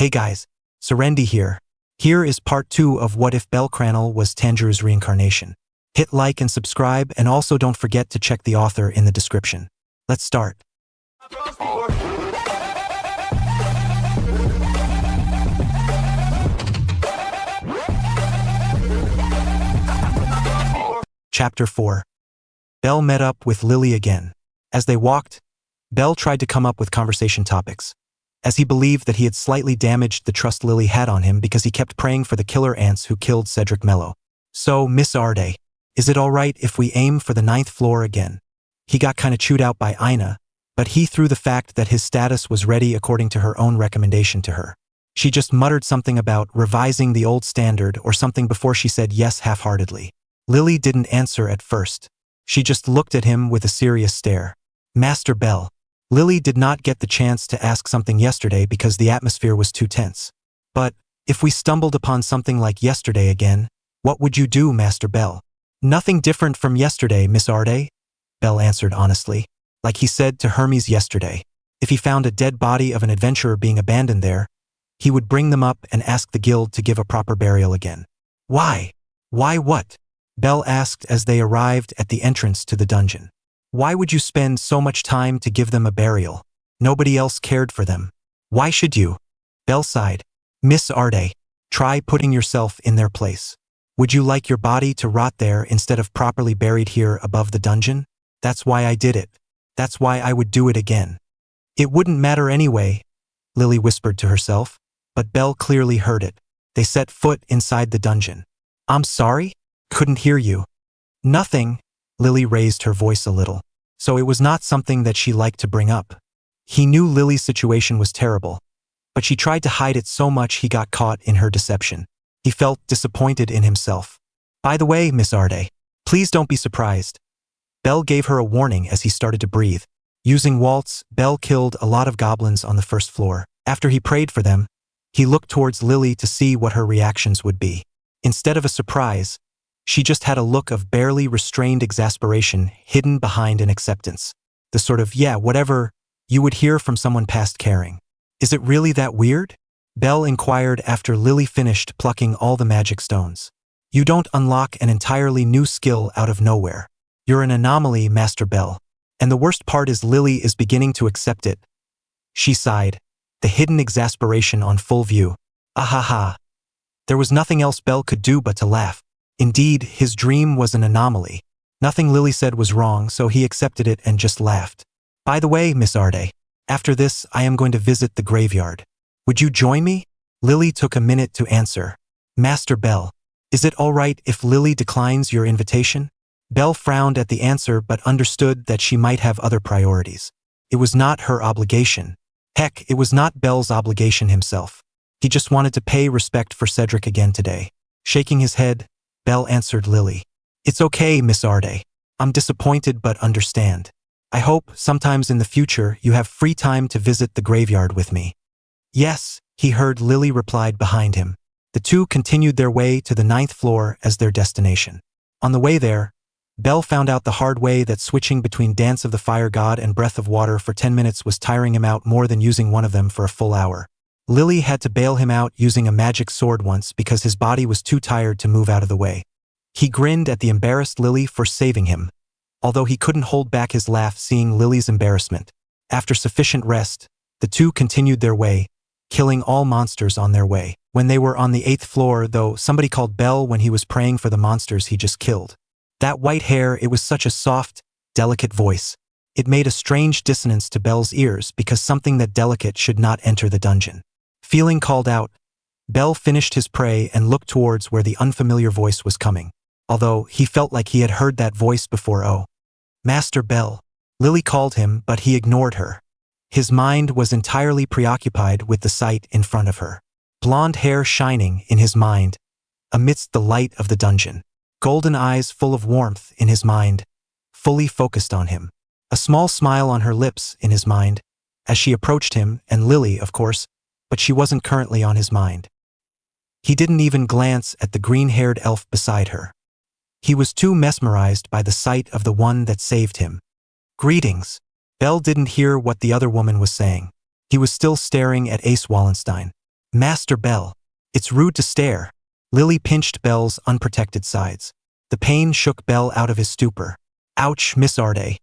Hey guys, Serendi here. Here is part 2 of What If Cranel was Tanjiro's reincarnation. Hit like and subscribe, and also don't forget to check the author in the description. Let's start. Chapter 4. Belle met up with Lily again. As they walked, Belle tried to come up with conversation topics, as he believed that he had slightly damaged the trust Lily had on him because he kept praying for the killer ants who killed Cedric Mello. So, Miss Arde, is it alright if we aim for the 9th floor again? He got kinda chewed out by Ina, but he threw the fact that his status was ready according to her own recommendation to her. She just muttered something about revising the old standard or something before she said yes half-heartedly. Lily didn't answer at first. She just looked at him with a serious stare. Master Belle. Lily did not get the chance to ask something yesterday because the atmosphere was too tense. But, if we stumbled upon something like yesterday again, what would you do, Master Belle? Nothing different from yesterday, Miss Arde, Belle answered honestly, like he said to Hermes yesterday. If he found a dead body of an adventurer being abandoned there, he would bring them up and ask the guild to give a proper burial again. Why? Why what? Belle asked as they arrived at the entrance to the dungeon. Why would you spend so much time to give them a burial? Nobody else cared for them. Why should you? Belle sighed. Miss Arde, try putting yourself in their place. Would you like your body to rot there instead of properly buried here above the dungeon? That's why I did it. That's why I would do it again. It wouldn't matter anyway, Lily whispered to herself, but Belle clearly heard it. They set foot inside the dungeon. I'm sorry? Couldn't hear you. Nothing. Lily raised her voice a little. So it was not something that she liked to bring up. He knew Lily's situation was terrible, but she tried to hide it so much he got caught in her deception. He felt disappointed in himself. By the way, Miss Arde, please don't be surprised. Belle gave her a warning as he started to breathe. Using waltz, Belle killed a lot of goblins on the 1st floor. After he prayed for them, he looked towards Lily to see what her reactions would be. Instead of a surprise, she just had a look of barely restrained exasperation hidden behind an acceptance. The sort of, yeah, whatever, you would hear from someone past caring. Is it really that weird? Belle inquired after Lily finished plucking all the magic stones. You don't unlock an entirely new skill out of nowhere. You're an anomaly, Master Belle. And the worst part is Lily is beginning to accept it. She sighed, the hidden exasperation on full view. Ahaha. There was nothing else Belle could do but to laugh. Indeed, his dream was an anomaly. Nothing Lily said was wrong, so he accepted it and just laughed. By the way, Miss Arde, after this I am going to visit the graveyard. Would you join me? Lily took a minute to answer. Master Belle, is it all right if Lily declines your invitation? Belle frowned at the answer but understood that she might have other priorities. It was not her obligation. Heck, it was not Belle's obligation himself. He just wanted to pay respect for Cedric again today. Shaking his head, Belle answered Lily. It's okay, Miss Arde. I'm disappointed but understand. I hope, sometimes in the future, you have free time to visit the graveyard with me. Yes, he heard Lily replied behind him. The two continued their way to the 9th floor as their destination. On the way there, Belle found out the hard way that switching between Dance of the Fire God and Breath of Water for 10 minutes was tiring him out more than using one of them for a full hour. Lily had to bail him out using a magic sword once because his body was too tired to move out of the way. He grinned at the embarrassed Lily for saving him, although he couldn't hold back his laugh seeing Lily's embarrassment. After sufficient rest, the two continued their way, killing all monsters on their way. When they were on the 8th floor, though, somebody called Belle when he was praying for the monsters he just killed. That white hair, it was such a soft, delicate voice. It made a strange dissonance to Belle's ears because something that delicate should not enter the dungeon. Feeling called out, Belle finished his pray and looked towards where the unfamiliar voice was coming, although he felt like he had heard that voice before. Oh, Master Belle. Lily called him, but he ignored her. His mind was entirely preoccupied with the sight in front of her. Blonde hair shining in his mind, amidst the light of the dungeon. Golden eyes full of warmth in his mind, fully focused on him. A small smile on her lips in his mind, as she approached him, and Lily, of course, but she wasn't currently on his mind. He didn't even glance at the green-haired elf beside her. He was too mesmerized by the sight of the one that saved him. Greetings. Belle didn't hear what the other woman was saying. He was still staring at Ace Wallenstein. Master Bell. It's rude to stare. Lily pinched Bell's unprotected sides. The pain shook Bell out of his stupor. Ouch, Miss Arde.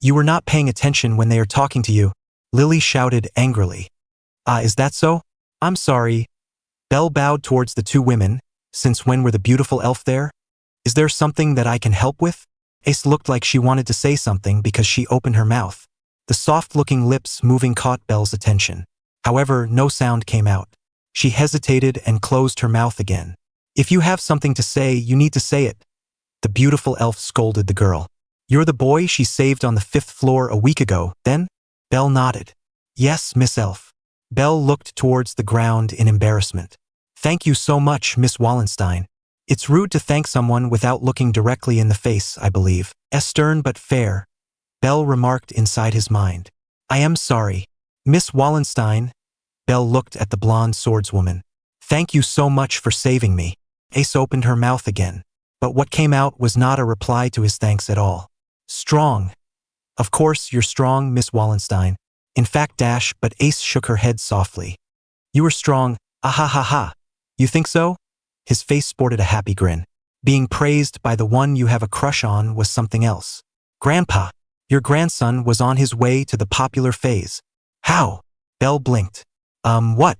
You were not paying attention when they are talking to you, Lily shouted angrily. Ah, is that so? I'm sorry. Bell bowed towards the two women. Since when were the beautiful elf there? Is there something that I can help with? Ace looked like she wanted to say something because she opened her mouth. The soft-looking lips moving caught Bell's attention. However, no sound came out. She hesitated and closed her mouth again. If you have something to say, you need to say it. The beautiful elf scolded the girl. You're the boy she saved on the 5th floor a week ago, then? Bell nodded. Yes, Miss Elf. Bell looked towards the ground in embarrassment. Thank you so much, Miss Wallenstein. It's rude to thank someone without looking directly in the face, I believe. Stern but fair, Bell remarked inside his mind. I am sorry. Miss Wallenstein. Bell looked at the blonde swordswoman. Thank you so much for saving me. Ace opened her mouth again. But what came out was not a reply to his thanks at all. Strong. Of course you're strong, Miss Wallenstein. In fact, but Ace shook her head softly. You are strong, ah. You think so? His face sported a happy grin. Being praised by the one you have a crush on was something else. Grandpa, your grandson was on his way to the popular phase. How? Bell blinked. What?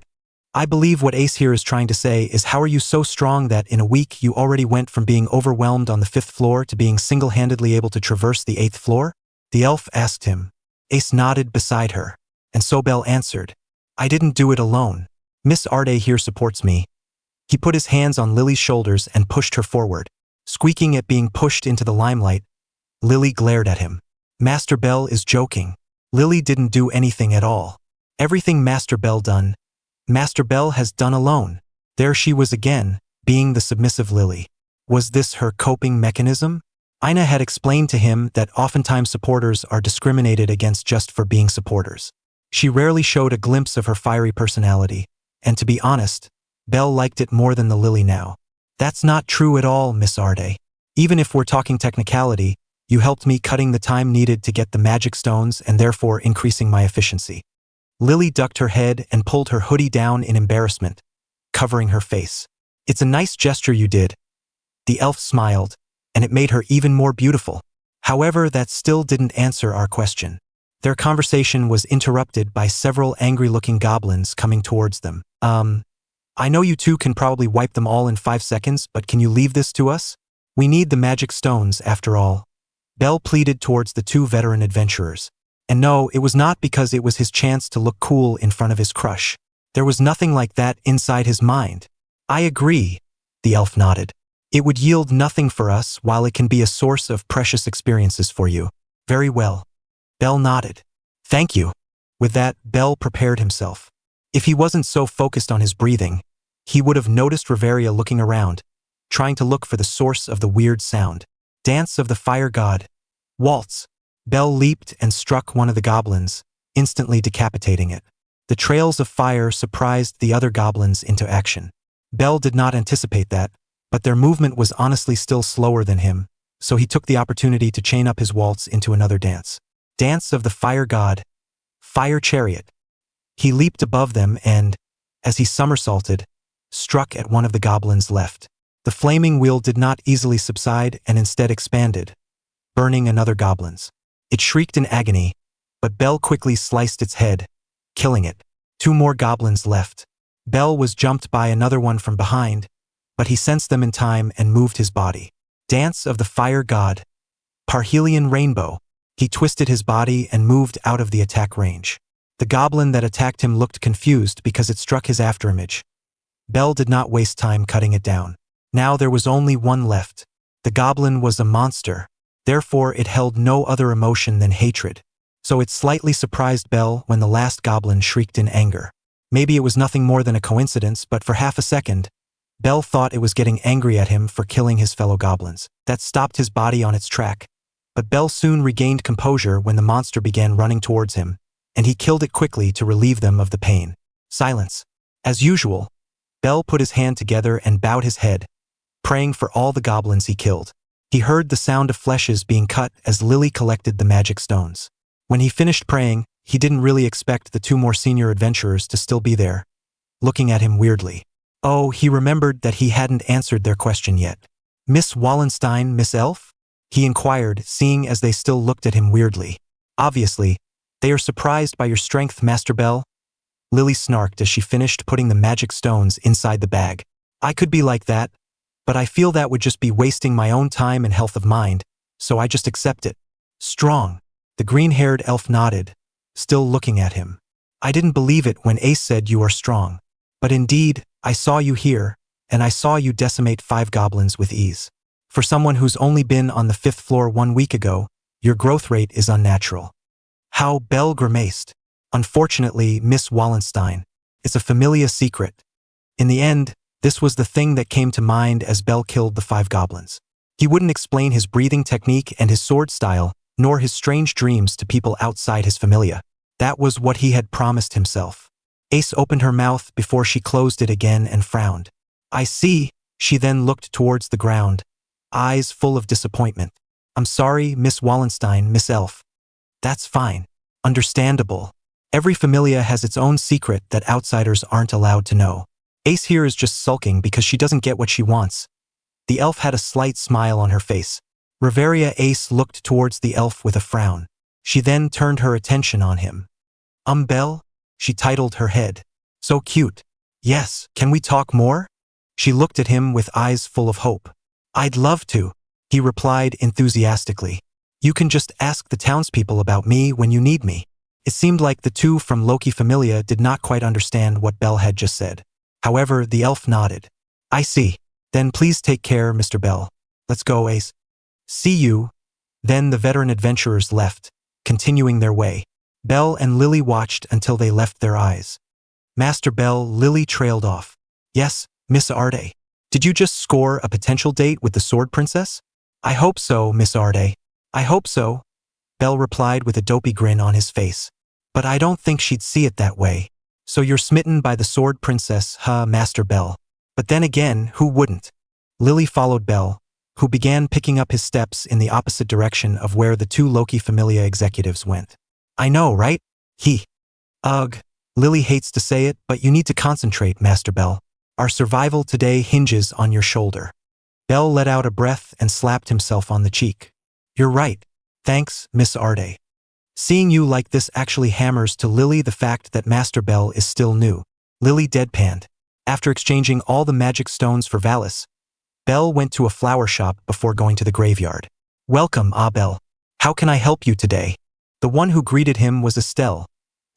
I believe what Ace here is trying to say is how are you so strong that in a week you already went from being overwhelmed on the 5th floor to being single-handedly able to traverse the 8th floor? The elf asked him. Ace nodded beside her. And so Bell answered. I didn't do it alone. Miss Arde here supports me. He put his hands on Lily's shoulders and pushed her forward. Squeaking at being pushed into the limelight, Lily glared at him. Master Bell is joking. Lily didn't do anything at all. Everything Master Bell done, Master Bell has done alone. There she was again, being the submissive Lily. Was this her coping mechanism? Ina had explained to him that oftentimes supporters are discriminated against just for being supporters. She rarely showed a glimpse of her fiery personality, and to be honest, Bell liked it more than the Lily now. That's not true at all, Miss Arde. Even if we're talking technicality, you helped me cutting the time needed to get the magic stones and therefore increasing my efficiency. Lily ducked her head and pulled her hoodie down in embarrassment, covering her face. It's a nice gesture you did. The elf smiled, and it made her even more beautiful. However, that still didn't answer our question. Their conversation was interrupted by several angry-looking goblins coming towards them. I know you two can probably wipe them all in 5 seconds, but can you leave this to us? We need the magic stones, after all. Bell pleaded towards the two veteran adventurers. And no, it was not because it was his chance to look cool in front of his crush. There was nothing like that inside his mind. I agree, the elf nodded. It would yield nothing for us while it can be a source of precious experiences for you. Very well. Bell nodded. Thank you. With that, Bell prepared himself. If he wasn't so focused on his breathing, he would have noticed Reveria looking around, trying to look for the source of the weird sound. Dance of the Fire God. Waltz. Bell leaped and struck one of the goblins, instantly decapitating it. The trails of fire surprised the other goblins into action. Bell did not anticipate that, but their movement was honestly still slower than him, so he took the opportunity to chain up his waltz into another dance. Dance of the Fire God. Fire Chariot. He leaped above them and, as he somersaulted, struck at one of the goblins left. The flaming wheel did not easily subside and instead expanded, burning another goblin's. It shrieked in agony, but Bell quickly sliced its head, killing it. 2 more goblins left. Bell was jumped by another one from behind, but he sensed them in time and moved his body. Dance of the Fire God. Parhelion Rainbow. He twisted his body and moved out of the attack range. The goblin that attacked him looked confused because it struck his afterimage. Bell did not waste time cutting it down. Now there was only one left. The goblin was a monster. Therefore, it held no other emotion than hatred. So it slightly surprised Bell when the last goblin shrieked in anger. Maybe it was nothing more than a coincidence, but for half a second, Bell thought it was getting angry at him for killing his fellow goblins. That stopped his body on its track. But Bell soon regained composure when the monster began running towards him, and he killed it quickly to relieve them of the pain. Silence. As usual, Bell put his hand together and bowed his head, praying for all the goblins he killed. He heard the sound of fleshes being cut as Lily collected the magic stones. When he finished praying, he didn't really expect the 2 more senior adventurers to still be there. looking at him weirdly. Oh, he remembered that he hadn't answered their question yet. Miss Wallenstein, Miss Elf? He inquired, seeing as they still looked at him weirdly. Obviously, they are surprised by your strength, Master Bell. Lily snarked as she finished putting the magic stones inside the bag. I could be like that, but I feel that would just be wasting my own time and health of mind, so I just accept it. Strong. The green-haired elf nodded, still looking at him. I didn't believe it when Ace said you are strong. But indeed, I saw you here, and I saw you decimate 5 goblins with ease. For someone who's only been on the 5th floor 1 week ago, your growth rate is unnatural. How? Bell grimaced. Unfortunately, Miss Wallenstein, it's a familiar secret. In the end, this was the thing that came to mind as Bell killed the 5 goblins. He wouldn't explain his breathing technique and his sword style, nor his strange dreams to people outside his familia. That was what he had promised himself. Ace opened her mouth before she closed it again and frowned. I see. She then looked towards the ground, eyes full of disappointment. I'm sorry, Miss Wallenstein, Miss Elf. That's fine. Understandable. Every familia has its own secret that outsiders aren't allowed to know. Ace here is just sulking because she doesn't get what she wants. The elf had a slight smile on her face. Reveria Ace looked towards the elf with a frown. She then turned her attention on him. Bell? She titled her head. So cute. Yes, can we talk more? She looked at him with eyes full of hope. I'd love to, he replied enthusiastically. You can just ask the townspeople about me when you need me. It seemed like the two from Loki Familia did not quite understand what Bell had just said. However, the elf nodded. I see. Then please take care, Mr. Bell. Let's go, Ace. See you. Then the veteran adventurers left, continuing their way. Bell and Lily watched until they left their eyes. Master Bell, Lily trailed off. Yes, Miss Arde. Did you just score a potential date with the Sword Princess? I hope so, Miss Arde. I hope so, Bell replied with a dopey grin on his face. But I don't think she'd see it that way. So you're smitten by the Sword Princess, huh, Master Bell? But then again, who wouldn't? Lily followed Bell, who began picking up his steps in the opposite direction of where the 2 Loki Familia executives went. I know, right? Ugh. Lily hates to say it, but you need to concentrate, Master Bell. Our survival today hinges on your shoulder. Bell let out a breath and slapped himself on the cheek. You're right. Thanks, Miss Arde. Seeing you like this actually hammers to Lily the fact that Master Bell is still new. Lily deadpanned. After exchanging all the magic stones for Valis, Bell went to a flower shop before going to the graveyard. Welcome, Bell. How can I help you today? The one who greeted him was Estelle,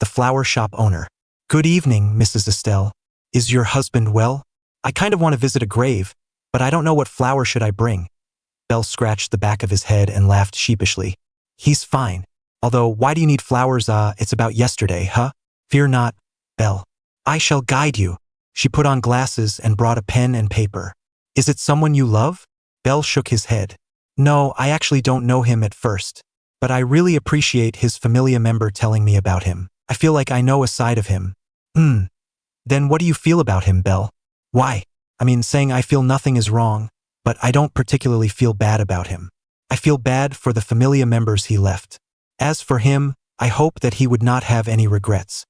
the flower shop owner. Good evening, Mrs. Estelle. Is your husband well? I kind of want to visit a grave, but I don't know what flower should I bring. Bell scratched the back of his head and laughed sheepishly. He's fine. Although, why do you need flowers? It's about yesterday, huh? Fear not, Bell. I shall guide you. She put on glasses and brought a pen and paper. Is it someone you love? Bell shook his head. No, I actually don't know him at first. But I really appreciate his familia member telling me about him. I feel like I know a side of him. Then what do you feel about him, Bell? Why? Saying I feel nothing is wrong, but I don't particularly feel bad about him. I feel bad for the familia members he left. As for him, I hope that he would not have any regrets.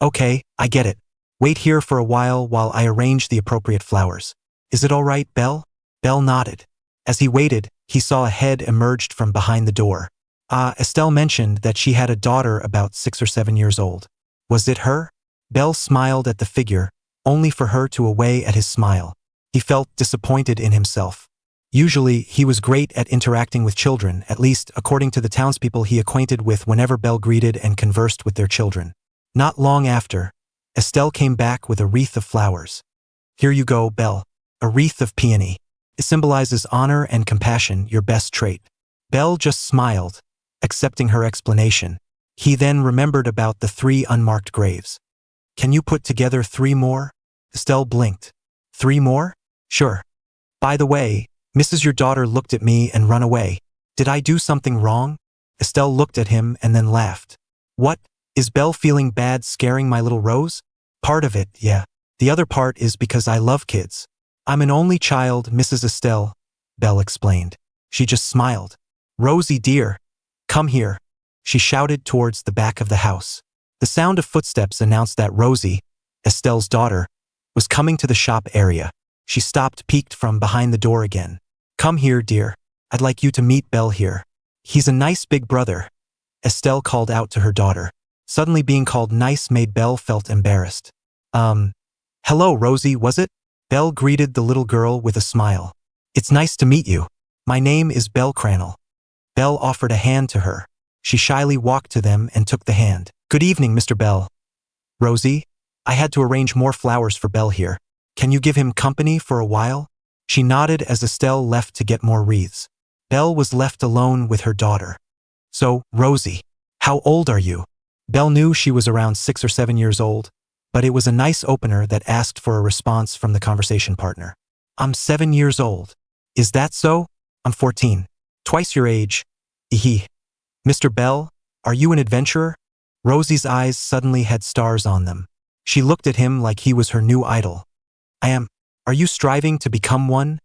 Okay, I get it. Wait here for a while I arrange the appropriate flowers. Is it all right, Bell? Bell nodded. As he waited, he saw a head emerged from behind the door. Estelle mentioned that she had a daughter about 6 or 7 years old. Was it her? Bell smiled at the figure, only for her to away at his smile. He felt disappointed in himself. Usually, he was great at interacting with children, at least according to the townspeople he acquainted with whenever Bell greeted and conversed with their children. Not long after, Estelle came back with a wreath of flowers. Here you go, Bell. A wreath of peony. It symbolizes honor and compassion, your best trait. Bell just smiled, accepting her explanation. He then remembered about the 3 unmarked graves. Can you put together 3 more? Estelle blinked. 3 more? Sure. By the way, Mrs. your daughter looked at me and run away. Did I do something wrong? Estelle looked at him and then laughed. What? Is Belle feeling bad scaring my little Rose? Part of it, yeah. The other part is because I love kids. I'm an only child, Mrs. Estelle, Belle explained. She just smiled. Rosie dear, come here. She shouted towards the back of the house. The sound of footsteps announced that Rosie, Estelle's daughter, was coming to the shop area. She stopped peeked from behind the door again. Come here, dear. I'd like you to meet Belle here. He's a nice big brother. Estelle called out to her daughter. Suddenly being called nice made Belle felt embarrassed. Hello, Rosie, was it? Belle greeted the little girl with a smile. It's nice to meet you. My name is Belle Cranel. Belle offered a hand to her. She shyly walked to them and took the hand. Good evening, Mr. Belle. Rosie, I had to arrange more flowers for Belle here. Can you give him company for a while? She nodded as Estelle left to get more wreaths. Belle was left alone with her daughter. So, Rosie, how old are you? Belle knew she was around 6 or 7 years old, but it was a nice opener that asked for a response from the conversation partner. I'm 7 years old. Is that so? I'm 14. Twice your age. Ehe. Mr. Belle, are you an adventurer? Rosie's eyes suddenly had stars on them. She looked at him like he was her new idol. I am. Are you striving to become one?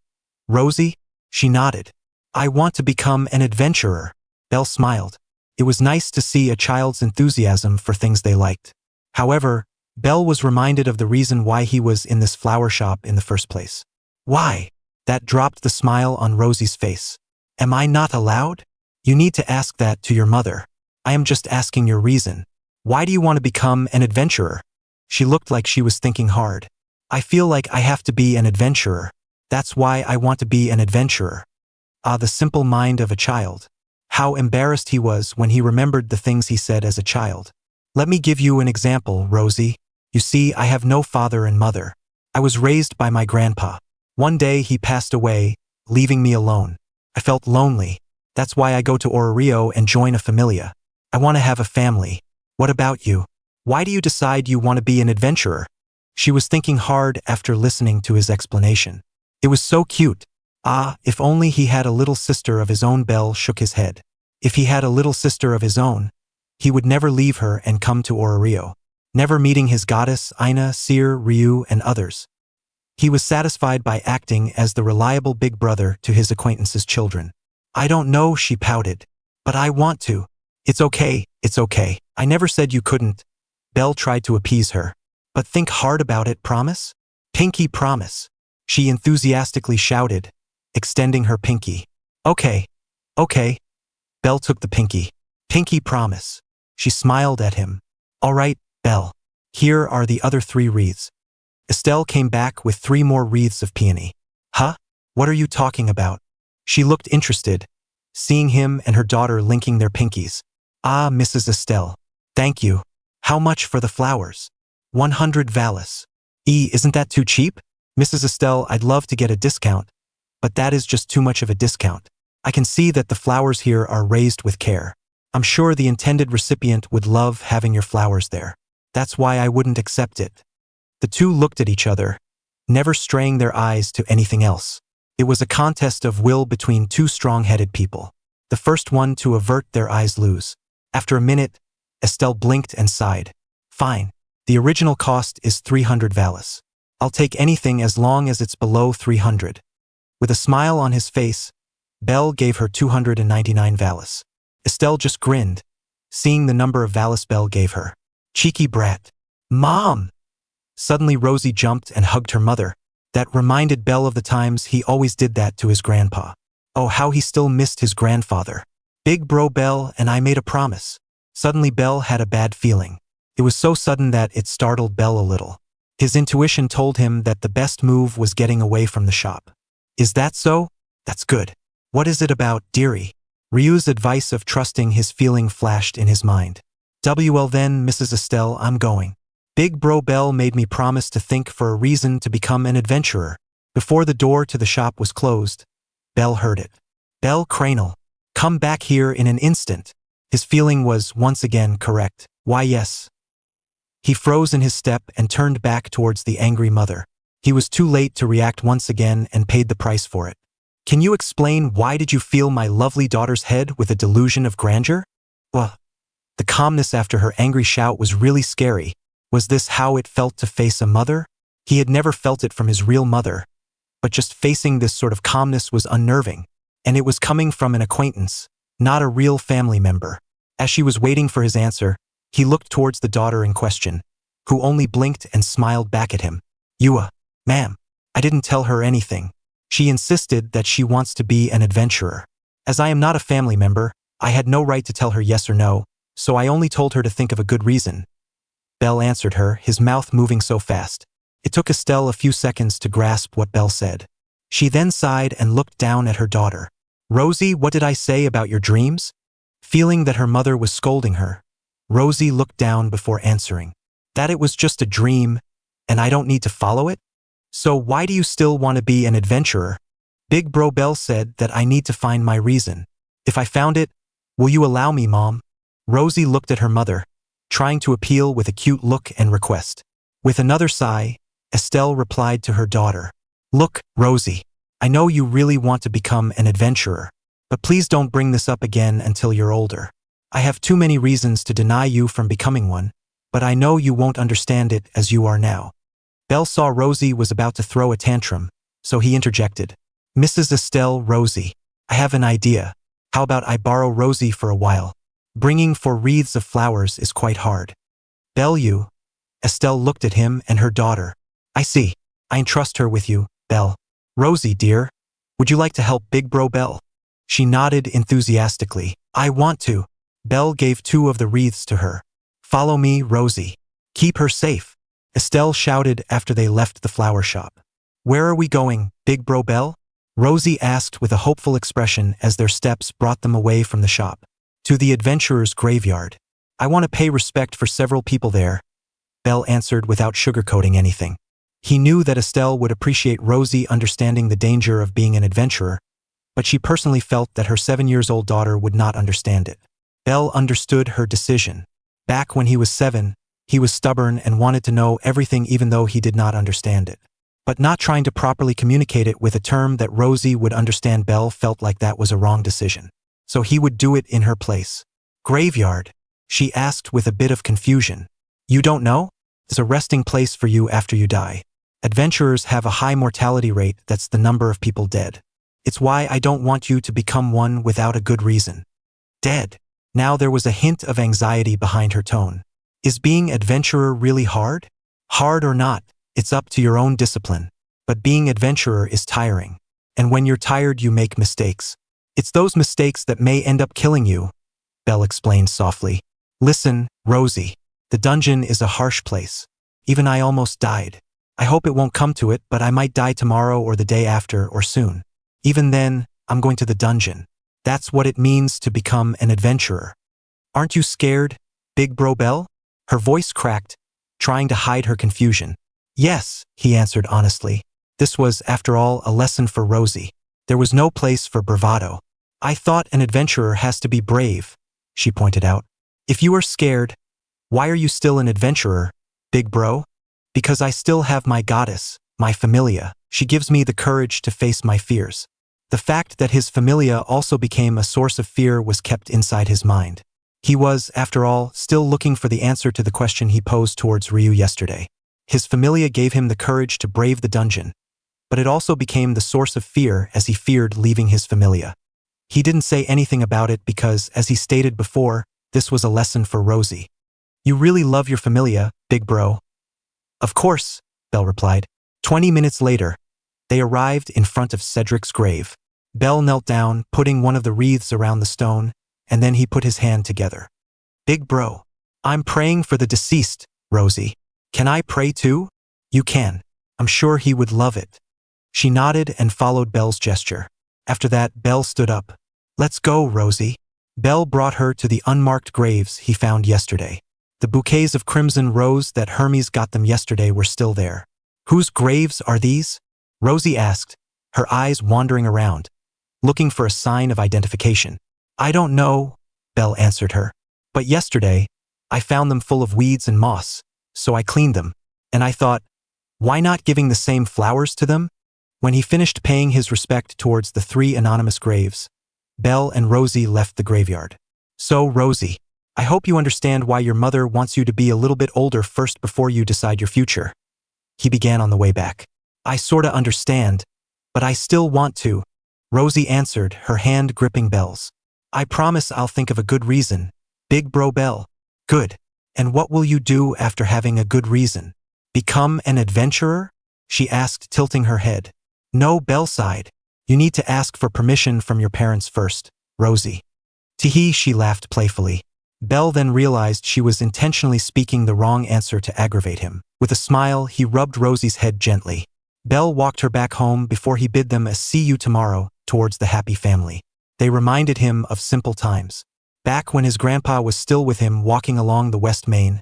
Rosie? She nodded. I want to become an adventurer. Belle smiled. It was nice to see a child's enthusiasm for things they liked. However, Belle was reminded of the reason why he was in this flower shop in the first place. Why? That dropped the smile on Rosie's face. Am I not allowed? You need to ask that to your mother. I am just asking your reason. Why do you want to become an adventurer? She looked like she was thinking hard. I feel like I have to be an adventurer. That's why I want to be an adventurer. Ah, the simple mind of a child. How embarrassed he was when he remembered the things he said as a child. Let me give you an example, Rosie. You see, I have no father and mother. I was raised by my grandpa. One day he passed away, leaving me alone. I felt lonely. That's why I go to Ororio and join a familia. I want to have a family. What about you? Why do you decide you want to be an adventurer? She was thinking hard after listening to his explanation. It was so cute. Ah, if only he had a little sister of his own. Belle shook his head. If he had a little sister of his own, he would never leave her and come to Ororio, never meeting his goddess, Ina, Seer, Ryu, and others. He was satisfied by acting as the reliable big brother to his acquaintances' children. I don't know, she pouted. But I want to. It's okay, it's okay. I never said you couldn't. Belle tried to appease her. But think hard about it, promise? Pinky promise. She enthusiastically shouted, extending her pinky. Okay, okay. Belle took the pinky. Pinky promise. She smiled at him. All right, Belle. Here are the other 3 wreaths. Estelle came back with 3 more wreaths of peony. Huh? What are you talking about? She looked interested, seeing him and her daughter linking their pinkies. Ah, Mrs. Estelle. Thank you. How much for the flowers? 100 valis. Isn't that too cheap? Mrs. Estelle, I'd love to get a discount, but that is just too much of a discount. I can see that the flowers here are raised with care. I'm sure the intended recipient would love having your flowers there. That's why I wouldn't accept it. The two looked at each other, never straying their eyes to anything else. It was a contest of will between 2 strong-headed people. The first one to avert their eyes lose. After a minute, Estelle blinked and sighed. Fine. The original cost is 300 valis. I'll take anything as long as it's below 300. With a smile on his face, Belle gave her 299 valis. Estelle just grinned, seeing the number of valis Belle gave her. Cheeky brat. Mom! Suddenly Rosie jumped and hugged her mother. That reminded Belle of the times he always did that to his grandpa. Oh, how he still missed his grandfather. Big bro Belle and I made a promise. Suddenly Belle had a bad feeling. It was so sudden that it startled Belle a little. His intuition told him that the best move was getting away from the shop. Is that so? That's good. What is it about, dearie? Ryu's advice of trusting his feeling flashed in his mind. Well then, Mrs. Estelle, I'm going. Big bro Belle made me promise to think for a reason to become an adventurer. Before the door to the shop was closed, Belle heard it. Belle Cranel, come back here in an instant. His feeling was once again correct. Why yes. He froze in his step and turned back towards the angry mother. He was too late to react once again and paid the price for it. Can you explain why did you fill my lovely daughter's head with a delusion of grandeur? Well, the calmness after her angry shout was really scary. Was this how it felt to face a mother? He had never felt it from his real mother. But just facing this sort of calmness was unnerving. And it was coming from an acquaintance, not a real family member. As she was waiting for his answer, he looked towards the daughter in question. who only blinked and smiled back at him. Ma'am, I didn't tell her anything. She insisted that she wants to be an adventurer. As I am not a family member, I had no right to tell her yes or no, so I only told her to think of a good reason. Belle answered her, his mouth moving so fast. It took Estelle a few seconds to grasp what Belle said. She then sighed and looked down at her daughter. Rosie, what did I say about your dreams? Feeling that her mother was scolding her, Rosie looked down before answering. That it was just a dream, and I don't need to follow it? So why do you still want to be an adventurer? Big Bro Belle said that I need to find my reason. If I found it, will you allow me, Mom? Rosie looked at her mother, trying to appeal with a cute look and request. With another sigh, Estelle replied to her daughter. Look, Rosie, I know you really want to become an adventurer, but please don't bring this up again until you're older. I have too many reasons to deny you from becoming one, but I know you won't understand it as you are now. Belle saw Rosie was about to throw a tantrum, so he interjected. Mrs. Estelle, Rosie, I have an idea. How about I borrow Rosie for a while? Bringing 4 wreaths of flowers is quite hard. Belle, Estelle looked at him and her daughter. I see. I entrust her with you, Belle. Rosie, dear, would you like to help Big Bro Belle? She nodded enthusiastically. I want to. Belle gave 2 of the wreaths to her. Follow me, Rosie. Keep her safe, Estelle shouted after they left the flower shop. Where are we going, Big Bro Belle? Rosie asked with a hopeful expression as their steps brought them away from the shop. To the adventurer's graveyard. I want to pay respect for several people there, Belle answered without sugarcoating anything. He knew that Estelle would appreciate Rosie understanding the danger of being an adventurer, but she personally felt that her 7-year-old daughter would not understand it. Belle understood her decision. Back when he was 7, he was stubborn and wanted to know everything even though he did not understand it. But not trying to properly communicate it with a term that Rosie would understand, Belle felt like that was a wrong decision. So he would do it in her place. Graveyard? She asked with a bit of confusion. You don't know? It's a resting place for you after you die. Adventurers have a high mortality rate, that's the number of people dead. It's why I don't want you to become one without a good reason. Dead. Now there was a hint of anxiety behind her tone. Is being adventurer really hard? Hard or not, it's up to your own discipline. But being adventurer is tiring. And when you're tired, you make mistakes. It's those mistakes that may end up killing you, Belle explained softly. Listen, Rosie, the dungeon is a harsh place. Even I almost died. I hope it won't come to it, but I might die tomorrow or the day after or soon. Even then, I'm going to the dungeon. That's what it means to become an adventurer. Aren't you scared, Big Bro Belle? Her voice cracked, trying to hide her confusion. Yes, he answered honestly. This was, after all, a lesson for Rosie. There was no place for bravado. I thought an adventurer has to be brave, she pointed out. If you are scared, why are you still an adventurer, Big Bro? Because I still have my goddess, my familia. She gives me the courage to face my fears. The fact that his familia also became a source of fear was kept inside his mind. He was, after all, still looking for the answer to the question he posed towards Ryu yesterday. His familia gave him the courage to brave the dungeon, but it also became the source of fear as he feared leaving his familia. He didn't say anything about it because, as he stated before, this was a lesson for Rosie. You really love your familia, Big Bro? Of course, Belle replied. 20 minutes later, they arrived in front of Cedric's grave. Belle knelt down, putting one of the wreaths around the stone, and then he put his hand together. Big Bro, I'm praying for the deceased, Rosie. Can I pray too? You can. I'm sure he would love it. She nodded and followed Belle's gesture. After that, Belle stood up. Let's go, Rosie. Belle brought her to the unmarked graves he found yesterday. The bouquets of crimson rose that Hermes got them yesterday were still there. Whose graves are these? Rosie asked, her eyes wandering around, looking for a sign of identification. I don't know, Belle answered her. But yesterday, I found them full of weeds and moss, so I cleaned them. And I thought, why not giving the same flowers to them? When he finished paying his respect towards the 3 anonymous graves, Belle and Rosie left the graveyard. So, Rosie, I hope you understand why your mother wants you to be a little bit older first before you decide your future. He began on the way back. I sorta understand, but I still want to, Rosie answered, her hand gripping Belle's. I promise I'll think of a good reason, Big Bro Belle. Good. And what will you do after having a good reason? Become an adventurer? She asked, tilting her head. No, Belle sighed. You need to ask for permission from your parents first, Rosie. Tee-hee, she laughed playfully. Belle then realized she was intentionally speaking the wrong answer to aggravate him. With a smile, he rubbed Rosie's head gently. Belle walked her back home before he bid them a see you tomorrow towards the happy family. They reminded him of simple times. Back when his grandpa was still with him walking along the West Main,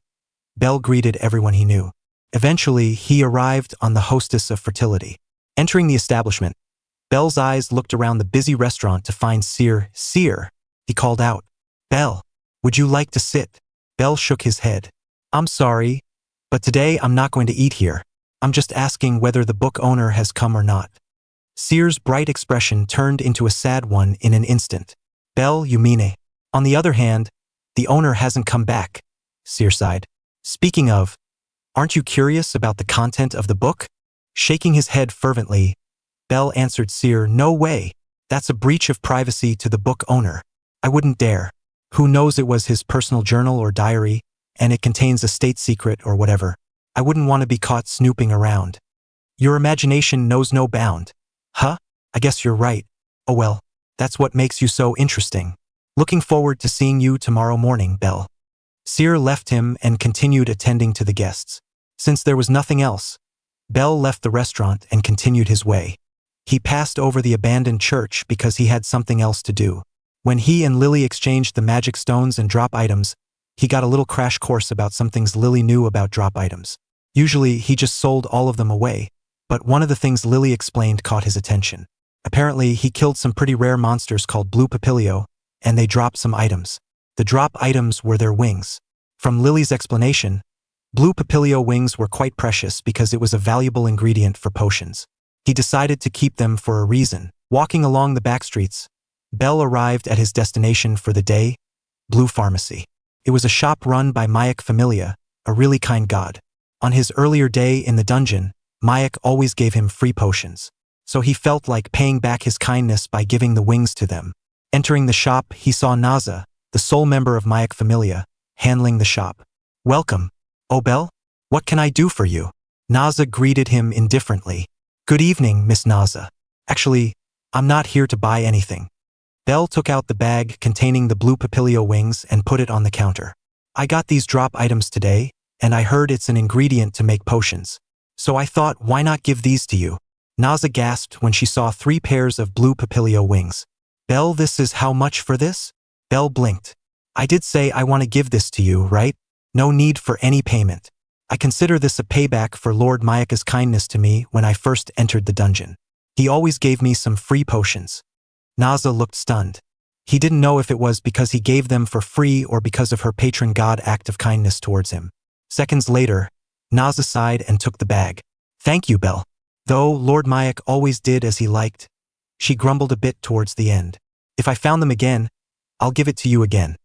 Belle greeted everyone he knew. Eventually, he arrived on the hostess of fertility. Entering the establishment, Belle's eyes looked around the busy restaurant to find Seer. Seer, he called out. Belle, would you like to sit? Belle shook his head. I'm sorry, but today I'm not going to eat here. I'm just asking whether the book owner has come or not. Seer's bright expression turned into a sad one in an instant. Belle, you mean it? On the other hand, the owner hasn't come back, Seer sighed. Speaking of, aren't you curious about the content of the book? Shaking his head fervently, Belle answered Seer, no way. That's a breach of privacy to the book owner. I wouldn't dare. Who knows, it was his personal journal or diary, and it contains a state secret or whatever. I wouldn't want to be caught snooping around. Your imagination knows no bound. Huh? I guess you're right. Oh well, that's what makes you so interesting. Looking forward to seeing you tomorrow morning, Belle. Seer left him and continued attending to the guests. Since there was nothing else, Belle left the restaurant and continued his way. He passed over the abandoned church because he had something else to do. When he and Lily exchanged the magic stones and drop items, he got a little crash course about some things Lily knew about drop items. Usually, he just sold all of them away, but one of the things Lily explained caught his attention. Apparently, he killed some pretty rare monsters called Blue Papilio, and they dropped some items. The drop items were their wings. From Lily's explanation, Blue Papilio wings were quite precious because it was a valuable ingredient for potions. He decided to keep them for a reason. Walking along the back streets, Belle arrived at his destination for the day, Blue Pharmacy. It was a shop run by Mayak Familia, a really kind god. On his earlier day in the dungeon, Mayak always gave him free potions, so he felt like paying back his kindness by giving the wings to them. Entering the shop, he saw Naza, the sole member of Mayak Familia, handling the shop. Welcome. Oh, Belle? What can I do for you? Naza greeted him indifferently. Good evening, Miss Naza. Actually, I'm not here to buy anything. Belle took out the bag containing the Blue Papilio wings and put it on the counter. I got these drop items today, and I heard it's an ingredient to make potions. So I thought, why not give these to you? Naza gasped when she saw 3 pairs of Blue Papilio wings. Belle, this is how much for this? Belle blinked. I did say I want to give this to you, right? No need for any payment. I consider this a payback for Lord Mayaka's kindness to me when I first entered the dungeon. He always gave me some free potions. Naza looked stunned. He didn't know if it was because he gave them for free or because of her patron god act of kindness towards him. Seconds later, Naza sighed and took the bag. Thank you, Belle. Though Lord Mayak always did as he liked, she grumbled a bit towards the end. If I found them again, I'll give it to you again.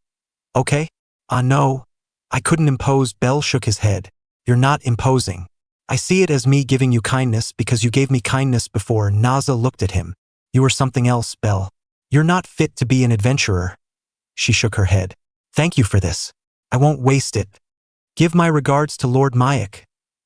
Okay? No. I couldn't impose. Belle shook his head. You're not imposing. I see it as me giving you kindness because you gave me kindness before. Naza looked at him. You are something else, Belle. You're not fit to be an adventurer. She shook her head. Thank you for this. I won't waste it. Give my regards to Lord Mayak,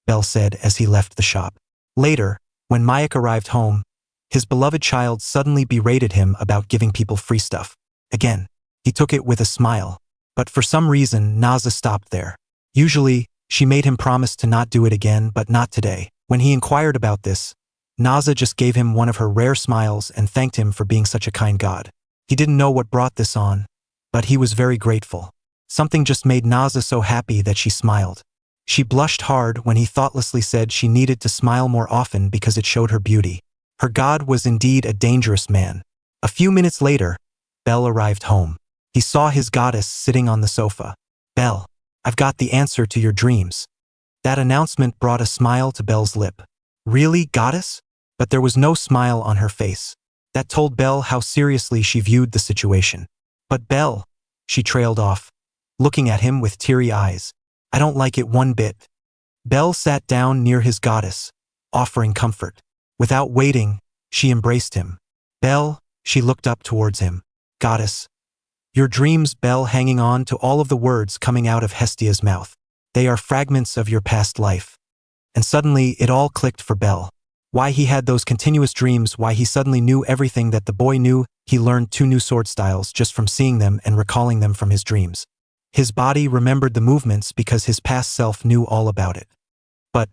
Belle said as he left the shop. Later, when Mayak arrived home, his beloved child suddenly berated him about giving people free stuff. Again, he took it with a smile. But for some reason, Naza stopped there. Usually, she made him promise to not do it again, but not today. When he inquired about this, Naza just gave him one of her rare smiles and thanked him for being such a kind god. He didn't know what brought this on, but he was very grateful. Something just made Naza so happy that she smiled. She blushed hard when he thoughtlessly said she needed to smile more often because it showed her beauty. Her god was indeed a dangerous man. A few minutes later, Belle arrived home. He saw his goddess sitting on the sofa. Belle, I've got the answer to your dreams. That announcement brought a smile to Belle's lip. Really, goddess? But there was no smile on her face. That told Belle how seriously she viewed the situation. But Belle, she trailed off, looking at him with teary eyes. I don't like it one bit. Belle sat down near his goddess, offering comfort. Without waiting, she embraced him. Belle, she looked up towards him. Goddess, Your dreams, Bel, hanging on to all of the words coming out of Hestia's mouth. They are fragments of your past life. And suddenly, it all clicked for Bel. Why he had those continuous dreams, why he suddenly knew everything that the boy knew. He learned 2 new sword styles just from seeing them and recalling them from his dreams. His body remembered the movements because his past self knew all about it. But,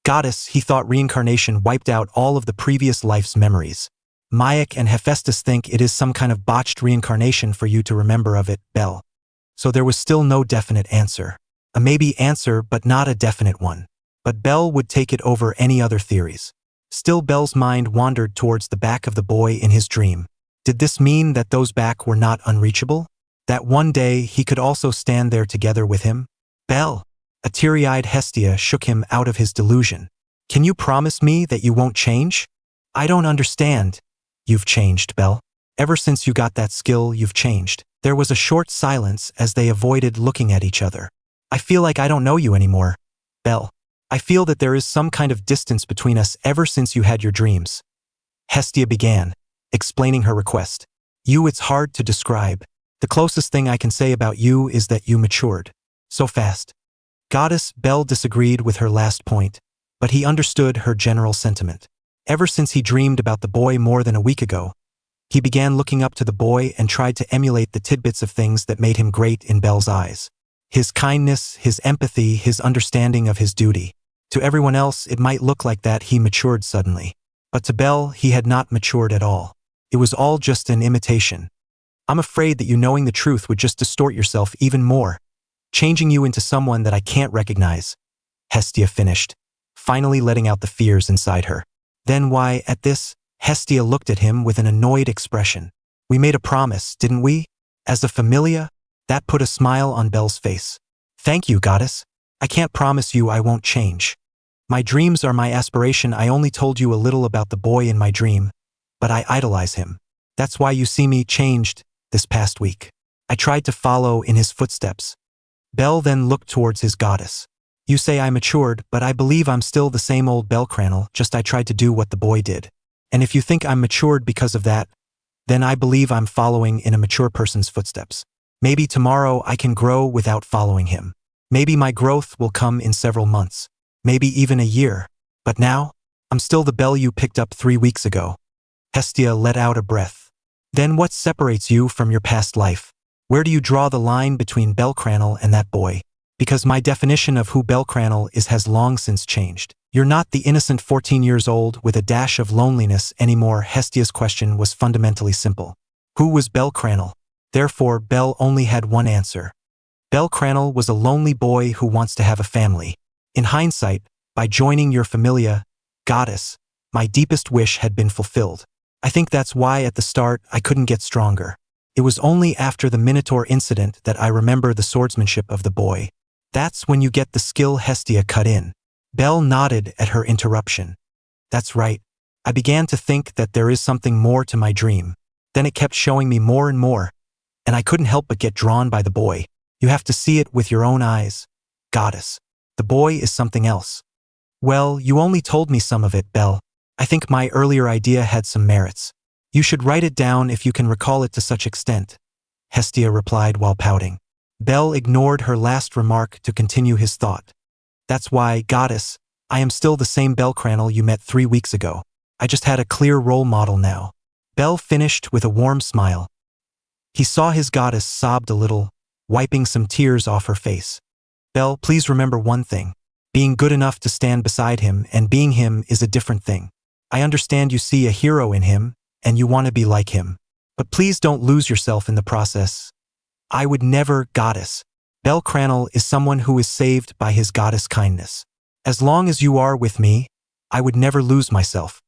goddess, he thought reincarnation wiped out all of the previous life's memories. Mayak and Hephaestus think it is some kind of botched reincarnation for you to remember of it, Bel. So there was still no definite answer. A maybe answer, but not a definite one. But Bel would take it over any other theories. Still, Bel's mind wandered towards the back of the boy in his dream. Did this mean that those back were not unreachable? That one day he could also stand there together with him? Bel! A teary-eyed Hestia shook him out of his delusion. Can you promise me that you won't change? I don't understand. You've changed, Bel. Ever since you got that skill, you've changed. There was a short silence as they avoided looking at each other. I feel like I don't know you anymore, Bel. I feel that there is some kind of distance between us ever since you had your dreams. Hestia began, explaining her request. It's hard to describe. The closest thing I can say about you is that you matured. So fast. Goddess, Bel disagreed with her last point, but he understood her general sentiment. Ever since he dreamed about the boy more than a week ago, he began looking up to the boy and tried to emulate the tidbits of things that made him great in Bel's eyes. His kindness, his empathy, his understanding of his duty. To everyone else, it might look like that he matured suddenly. But to Bel, he had not matured at all. It was all just an imitation. I'm afraid that you knowing the truth would just distort yourself even more, changing you into someone that I can't recognize. Hestia finished, finally letting out the fears inside her. Then why, at this, Hestia looked at him with an annoyed expression. We made a promise, didn't we? As a familia? That put a smile on Bel's face. Thank you, goddess. I can't promise you I won't change. My dreams are my aspiration. I only told you a little about the boy in my dream, but I idolize him. That's why you see me changed this past week. I tried to follow in his footsteps. Bel then looked towards his goddess. You say I matured, but I believe I'm still the same old Bel Cranel, just I tried to do what the boy did. And if you think I'm matured because of that, then I believe I'm following in a mature person's footsteps. Maybe tomorrow I can grow without following him. Maybe my growth will come in several months. Maybe even a year. But now, I'm still the Bel you picked up 3 weeks ago. Hestia let out a breath. Then what separates you from your past life? Where do you draw the line between Bel Cranel and that boy? Because my definition of who Bel Cranel is has long since changed. You're not the innocent 14 years old with a dash of loneliness anymore. Hestia's question was fundamentally simple. Who was Bel Cranel? Therefore, Bel only had one answer. Bel Cranel was a lonely boy who wants to have a family. In hindsight, by joining your familia, goddess, my deepest wish had been fulfilled. I think that's why at the start I couldn't get stronger. It was only after the Minotaur incident that I remember the swordsmanship of the boy. That's when you get the skill. Hestia cut in. Bel nodded at her interruption. That's right. I began to think that there is something more to my dream. Then it kept showing me more and more, and I couldn't help but get drawn by the boy. You have to see it with your own eyes, goddess. The boy is something else. Well, you only told me some of it, Bel. I think my earlier idea had some merits. You should write it down if you can recall it to such extent, Hestia replied while pouting. Bel ignored her last remark to continue his thought. That's why, goddess, I am still the same Bel Cranel you met 3 weeks ago. I just had a clear role model now. Bel finished with a warm smile. He saw his goddess sobbed a little, wiping some tears off her face. Bel, please remember one thing. Being good enough to stand beside him and being him is a different thing. I understand you see a hero in him, and you want to be like him. But please don't lose yourself in the process. I would never, goddess. Bel Cranel is someone who is saved by his goddess kindness. As long as you are with me, I would never lose myself.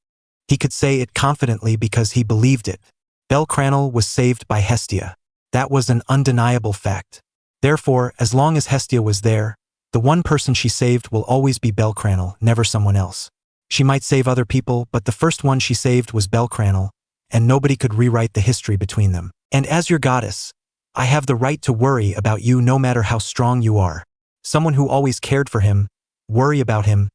He could say it confidently because he believed it. Bel Cranel was saved by Hestia. That was an undeniable fact. Therefore, as long as Hestia was there, the one person she saved will always be Bel Cranel, never someone else. She might save other people, but the first one she saved was Bel Cranel, and nobody could rewrite the history between them. And as your goddess, I have the right to worry about you no matter how strong you are. Someone who always cared for him, worry about him,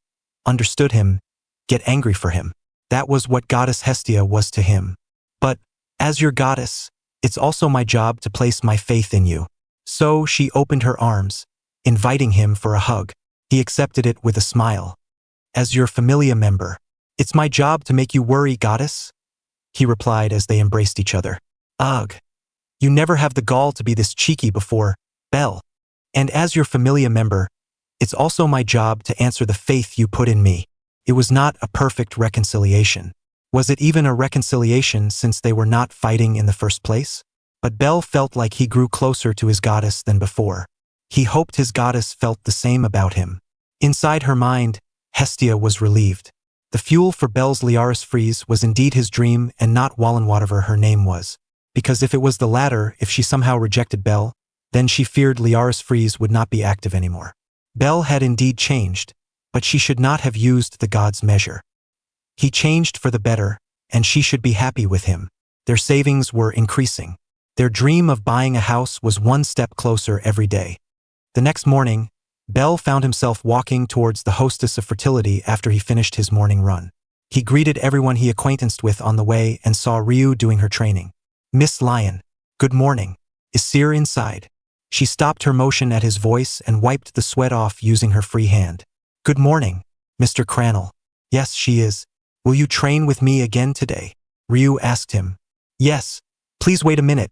understood him, get angry for him. That was what goddess Hestia was to him. But, as your goddess, It's also my job to place my faith in you. So she opened her arms, inviting him for a hug. He accepted it with a smile. As your familia member, it's my job to make you worry, goddess, he replied as they embraced each other. Ugh. You never have the gall to be this cheeky before, Belle. And as your familia member, it's also my job to answer the faith you put in me. It was not a perfect reconciliation. Was it even a reconciliation since they were not fighting in the first place? But Belle felt like he grew closer to his goddess than before. He hoped his goddess felt the same about him. Inside her mind, Hestia was relieved. The fuel for Belle's Liaris freeze was indeed his dream and not Wallen whatever her name was. Because if it was the latter, if she somehow rejected Belle, then she feared Liaris freeze would not be active anymore. Belle had indeed changed, but she should not have used the god's measure. He changed for the better, and she should be happy with him. Their savings were increasing. Their dream of buying a house was one step closer every day. The next morning, Belle found himself walking towards the hostess of fertility after he finished his morning run. He greeted everyone he acquaintanced with on the way and saw Ryu doing her training. Miss Lion, good morning. Is Seer inside? She stopped her motion at his voice and wiped the sweat off using her free hand. Good morning, Mr. Cranel. Yes, she is. Will you train with me again today? Ryu asked him. Yes. Please wait a minute.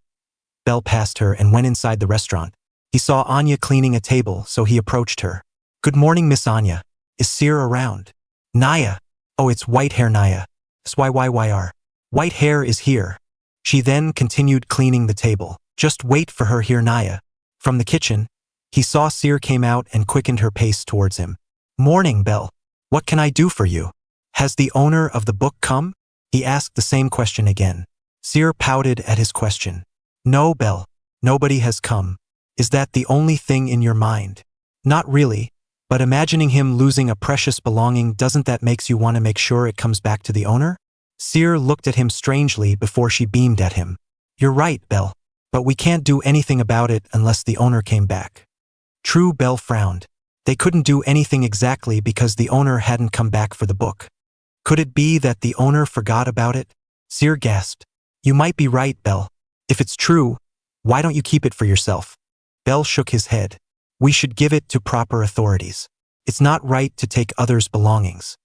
Belle passed her and went inside the restaurant. He saw Anya cleaning a table, so he approached her. Good morning, Miss Anya. Is Seer around? Naya. Oh, it's white hair Naya. SYYYR. White hair is here. She then continued cleaning the table. Just wait for her here, Naya. From the kitchen, he saw Seer came out and quickened her pace towards him. Morning, Belle. What can I do for you? Has the owner of the book come? He asked the same question again. Seer pouted at his question. No, Belle. Nobody has come. Is that the only thing in your mind? Not really, but imagining him losing a precious belonging, doesn't that makes you want to make sure it comes back to the owner? Seer looked at him strangely before she beamed at him. You're right, Belle. But we can't do anything about it unless the owner came back. True, Belle frowned. They couldn't do anything exactly because the owner hadn't come back for the book. Could it be that the owner forgot about it? Seer gasped. You might be right, Belle. If it's true, why don't you keep it for yourself? Belle shook his head. We should give it to proper authorities. It's not right to take others' belongings.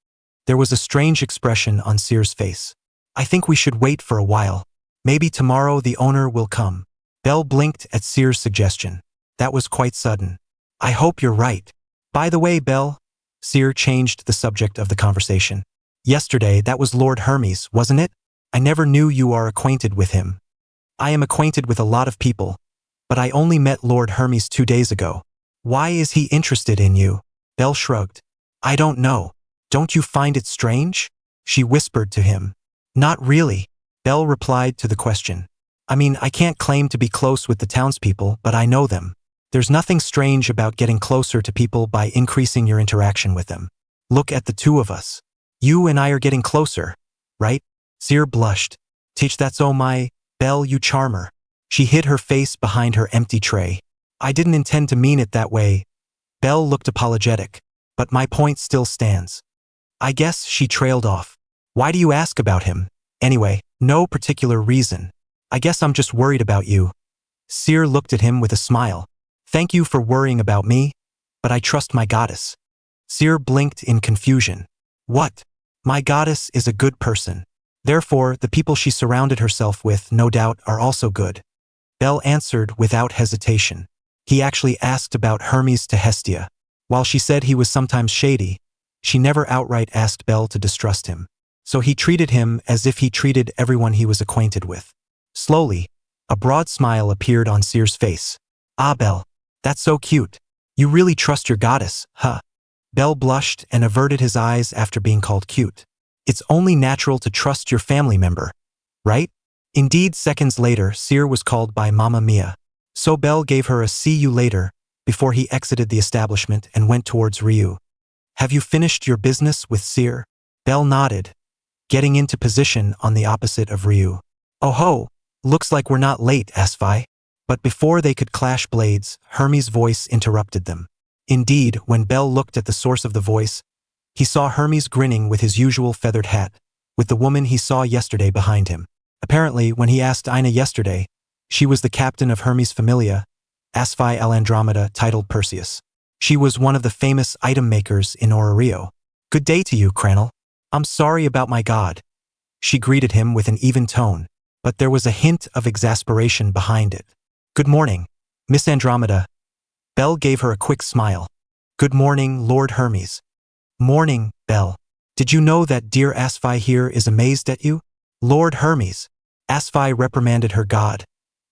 There was a strange expression on Seer's face. I think we should wait for a while. Maybe tomorrow the owner will come. Belle blinked at Seer's suggestion. That was quite sudden. I hope you're right. By the way, Belle, Seer changed the subject of the conversation. Yesterday, that was Lord Hermes, wasn't it? I never knew you are acquainted with him. I am acquainted with a lot of people, but I only met Lord Hermes 2 days ago. Why is he interested in you? Belle shrugged. I don't know. Don't you find it strange? She whispered to him. Not really, Belle replied to the question. I mean, I can't claim to be close with the townspeople, but I know them. There's nothing strange about getting closer to people by increasing your interaction with them. Look at the two of us. You and I are getting closer, right? Seer blushed. Teach that's oh my, Belle, you charmer. She hid her face behind her empty tray. I didn't intend to mean it that way. Belle looked apologetic, but my point still stands. I guess she trailed off. Why do you ask about him? Anyway, no particular reason. I guess I'm just worried about you. Seer looked at him with a smile. Thank you for worrying about me, but I trust my goddess. Seer blinked in confusion. What? My goddess is a good person. Therefore, the people she surrounded herself with, no doubt, are also good. Belle answered without hesitation. He actually asked about Hermes to Hestia. While she said he was sometimes shady, she never outright asked Belle to distrust him. So he treated him as if he treated everyone he was acquainted with. Slowly, a broad smile appeared on Seer's face. Ah, Belle, that's so cute. You really trust your goddess, huh? Belle blushed and averted his eyes after being called cute. It's only natural to trust your family member, right? Indeed, seconds later, Seer was called by Mamma Mia. So Belle gave her a see you later before he exited the establishment and went towards Ryu. Have you finished your business with Seer? Belle nodded, getting into position on the opposite of Ryu. Oh ho, looks like we're not late, Asfi. But before they could clash blades, Hermes' voice interrupted them. Indeed, when Belle looked at the source of the voice, he saw Hermes grinning with his usual feathered hat, with the woman he saw yesterday behind him. Apparently, when he asked Ina yesterday, She was the captain of Hermes Familia, Asphi L. Andromeda, titled Perseus. She was one of the famous item makers in Rio. Good day to you, Cranel. I'm sorry about my god. She greeted him with an even tone, but there was a hint of exasperation behind it. Good morning, Miss Andromeda. Belle gave her a quick smile. Good morning, Lord Hermes. Morning, Belle. Did you know that dear Asphi here is amazed at you? Lord Hermes. Asphi reprimanded her god,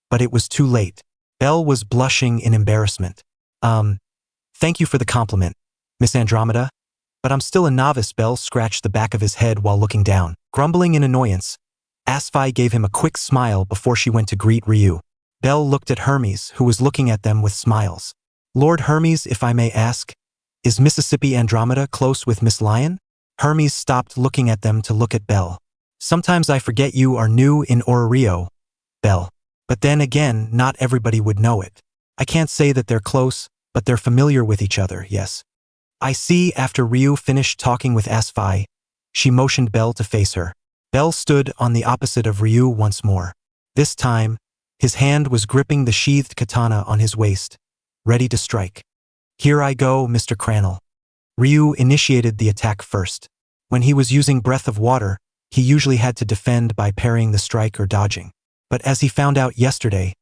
but it was too late. Belle was blushing in embarrassment. Thank you for the compliment, Miss Andromeda. But I'm still a novice. Belle scratched the back of his head while looking down. Grumbling in annoyance, Asphi gave him a quick smile before she went to greet Ryu. Belle looked at Hermes, who was looking at them with smiles. Lord Hermes, if I may ask, is Mississippi Andromeda close with Miss Lion? Hermes stopped looking at them to look at Belle. Sometimes I forget you are new in Rio, Belle. But then again, not everybody would know it. I can't say that they're close, but they're familiar with each other, yes. I see. After Ryu finished talking with Asphi, she motioned Belle to face her. Belle stood on the opposite of Ryu once more. This time, his hand was gripping the sheathed katana on his waist, ready to strike. Here I go, Mr. Cranel. Ryu initiated the attack first. When he was using Breath of Water, he usually had to defend by parrying the strike or dodging. But as he found out yesterday,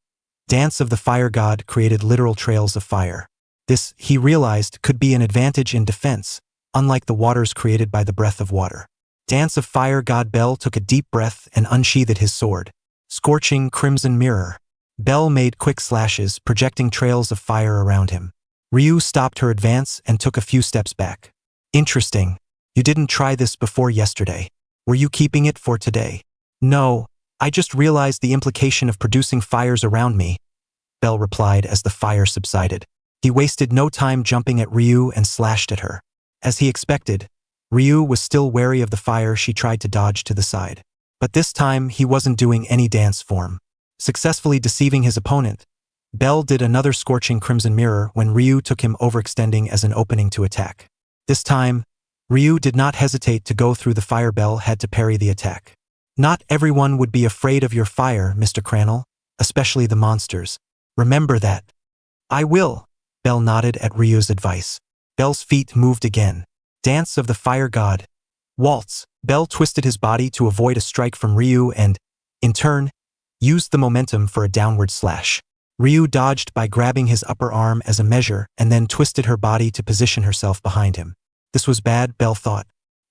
Dance of the Fire God created literal trails of fire. This, he realized, could be an advantage in defense, unlike the waters created by the Breath of Water. Dance of Fire God. Belle took a deep breath and unsheathed his sword. Scorching crimson mirror. Belle made quick slashes, projecting trails of fire around him. Ryu stopped her advance and took a few steps back. Interesting. You didn't try this before yesterday. Were you keeping it for today? No, I just realized the implication of producing fires around me, Belle replied as the fire subsided. He wasted no time jumping at Ryu and slashed at her. As he expected, Ryu was still wary of the fire. She tried to dodge to the side. But this time, he wasn't doing any dance form. Successfully deceiving his opponent, Belle did another scorching crimson mirror when Ryu took him overextending as an opening to attack. This time, Ryu did not hesitate to go through the fire. Belle had to parry the attack. Not everyone would be afraid of your fire, Mr. Cranel, especially the monsters. Remember that. I will. Belle nodded at Ryu's advice. Belle's feet moved again. Dance of the Fire God. Waltz. Belle twisted his body to avoid a strike from Ryu and, in turn, used the momentum for a downward slash. Ryu dodged by grabbing his upper arm as a measure and then twisted her body to position herself behind him. This was bad, Belle thought.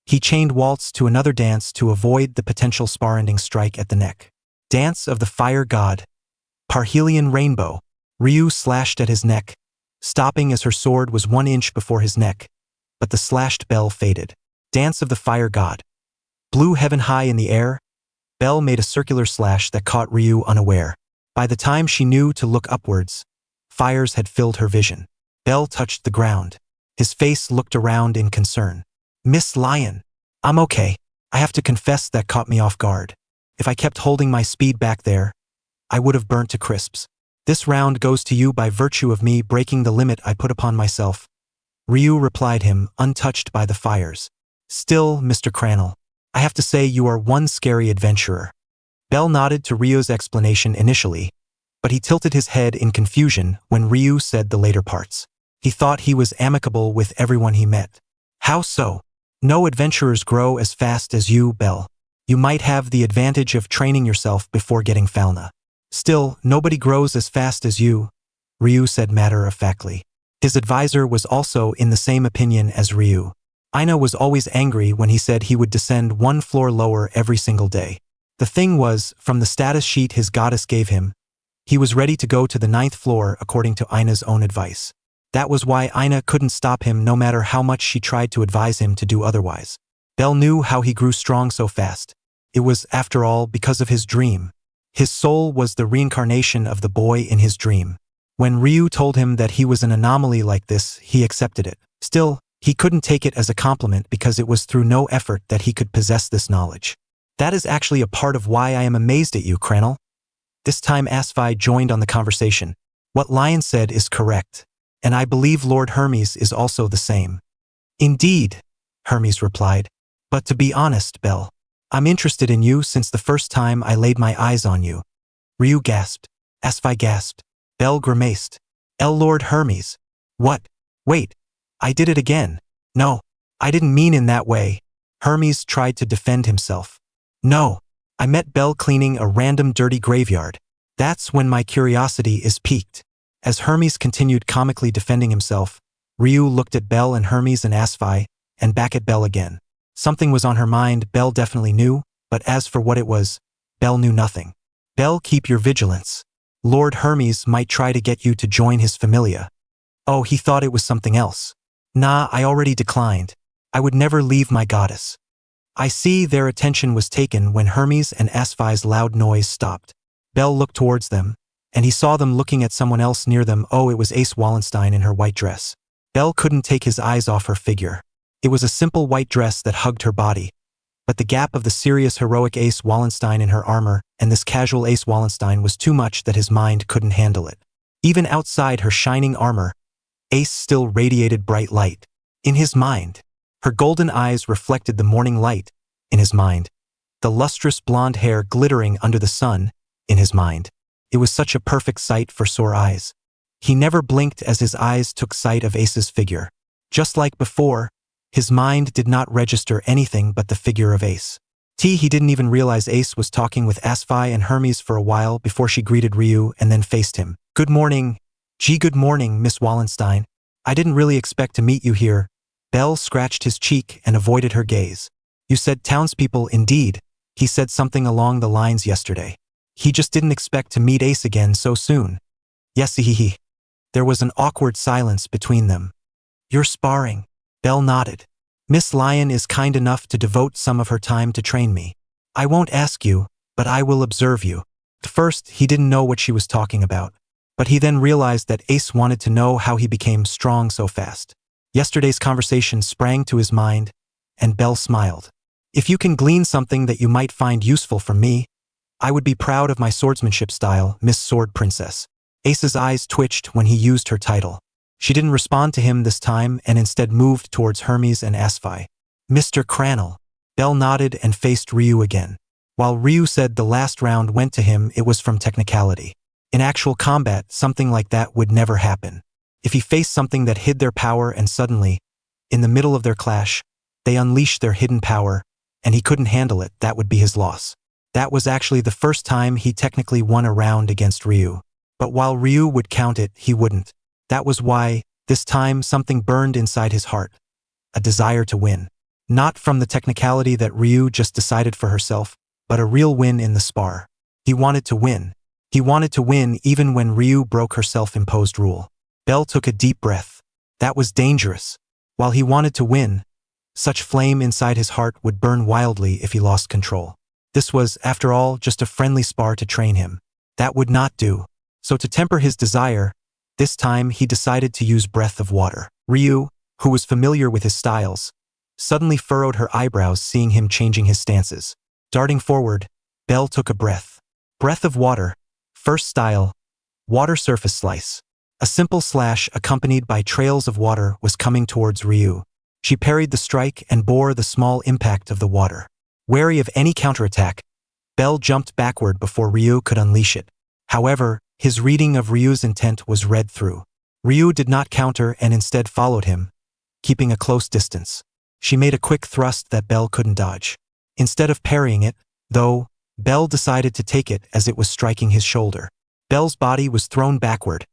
He chained Waltz to another dance to avoid the potential spar-ending strike at the neck. Dance of the Fire God. Parhelion Rainbow. Ryu slashed at his neck, stopping as her sword was 1 inch before his neck, but the slashed Belle faded. Dance of the Fire God. Blue Heaven. High in the air, Belle made a circular slash that caught Ryu unaware. By the time she knew to look upwards, fires had filled her vision. Belle touched the ground. His face looked around in concern. Miss Lion. I'm okay. I have to confess that caught me off guard. If I kept holding my speed back there, I would have burnt to crisps. This round goes to you by virtue of me breaking the limit I put upon myself. Ryu replied him, untouched by the fires. Still, Mr. Cranel, I have to say you are one scary adventurer. Belle nodded to Ryu's explanation initially, but he tilted his head in confusion when Ryu said the later parts. He thought he was amicable with everyone he met. How so? No adventurers grow as fast as you, Belle. You might have the advantage of training yourself before getting Falna. Still, nobody grows as fast as you, Ryu said matter-of-factly. His advisor was also in the same opinion as Ryu. Aina was always angry when he said he would descend 1 floor lower every single day. The thing was, from the status sheet his goddess gave him, he was ready to go to the 9th floor according to Aina's own advice. That was why Aina couldn't stop him no matter how much she tried to advise him to do otherwise. Belle knew how he grew strong so fast. It was, after all, because of his dream. His soul was the reincarnation of the boy in his dream. When Ryu told him that he was an anomaly like this, he accepted it. Still, he couldn't take it as a compliment because it was through no effort that he could possess this knowledge. That is actually a part of why I am amazed at you, Cranel. This time Asphi joined on the conversation. What Lion said is correct, and I believe Lord Hermes is also the same. Indeed, Hermes replied. But to be honest, Belle, I'm interested in you since the first time I laid my eyes on you. Ryu gasped. Asfi gasped. Belle grimaced. Lord Hermes. What? Wait. I did it again. No. I didn't mean in that way. Hermes tried to defend himself. No. I met Belle cleaning a random dirty graveyard. That's when my curiosity is piqued. As Hermes continued comically defending himself, Ryu looked at Belle and Hermes and Asfi, and back at Belle again. Something was on her mind, Belle definitely knew, but as for what it was, Belle knew nothing. Belle, keep your vigilance. Lord Hermes might try to get you to join his familia. Oh, he thought it was something else. Nah, I already declined. I would never leave my goddess. I see. Their attention was taken when Hermes and Asfi's loud noise stopped. Belle looked towards them, and he saw them looking at someone else near them. Oh, it was Ace Wallenstein in her white dress. Belle couldn't take his eyes off her figure. It was a simple white dress that hugged her body, but the gap of the serious heroic Ace Wallenstein in her armor and this casual Ace Wallenstein was too much that his mind couldn't handle it. Even outside her shining armor, Ace still radiated bright light. In his mind, her golden eyes reflected the morning light. In his mind, the lustrous blonde hair glittering under the sun. In his mind, it was such a perfect sight for sore eyes. He never blinked as his eyes took sight of Ace's figure. Just like before, his mind did not register anything but the figure of Ace. He didn't even realize Ace was talking with Asfi and Hermes for a while before she greeted Ryu and then faced him. Good morning. Good morning, Miss Wallenstein. I didn't really expect to meet you here. Belle scratched his cheek and avoided her gaze. You said townspeople, indeed. He said something along the lines yesterday. He just didn't expect to meet Ace again so soon. Yes, he. There was an awkward silence between them. You're sparring. Belle nodded. Miss Lion is kind enough to devote some of her time to train me. I won't ask you, but I will observe you. At first, he didn't know what she was talking about, but he then realized that Ace wanted to know how he became strong so fast. Yesterday's conversation sprang to his mind, and Belle smiled. If you can glean something that you might find useful from me, I would be proud of my swordsmanship style, Miss Sword Princess. Ace's eyes twitched when he used her title. She didn't respond to him this time and instead moved towards Hermes and Asfi. Mr. Cranel. Belle nodded and faced Ryu again. While Ryu said the last round went to him, it was from technicality. In actual combat, something like that would never happen. If he faced something that hid their power and suddenly, in the middle of their clash, they unleashed their hidden power, and he couldn't handle it, that would be his loss. That was actually the first time he technically won a round against Ryu. But while Ryu would count it, he wouldn't. That was why, this time, something burned inside his heart. A desire to win. Not from the technicality that Ryu just decided for herself, but a real win in the spar. He wanted to win. He wanted to win even when Ryu broke her self-imposed rule. Belle took a deep breath. That was dangerous. While he wanted to win, such flame inside his heart would burn wildly if he lost control. This was, after all, just a friendly spar to train him. That would not do. So to temper his desire, this time he decided to use breath of water. Ryu, who was familiar with his styles, suddenly furrowed her eyebrows seeing him changing his stances. Darting forward, Belle took a breath. Breath of water. First style. Water surface slice. A simple slash accompanied by trails of water was coming towards Ryu. She parried the strike and bore the small impact of the water. Wary of any counterattack, Belle jumped backward before Ryu could unleash it. However, his reading of Ryu's intent was read through. Ryu did not counter and instead followed him, keeping a close distance. She made a quick thrust that Belle couldn't dodge. Instead of parrying it, though, Belle decided to take it as it was striking his shoulder. Belle's body was thrown backward,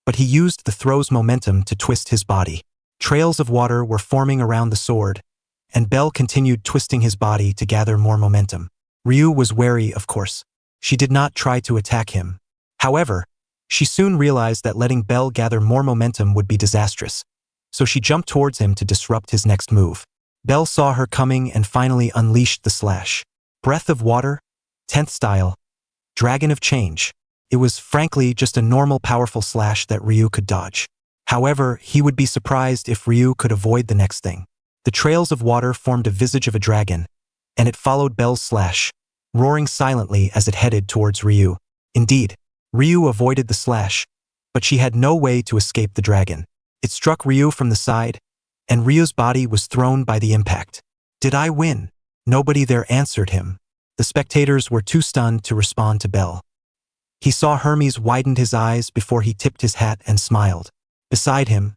but he used the throw's momentum to twist his body. Trails of water were forming around the sword, and Belle continued twisting his body to gather more momentum. Ryu was wary, of course. She did not try to attack him. However, she soon realized that letting Belle gather more momentum would be disastrous, so she jumped towards him to disrupt his next move. Belle saw her coming and finally unleashed the slash. Breath of water, 10th style, Dragon of Change. It was, frankly, just a normal powerful slash that Ryu could dodge. However, he would be surprised if Ryu could avoid the next thing. The trails of water formed a visage of a dragon, and it followed Belle's slash, roaring silently as it headed towards Ryu. Indeed, Ryu avoided the slash, but she had no way to escape the dragon. It struck Ryu from the side, and Ryu's body was thrown by the impact. Did I win? Nobody there answered him. The spectators were too stunned to respond to Belle. He saw Hermes widened his eyes before he tipped his hat and smiled. Beside him,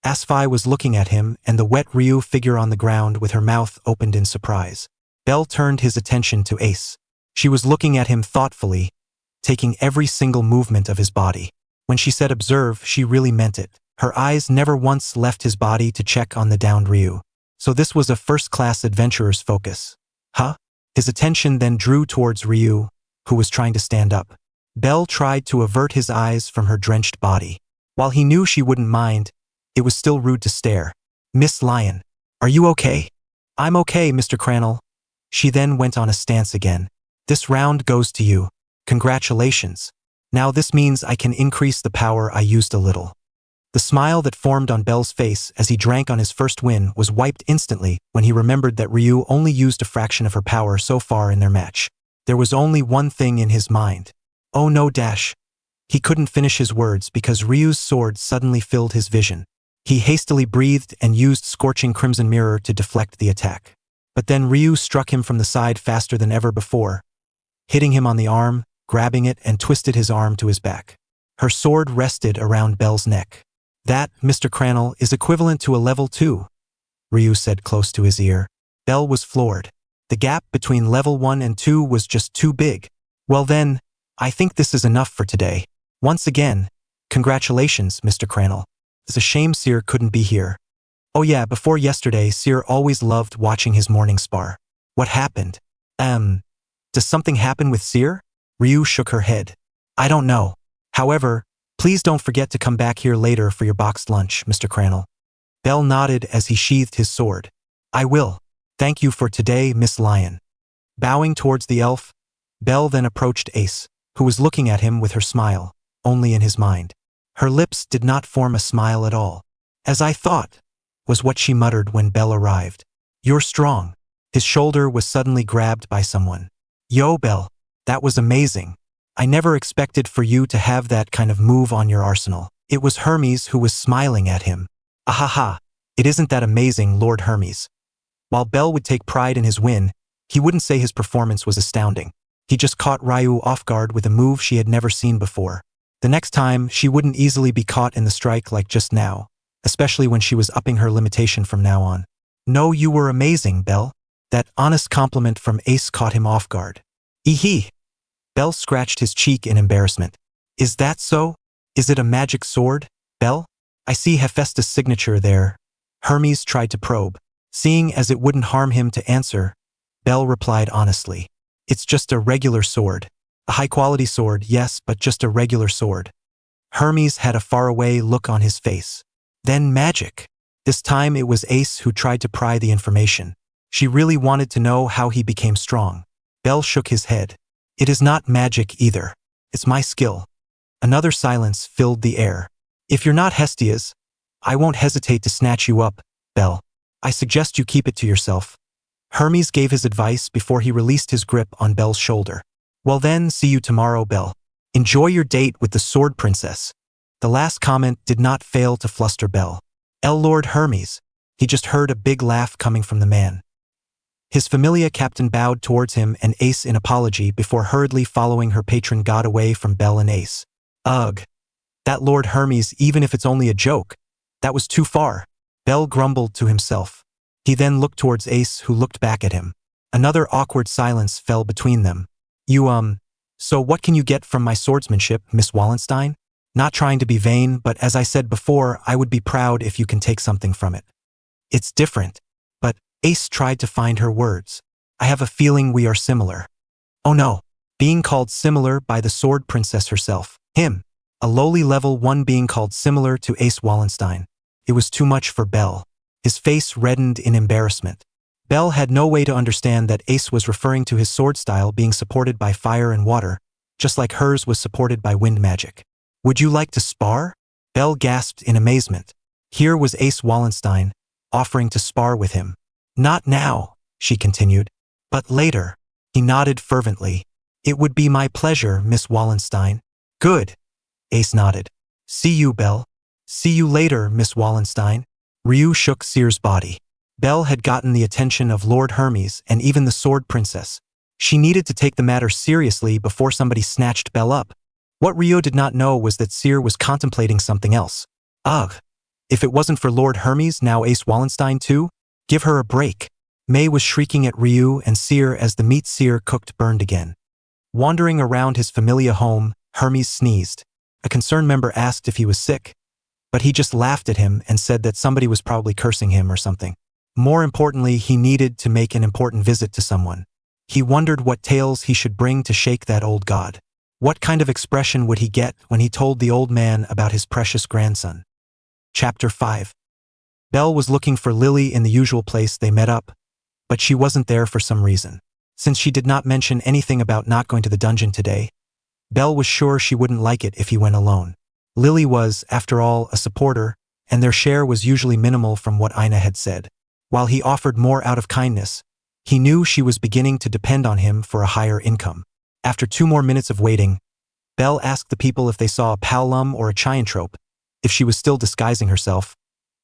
Asfi was looking at him and the wet Ryu figure on the ground with her mouth opened in surprise. Bell turned his attention to Ace. She was looking at him thoughtfully, taking every single movement of his body. When she said observe, she really meant it. Her eyes never once left his body to check on the downed Ryu. So this was a first-class adventurer's focus. Huh? His attention then drew towards Ryu, who was trying to stand up. Bell tried to avert his eyes from her drenched body. While he knew she wouldn't mind, it was still rude to stare. Miss Lion, are you okay? I'm okay, Mr. Cranel. She then went on a stance again. This round goes to you. Congratulations. Now this means I can increase the power I used a little. The smile that formed on Bell's face as he drank on his first win was wiped instantly when he remembered that Ryu only used a fraction of her power so far in their match. There was only one thing in his mind. Oh no dash. He couldn't finish his words because Ryu's sword suddenly filled his vision. He hastily breathed and used Scorching Crimson Mirror to deflect the attack. But then Ryu struck him from the side faster than ever before, hitting him on the arm, grabbing it and twisted his arm to his back. Her sword rested around Bell's neck. That, Mr. Cranel, is equivalent to a level 2, Ryu said close to his ear. Bell was floored. The gap between level 1 and 2 was just too big. Well then, I think this is enough for today. Once again, congratulations, Mr. Cranel. It's a shame Seer couldn't be here. Oh yeah, before yesterday, Seer always loved watching his morning spar. What happened? Does something happen with Seer? Ryu shook her head. I don't know. However, please don't forget to come back here later for your boxed lunch, Mr. Cranel. Bell nodded as he sheathed his sword. I will. Thank you for today, Miss Lion. Bowing towards the elf, Bell then approached Ace, who was looking at him with her smile, only in his mind. Her lips did not form a smile at all. As I thought, was what she muttered when Bell arrived. You're strong. His shoulder was suddenly grabbed by someone. Yo, Bell, that was amazing. I never expected for you to have that kind of move on your arsenal. It was Hermes who was smiling at him. Ahaha, it isn't that amazing, Lord Hermes. While Bell would take pride in his win, he wouldn't say his performance was astounding. He just caught Ryu off guard with a move she had never seen before. The next time, she wouldn't easily be caught in the strike like just now, especially when she was upping her limitation from now on. No, you were amazing, Bell. That honest compliment from Ace caught him off guard. Eehee. Bell scratched his cheek in embarrassment. Is that so? Is it a magic sword, Bell? I see Hephaestus' signature there. Hermes tried to probe. Seeing as it wouldn't harm him to answer, Bell replied honestly. It's just a regular sword. A high-quality sword, yes, but just a regular sword. Hermes had a faraway look on his face. Then magic. This time it was Ace who tried to pry the information. She really wanted to know how he became strong. Bell shook his head. It is not magic either. It's my skill. Another silence filled the air. If you're not Hestia's, I won't hesitate to snatch you up, Bell. I suggest you keep it to yourself. Hermes gave his advice before he released his grip on Bell's shoulder. Well then, see you tomorrow, Bell. Enjoy your date with the Sword Princess. The last comment did not fail to fluster Bell. Lord Hermes. He just heard a big laugh coming from the man. His familia captain bowed towards him and Ace in apology before hurriedly following her patron god away from Bell and Ace. Ugh. That Lord Hermes, even if it's only a joke. That was too far. Bell grumbled to himself. He then looked towards Ace, who looked back at him. Another awkward silence fell between them. So what can you get from my swordsmanship, Miss Wallenstein? Not trying to be vain, but as I said before, I would be proud if you can take something from it. It's different. But Ace tried to find her words. I have a feeling we are similar. Oh no. Being called similar by the Sword Princess herself. Him. A lowly level 1 being called similar to Ace Wallenstein. It was too much for Bell. His face reddened in embarrassment. Bell had no way to understand that Ace was referring to his sword style being supported by fire and water, just like hers was supported by wind magic. Would you like to spar? Bell gasped in amazement. Here was Ace Wallenstein, offering to spar with him. Not now, she continued, but later. He nodded fervently. It would be my pleasure, Miss Wallenstein. Good. Ace nodded. See you, Bell. See you later, Miss Wallenstein. Ryu shook Seer's body. Bell had gotten the attention of Lord Hermes and even the Sword Princess. She needed to take the matter seriously before somebody snatched Bell up. What Rio did not know was that Seer was contemplating something else. Ugh. If it wasn't for Lord Hermes, now Ace Wallenstein too? Give her a break. May was shrieking at Ryu and Seer as the meat Seer cooked burned again. Wandering around his familiar home, Hermes sneezed. A concerned member asked if he was sick, but he just laughed at him and said that somebody was probably cursing him or something. More importantly, he needed to make an important visit to someone. He wondered what tales he should bring to shake that old god. What kind of expression would he get when he told the old man about his precious grandson? Chapter 5. Belle was looking for Lily in the usual place they met up, but she wasn't there for some reason. Since she did not mention anything about not going to the dungeon today, Belle was sure she wouldn't like it if he went alone. Lily was, after all, a supporter, and their share was usually minimal from what Ina had said. While he offered more out of kindness, he knew she was beginning to depend on him for a higher income. After 2 more minutes of waiting, Belle asked the people if they saw a palum or a chiantrope, if she was still disguising herself.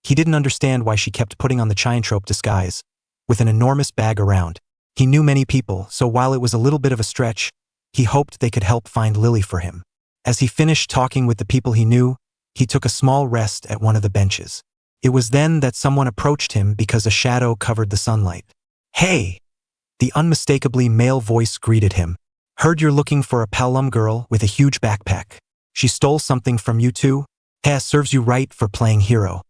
He didn't understand why she kept putting on the chiantrope disguise, with an enormous bag around. He knew many people, so while it was a little bit of a stretch, he hoped they could help find Lily for him. As he finished talking with the people he knew, he took a small rest at one of the benches. It was then that someone approached him because a shadow covered the sunlight. "Hey!" The unmistakably male voice greeted him. "Heard you're looking for a palum girl with a huge backpack. She stole something from you too? Serves you right for playing hero."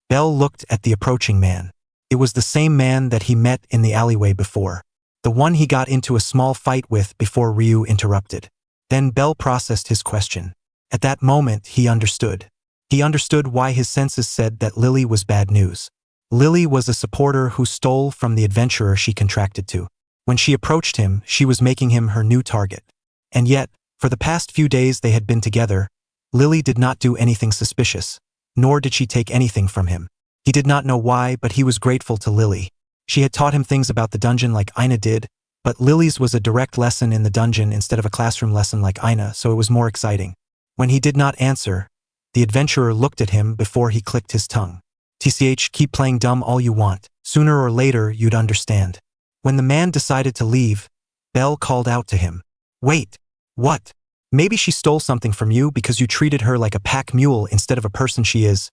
Belle looked at the approaching man. It was the same man that he met in the alleyway before. The one he got into a small fight with before Ryu interrupted. Then Belle processed his question. At that moment, he understood. He understood why his senses said that Lily was bad news. Lily was a supporter who stole from the adventurer she contracted to. When she approached him, she was making him her new target. And yet, for the past few days they had been together, Lily did not do anything suspicious, nor did she take anything from him. He did not know why, but he was grateful to Lily. She had taught him things about the dungeon like Ina did, but Lily's was a direct lesson in the dungeon instead of a classroom lesson like Ina, so it was more exciting. When he did not answer, the adventurer looked at him before he clicked his tongue. "TCH, keep playing dumb all you want. Sooner or later, you'd understand." When the man decided to leave, Belle called out to him. "Wait, what? Maybe she stole something from you because you treated her like a pack mule instead of a person she is."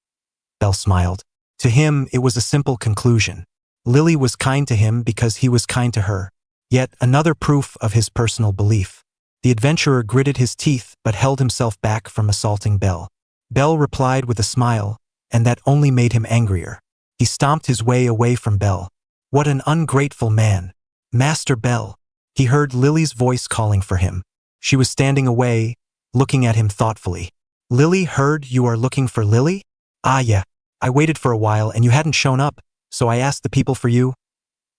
Belle smiled. To him, it was a simple conclusion. Lily was kind to him because he was kind to her. Yet another proof of his personal belief. The adventurer gritted his teeth but held himself back from assaulting Belle. Belle replied with a smile, and that only made him angrier. He stomped his way away from Belle. What an ungrateful man. "Master Belle." He heard Lily's voice calling for him. She was standing away, looking at him thoughtfully. "Lily, heard you are looking for Lily?" "Ah yeah. I waited for a while and you hadn't shown up, so I asked the people for you."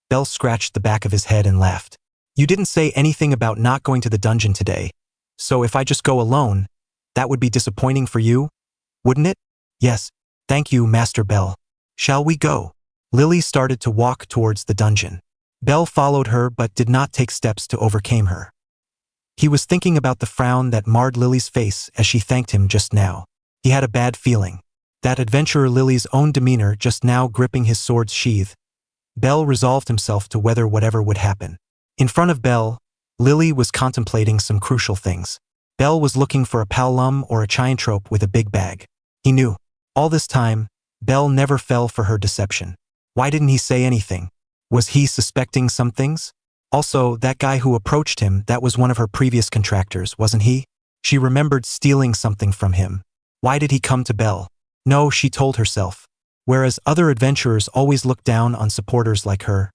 Belle scratched the back of his head and laughed. "You didn't say anything about not going to the dungeon today, so if I just go alone, that would be disappointing for you, wouldn't it?" "Yes, thank you, Master Belle. Shall we go?" Lily started to walk towards the dungeon. Belle followed her but did not take steps to overcome her. He was thinking about the frown that marred Lily's face as she thanked him just now. He had a bad feeling. That adventurer Lily's own demeanor just now gripping his sword's sheath. Belle resolved himself to weather whatever would happen. In front of Belle, Lily was contemplating some crucial things. Belle was looking for a palum or a chiantrope with a big bag. He knew. All this time, Belle never fell for her deception. Why didn't he say anything? Was he suspecting some things? Also, that guy who approached him, that was one of her previous contractors, wasn't he? She remembered stealing something from him. Why did he come to Belle? No, she told herself. Whereas other adventurers always looked down on supporters like her,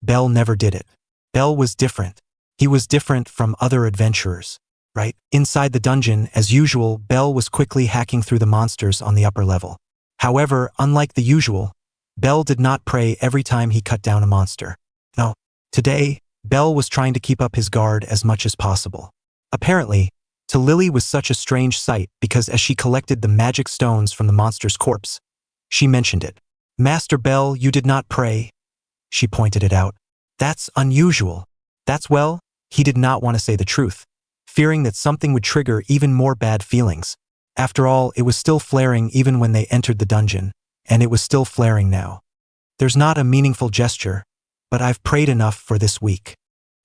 Belle never did it. Belle was different. He was different from other adventurers. Right? Inside the dungeon, as usual, Belle was quickly hacking through the monsters on the upper level. However, unlike the usual, Belle did not pray every time he cut down a monster. No. Today, Belle was trying to keep up his guard as much as possible. Apparently, to Lily was such a strange sight because as she collected the magic stones from the monster's corpse, she mentioned it. "Master Belle, you did not pray." She pointed it out. "That's unusual." Well, he did not want to say the truth, fearing that something would trigger even more bad feelings. After all, it was still flaring even when they entered the dungeon, and it was still flaring now. "There's not a meaningful gesture, but I've prayed enough for this week."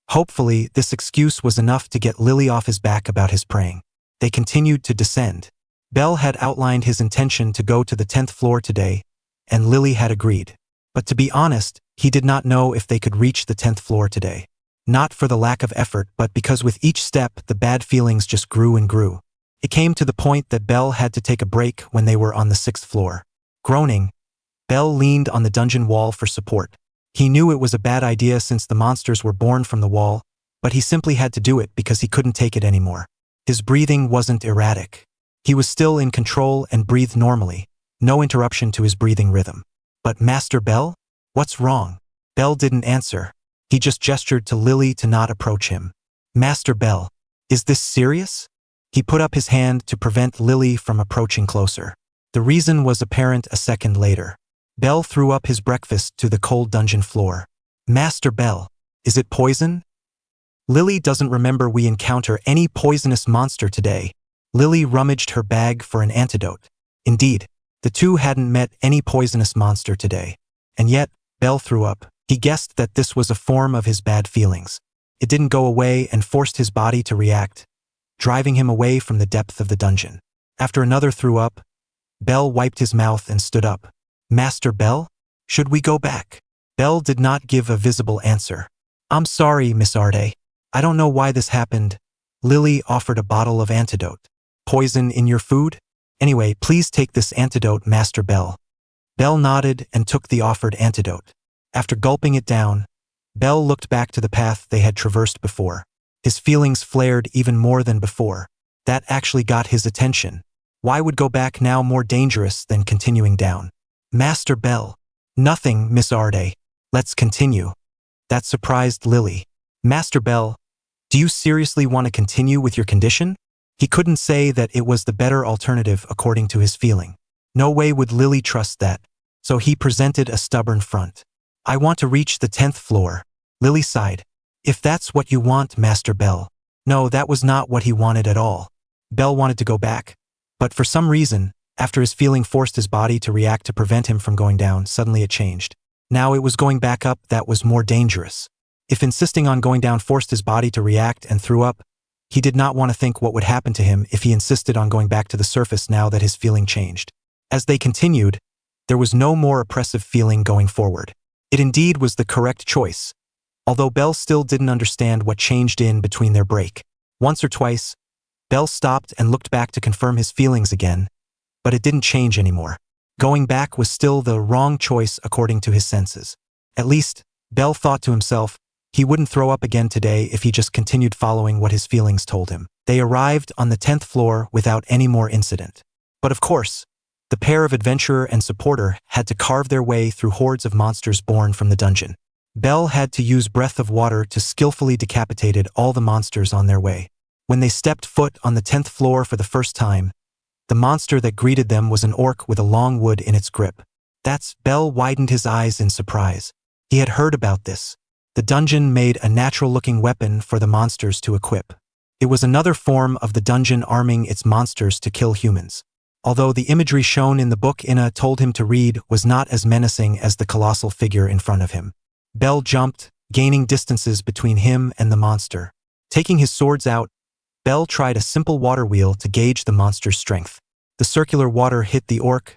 Hopefully, this excuse was enough to get Lily off his back about his praying. they continued to descend. Bell had outlined his intention to go to the 10th floor today, and Lily had agreed. But to be honest, he did not know if they could reach the 10th floor today. Not for the lack of effort, but because with each step, the bad feelings just grew and grew. It came to the point that Bell had to take a break when they were on the 6th floor. Groaning, Bell leaned on the dungeon wall for support. He knew it was a bad idea since the monsters were born from the wall, but he simply had to do it because he couldn't take it anymore. His breathing wasn't erratic. He was still in control and breathed normally, no interruption to his breathing rhythm. But Master Bell? What's wrong? Bell didn't answer. He just gestured to Lily to not approach him. Master Bell, is this serious? He put up his hand to prevent Lily from approaching closer. The reason was apparent a second later. Bell threw up his breakfast to the cold dungeon floor. Master Bell, is it poison? Lily doesn't remember we encounter any poisonous monster today. Lily rummaged her bag for an antidote. Indeed, the two hadn't met any poisonous monster today. And yet, Bell threw up. He guessed that this was a form of his bad feelings. It didn't go away and forced his body to react, driving him away from the depth of the dungeon. After another threw up, Bell wiped his mouth and stood up. Master Bell? Should we go back? Bell did not give a visible answer. I'm sorry, Miss Arde. I don't know why this happened. Lily offered a bottle of antidote. Poison in your food? Anyway, please take this antidote, Master Bell. Bell nodded and took the offered antidote. After gulping it down, Bell looked back to the path they had traversed before. His feelings flared even more than before. That actually got his attention. Why would go back now more dangerous than continuing down? Master Bell. Nothing, Miss Arde. Let's continue. That surprised Lily. Master Bell, do you seriously want to continue with your condition? He couldn't say that it was the better alternative according to his feeling. No way would Lily trust that, so he presented a stubborn front. I want to reach the 10th floor. Lily sighed. If that's what you want, Master Bell. No, that was not what he wanted at all. Bell wanted to go back, but for some reason, after his feeling forced his body to react to prevent him from going down, suddenly it changed. Now it was going back up that was more dangerous. If insisting on going down forced his body to react and threw up, he did not want to think what would happen to him if he insisted on going back to the surface now that his feeling changed. As they continued, there was no more oppressive feeling going forward. It indeed was the correct choice, although Bell still didn't understand what changed in between their break. Once or twice, Bell stopped and looked back to confirm his feelings again, but it didn't change anymore. Going back was still the wrong choice according to his senses. At least, Bell thought to himself, he wouldn't throw up again today if he just continued following what his feelings told him. They arrived on the 10th floor without any more incident. But of course, the pair of adventurer and supporter had to carve their way through hordes of monsters born from the dungeon. Bell had to use breath of water to skillfully decapitate all the monsters on their way. When they stepped foot on the 10th floor for the first time, the monster that greeted them was an orc with a long wood in its grip. Bell widened his eyes in surprise. He had heard about this. The dungeon made a natural-looking weapon for the monsters to equip. It was another form of the dungeon arming its monsters to kill humans. Although the imagery shown in the book Ina told him to read was not as menacing as the colossal figure in front of him. Bell jumped, gaining distances between him and the monster. Taking his swords out, Bell tried a simple water wheel to gauge the monster's strength. The circular water hit the orc,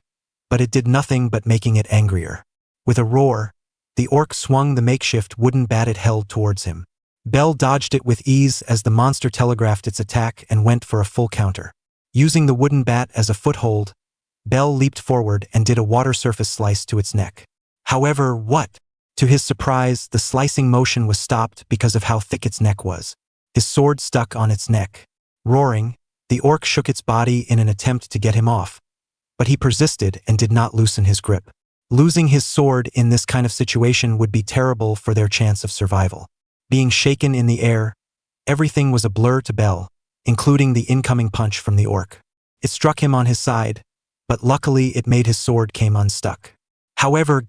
but it did nothing but making it angrier. With a roar, the orc swung the makeshift wooden bat it held towards him. Bell dodged it with ease as the monster telegraphed its attack and went for a full counter. Using the wooden bat as a foothold, Bell leaped forward and did a water surface slice to its neck. However, to his surprise, the slicing motion was stopped because of how thick its neck was. His sword stuck on its neck. Roaring, the orc shook its body in an attempt to get him off, but he persisted and did not loosen his grip. Losing his sword in this kind of situation would be terrible for their chance of survival. Being shaken in the air, everything was a blur to Bell, including the incoming punch from the orc. It struck him on his side, but luckily it made his sword came unstuck. However,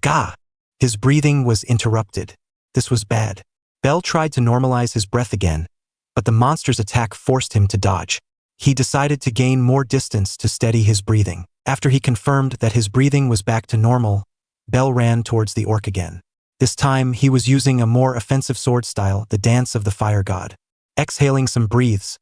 his breathing was interrupted. This was bad. Bell tried to normalize his breath again, but the monster's attack forced him to dodge. He decided to gain more distance to steady his breathing. After he confirmed that his breathing was back to normal, Bell ran towards the orc again. This time, he was using a more offensive sword style, the Dance of the Fire God. Exhaling some breaths,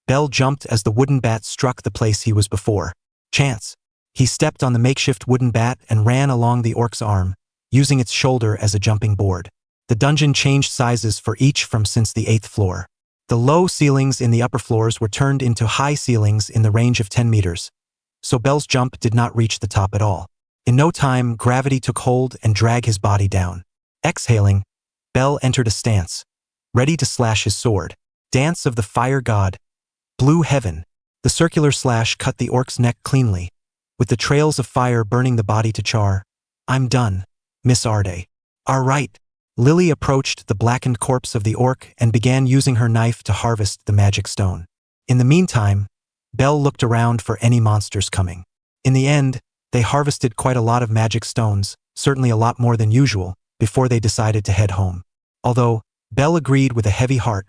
Bell jumped as the wooden bat struck the place he was before. Chance. He stepped on the makeshift wooden bat and ran along the orc's arm, using its shoulder as a jumping board. The dungeon changed sizes for each from since the 8th floor. The low ceilings in the upper floors were turned into high ceilings in the range of 10 meters, so Bell's jump did not reach the top at all. In no time, gravity took hold and dragged his body down. Exhaling, Bell entered a stance, ready to slash his sword. Dance of the Fire God. Blue Heaven. The circular slash cut the orc's neck cleanly, with the trails of fire burning the body to char. I'm done, Miss Arde. All right. Lily approached the blackened corpse of the orc and began using her knife to harvest the magic stone. In the meantime, Bell looked around for any monsters coming. In the end, they harvested quite a lot of magic stones, certainly a lot more than usual, before they decided to head home. Although, Bell agreed with a heavy heart,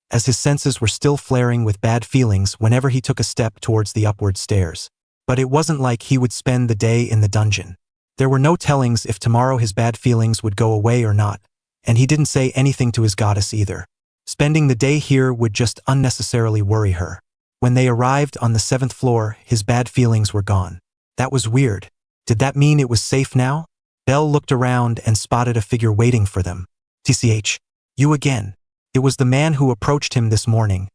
as his senses were still flaring with bad feelings whenever he took a step towards the upward stairs. But it wasn't like he would spend the day in the dungeon. There were no tellings if tomorrow his bad feelings would go away or not, and he didn't say anything to his goddess either. Spending the day here would just unnecessarily worry her. When they arrived on the 7th floor, his bad feelings were gone. That was weird. Did that mean it was safe now? Bell looked around and spotted a figure waiting for them. TCH. You again. It was the man who approached him this morning,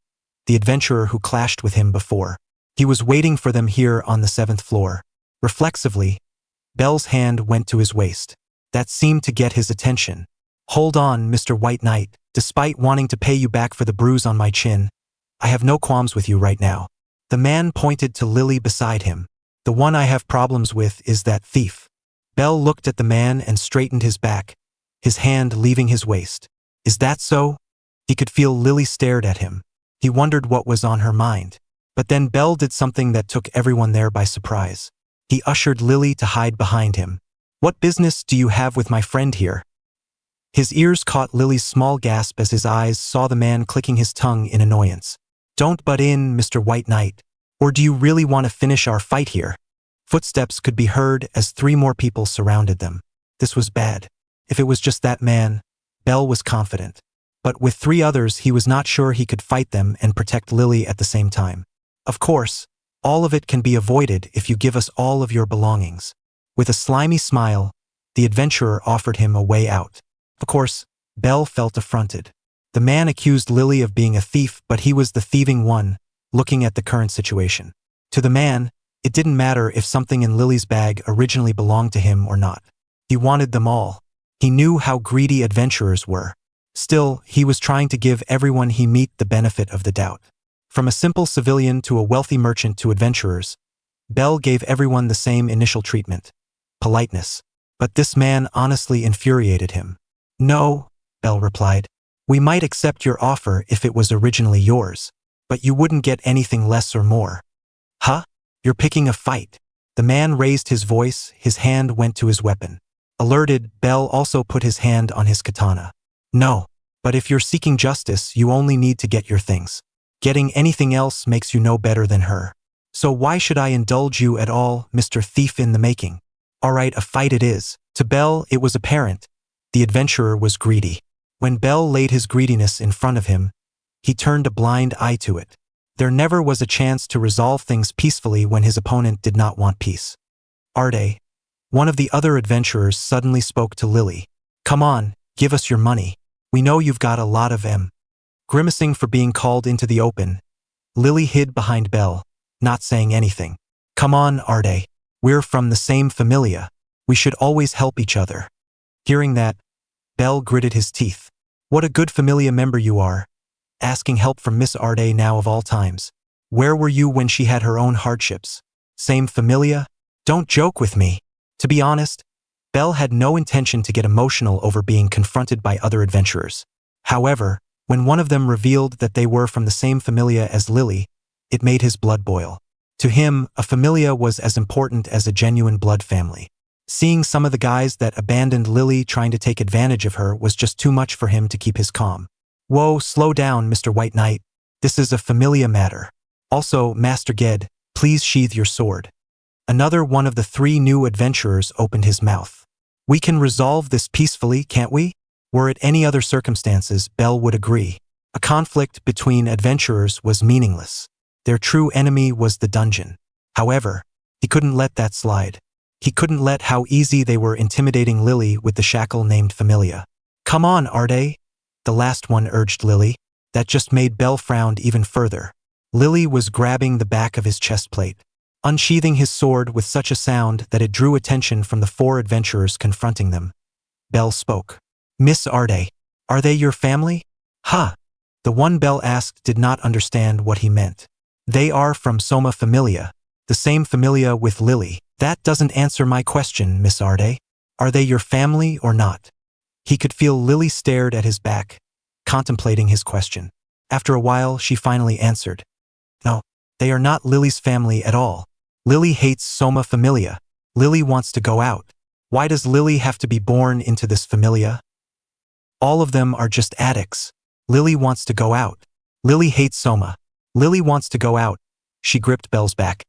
the adventurer who clashed with him before. He was waiting for them here on the 7th floor. Reflexively, Bell's hand went to his waist. That seemed to get his attention. Hold on, Mr. White Knight. Despite wanting to pay you back for the bruise on my chin, I have no qualms with you right now. The man pointed to Lily beside him. The one I have problems with is that thief. Bell looked at the man and straightened his back, his hand leaving his waist. Is that so? He could feel Lily stared at him. He wondered what was on her mind. But then Bell did something that took everyone there by surprise. He ushered Lily to hide behind him. What business do you have with my friend here? His ears caught Lily's small gasp as his eyes saw the man clicking his tongue in annoyance. Don't butt in, Mr. White Knight. Or do you really want to finish our fight here? Footsteps could be heard as 3 more people surrounded them. This was bad. If it was just that man, Bell was confident. But with 3 others, he was not sure he could fight them and protect Lily at the same time. Of course, all of it can be avoided if you give us all of your belongings. With a slimy smile, the adventurer offered him a way out. Of course, Bell felt affronted. The man accused Lily of being a thief, but he was the thieving one, looking at the current situation. To the man, it didn't matter if something in Lily's bag originally belonged to him or not. He wanted them all. He knew how greedy adventurers were. Still, he was trying to give everyone he met the benefit of the doubt. From a simple civilian to a wealthy merchant to adventurers, Bell gave everyone the same initial treatment. Politeness. But this man honestly infuriated him. No, Bell replied. We might accept your offer if it was originally yours, but you wouldn't get anything less or more. Huh? You're picking a fight. The man raised his voice, his hand went to his weapon. Alerted, Bell also put his hand on his katana. No, but if you're seeking justice, you only need to get your things. Getting anything else makes you no better than her. So why should I indulge you at all, Mr. Thief in the making? All right, a fight it is. To Bell, it was apparent. The adventurer was greedy. When Bell laid his greediness in front of him, he turned a blind eye to it. There never was a chance to resolve things peacefully when his opponent did not want peace. Arde, one of the other adventurers, suddenly spoke to Lily. Come on, give us your money. We know you've got a lot of them. Grimacing for being called into the open, Lily hid behind Bell, not saying anything. Come on, Arde. We're from the same familia. We should always help each other. Hearing that, Bell gritted his teeth. What a good familia member you are. Asking help from Miss Arde now of all times. Where were you when she had her own hardships? Same familia? Don't joke with me. To be honest, Bell had no intention to get emotional over being confronted by other adventurers. However, when one of them revealed that they were from the same familia as Lily, it made his blood boil. To him, a familia was as important as a genuine blood family. Seeing some of the guys that abandoned Lily trying to take advantage of her was just too much for him to keep his calm. Whoa, slow down, Mr. White Knight. This is a familia matter. Also, Master Ged, please sheath your sword. Another one of the 3 new adventurers opened his mouth. We can resolve this peacefully, can't we? Were it any other circumstances, Bell would agree. A conflict between adventurers was meaningless. Their true enemy was the dungeon. However, he couldn't let that slide. He couldn't let how easy they were intimidating Lily with the shackle named Familia. Come on, Arde, the last one urged Lily. That just made Bell frown even further. Lily was grabbing the back of his chest plate, unsheathing his sword with such a sound that it drew attention from the 4 adventurers confronting them. Bell spoke. Miss Arde, are they your family? Huh. The one Bell asked did not understand what he meant. They are from Soma Familia, the same Familia with Lily. That doesn't answer my question, Miss Arde. Are they your family or not? He could feel Lily stared at his back, contemplating his question. After a while, she finally answered. No, they are not Lily's family at all. Lily hates Soma Familia. Lily wants to go out. Why does Lily have to be born into this Familia? All of them are just addicts. Lily wants to go out. Lily hates Soma. Lily wants to go out. She gripped Belle's back,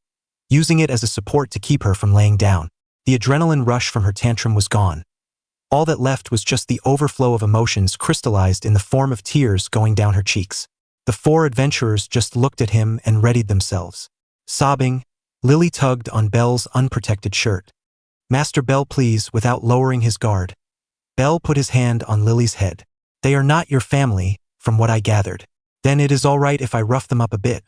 using it as a support to keep her from laying down. The adrenaline rush from her tantrum was gone. All that left was just the overflow of emotions crystallized in the form of tears going down her cheeks. The 4 adventurers just looked at him and readied themselves. Sobbing, Lily tugged on Belle's unprotected shirt. Master Bell, please, without lowering his guard. Bell put his hand on Lily's head. They are not your family, from what I gathered. Then it is all right if I rough them up a bit.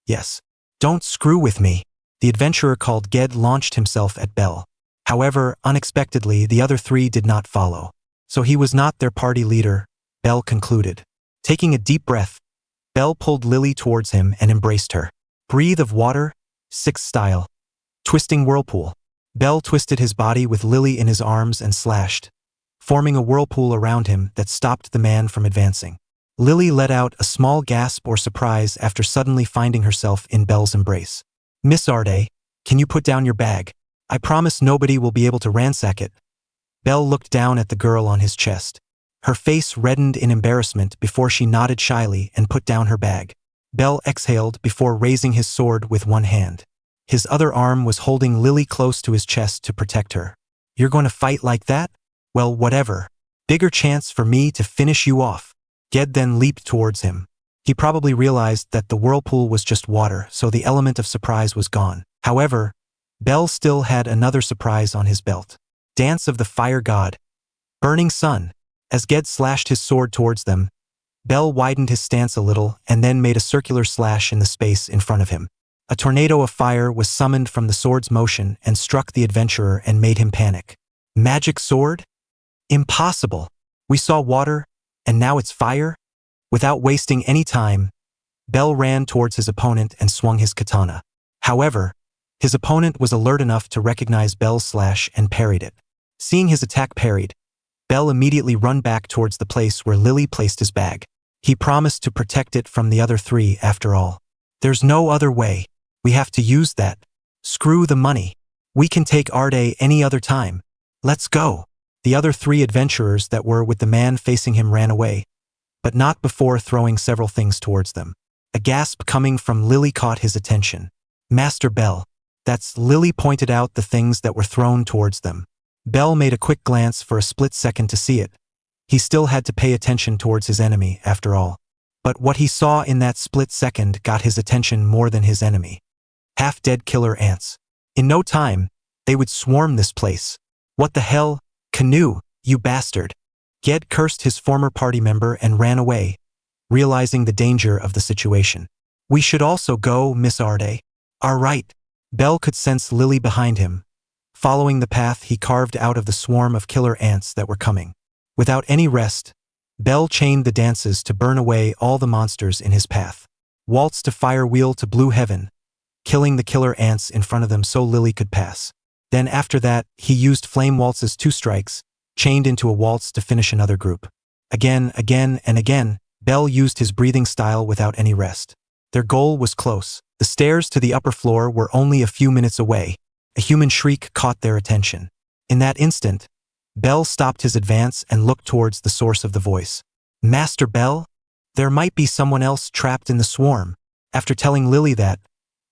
Yes. Don't screw with me. The adventurer called Ged launched himself at Bell. However, unexpectedly, the other 3 did not follow. So he was not their party leader, Bell concluded. Taking a deep breath, Bell pulled Lily towards him and embraced her. Breathe of water, 6th style. Twisting whirlpool. Bell twisted his body with Lily in his arms and slashed, forming a whirlpool around him that stopped the man from advancing. Lily let out a small gasp or surprise after suddenly finding herself in Bell's embrace. Miss Arde, can you put down your bag? I promise nobody will be able to ransack it. Bell looked down at the girl on his chest. Her face reddened in embarrassment before she nodded shyly and put down her bag. Bell exhaled before raising his sword with one hand. His other arm was holding Lily close to his chest to protect her. You're going to fight like that? Well, whatever. Bigger chance for me to finish you off. Ged then leaped towards him. He probably realized that the whirlpool was just water, so the element of surprise was gone. However, Bell still had another surprise on his belt. Dance of the Fire God. Burning Sun. As Ged slashed his sword towards them, Bell widened his stance a little and then made a circular slash in the space in front of him. A tornado of fire was summoned from the sword's motion and struck the adventurer and made him panic. Magic sword? Impossible. We saw water, and now it's fire? Without wasting any time, Bell ran towards his opponent and swung his katana. However, his opponent was alert enough to recognize Bell's slash and parried it. Seeing his attack parried, Bell immediately ran back towards the place where Lily placed his bag. He promised to protect it from the other 3 after all. There's no other way. We have to use that. Screw the money. We can take Arde any other time. Let's go. The other 3 adventurers that were with the man facing him ran away, but not before throwing several things towards them. A gasp coming from Lily caught his attention. Master Bell. That's Lily pointed out the things that were thrown towards them. Bell made a quick glance for a split second to see it. He still had to pay attention towards his enemy, after all. But what he saw in that split second got his attention more than his enemy. Half-dead killer ants. In no time, they would swarm this place. What the hell? Canoe, you bastard. Ged cursed his former party member and ran away, realizing the danger of the situation. We should also go, Miss Arde. All right. Bell could sense Lily behind him, following the path he carved out of the swarm of killer ants that were coming. Without any rest, Bell chained the dances to burn away all the monsters in his path. Waltz to fire wheel to blue heaven, killing the killer ants in front of them so Lily could pass. Then after that, he used flame waltzes 2 strikes, chained into a waltz to finish another group. Again, and again, Bell used his breathing style without any rest. Their goal was close. The stairs to the upper floor were only a few minutes away. A human shriek caught their attention. In that instant, Bell stopped his advance and looked towards the source of the voice. Master Bell? There might be someone else trapped in the swarm. After telling Lily that,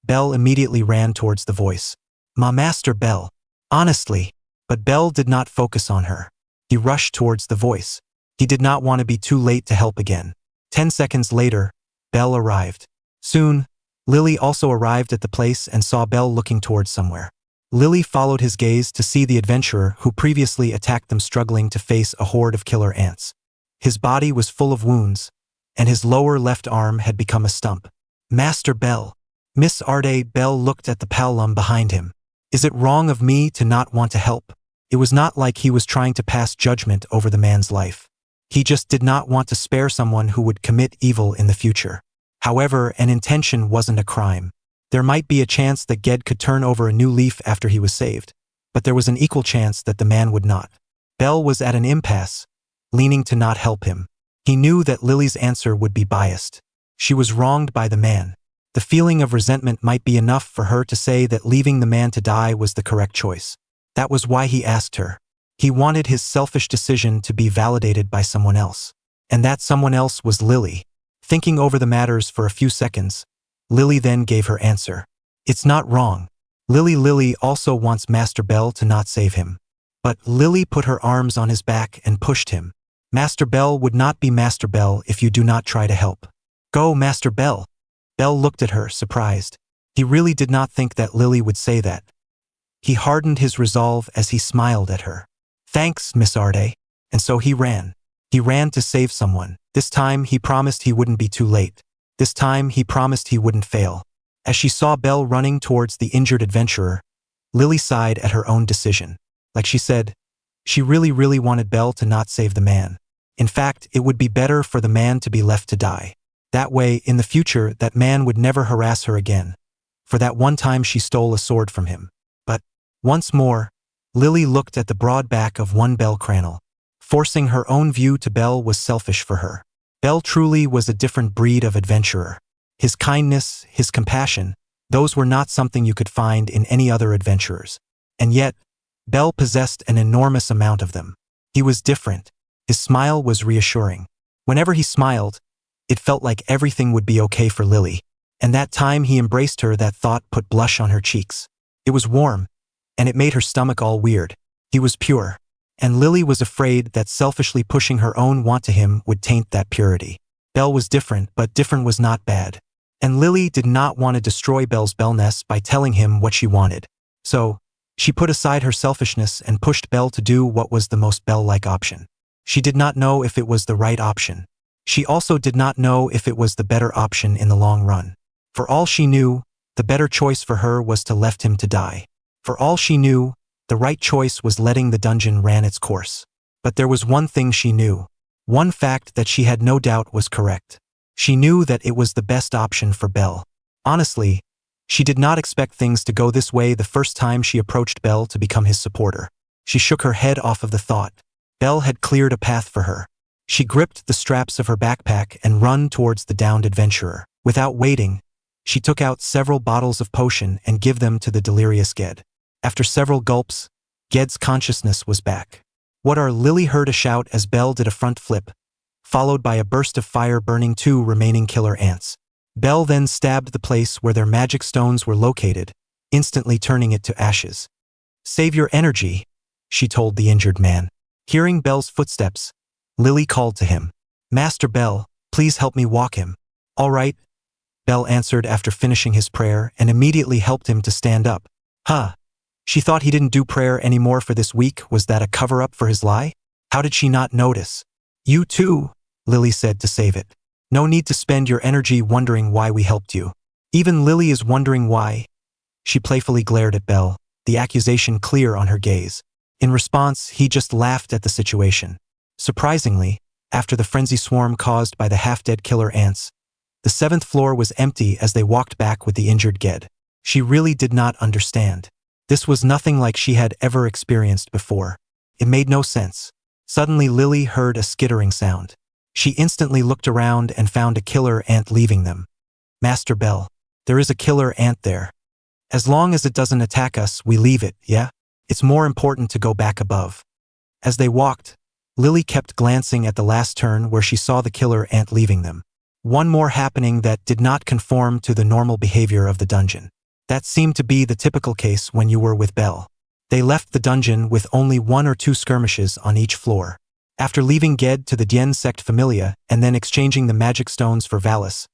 Bell immediately ran towards the voice. Ma Master Bell. Honestly. But Bell did not focus on her. He rushed towards the voice. He did not want to be too late to help again. 10 seconds later, Belle arrived. Soon, Lily also arrived at the place and saw Belle looking towards somewhere. Lily followed his gaze to see the adventurer who previously attacked them struggling to face a horde of killer ants. His body was full of wounds, and his lower left arm had become a stump. Master Belle. Miss Arde. Belle looked at the palum behind him. Is it wrong of me to not want to help? It was not like he was trying to pass judgment over the man's life. He just did not want to spare someone who would commit evil in the future. However, an intention wasn't a crime. There might be a chance that Ged could turn over a new leaf after he was saved, but there was an equal chance that the man would not. Belle was at an impasse, leaning to not help him. He knew that Lily's answer would be biased. She was wronged by the man. The feeling of resentment might be enough for her to say that leaving the man to die was the correct choice. That was why he asked her. He wanted his selfish decision to be validated by someone else. And that someone else was Lily. Thinking over the matters for a few seconds, Lily then gave her answer. It's not wrong. Lily also wants Master Belle to not save him. But Lily put her arms on his back and pushed him. Master Belle would not be Master Belle if you do not try to help. Go, Master Belle. Belle looked at her, surprised. He really did not think that Lily would say that. He hardened his resolve as he smiled at her. Thanks, Miss Arde. And so he ran. He ran to save someone. This time he promised he wouldn't be too late. This time he promised he wouldn't fail. As she saw Belle running towards the injured adventurer, Lily sighed at her own decision. Like she said, she really wanted Belle to not save the man. In fact, it would be better for the man to be left to die. That way, in the future, that man would never harass her again. For that one time she stole a sword from him. But, once more, Lily looked at the broad back of one Belle Cranel. Forcing her own view to Belle was selfish for her. Belle truly was a different breed of adventurer. His kindness, his compassion, those were not something you could find in any other adventurers. And yet, Belle possessed an enormous amount of them. He was different. His smile was reassuring. Whenever he smiled, it felt like everything would be okay for Lily. And that time he embraced her, that thought put blush on her cheeks. It was warm, and it made her stomach all weird. He was pure. And Lily was afraid that selfishly pushing her own want to him would taint that purity. Belle was different, but different was not bad. And Lily did not want to destroy Belle's Belle-ness by telling him what she wanted. So, she put aside her selfishness and pushed Belle to do what was the most Belle-like option. She did not know if it was the right option. She also did not know if it was the better option in the long run. For all she knew, the better choice for her was to left him to die. For all she knew, the right choice was letting the dungeon ran its course. But there was one thing she knew. One fact that she had no doubt was correct. She knew that it was the best option for Belle. Honestly, she did not expect things to go this way the first time she approached Belle to become his supporter. She shook her head off of the thought. Belle had cleared a path for her. She gripped the straps of her backpack and ran towards the downed adventurer. Without waiting, she took out several bottles of potion and gave them to the delirious Ged. After several gulps, Ged's consciousness was back. Lily heard a shout as Belle did a front flip, followed by a burst of fire burning 2 remaining killer ants. Belle then stabbed the place where their magic stones were located, instantly turning it to ashes. Save your energy, she told the injured man. Hearing Belle's footsteps, Lily called to him. Master Belle, please help me walk him. All right, Belle answered after finishing his prayer and immediately helped him to stand up. Huh. She thought he didn't do prayer anymore for this week. Was that a cover-up for his lie? How did she not notice? You too, Lily said to save it. No need to spend your energy wondering why we helped you. Even Lily is wondering why. She playfully glared at Belle, the accusation clear on her gaze. In response, he just laughed at the situation. Surprisingly, after the frenzy swarm caused by the half-dead killer ants, the 7th floor was empty as they walked back with the injured Ged. She really did not understand. This was nothing like she had ever experienced before. It made no sense. Suddenly Lily heard a skittering sound. She instantly looked around and found a killer ant leaving them. Master Belle, there is a killer ant there. As long as it doesn't attack us, we leave it, yeah? It's more important to go back above. As they walked, Lily kept glancing at the last turn where she saw the killer ant leaving them. One more happening that did not conform to the normal behavior of the dungeon. That seemed to be the typical case when you were with Belle. They left the dungeon with only 1 or 2 skirmishes on each floor. After leaving Ged to the Dien sect Familia and then exchanging the magic stones for Valis,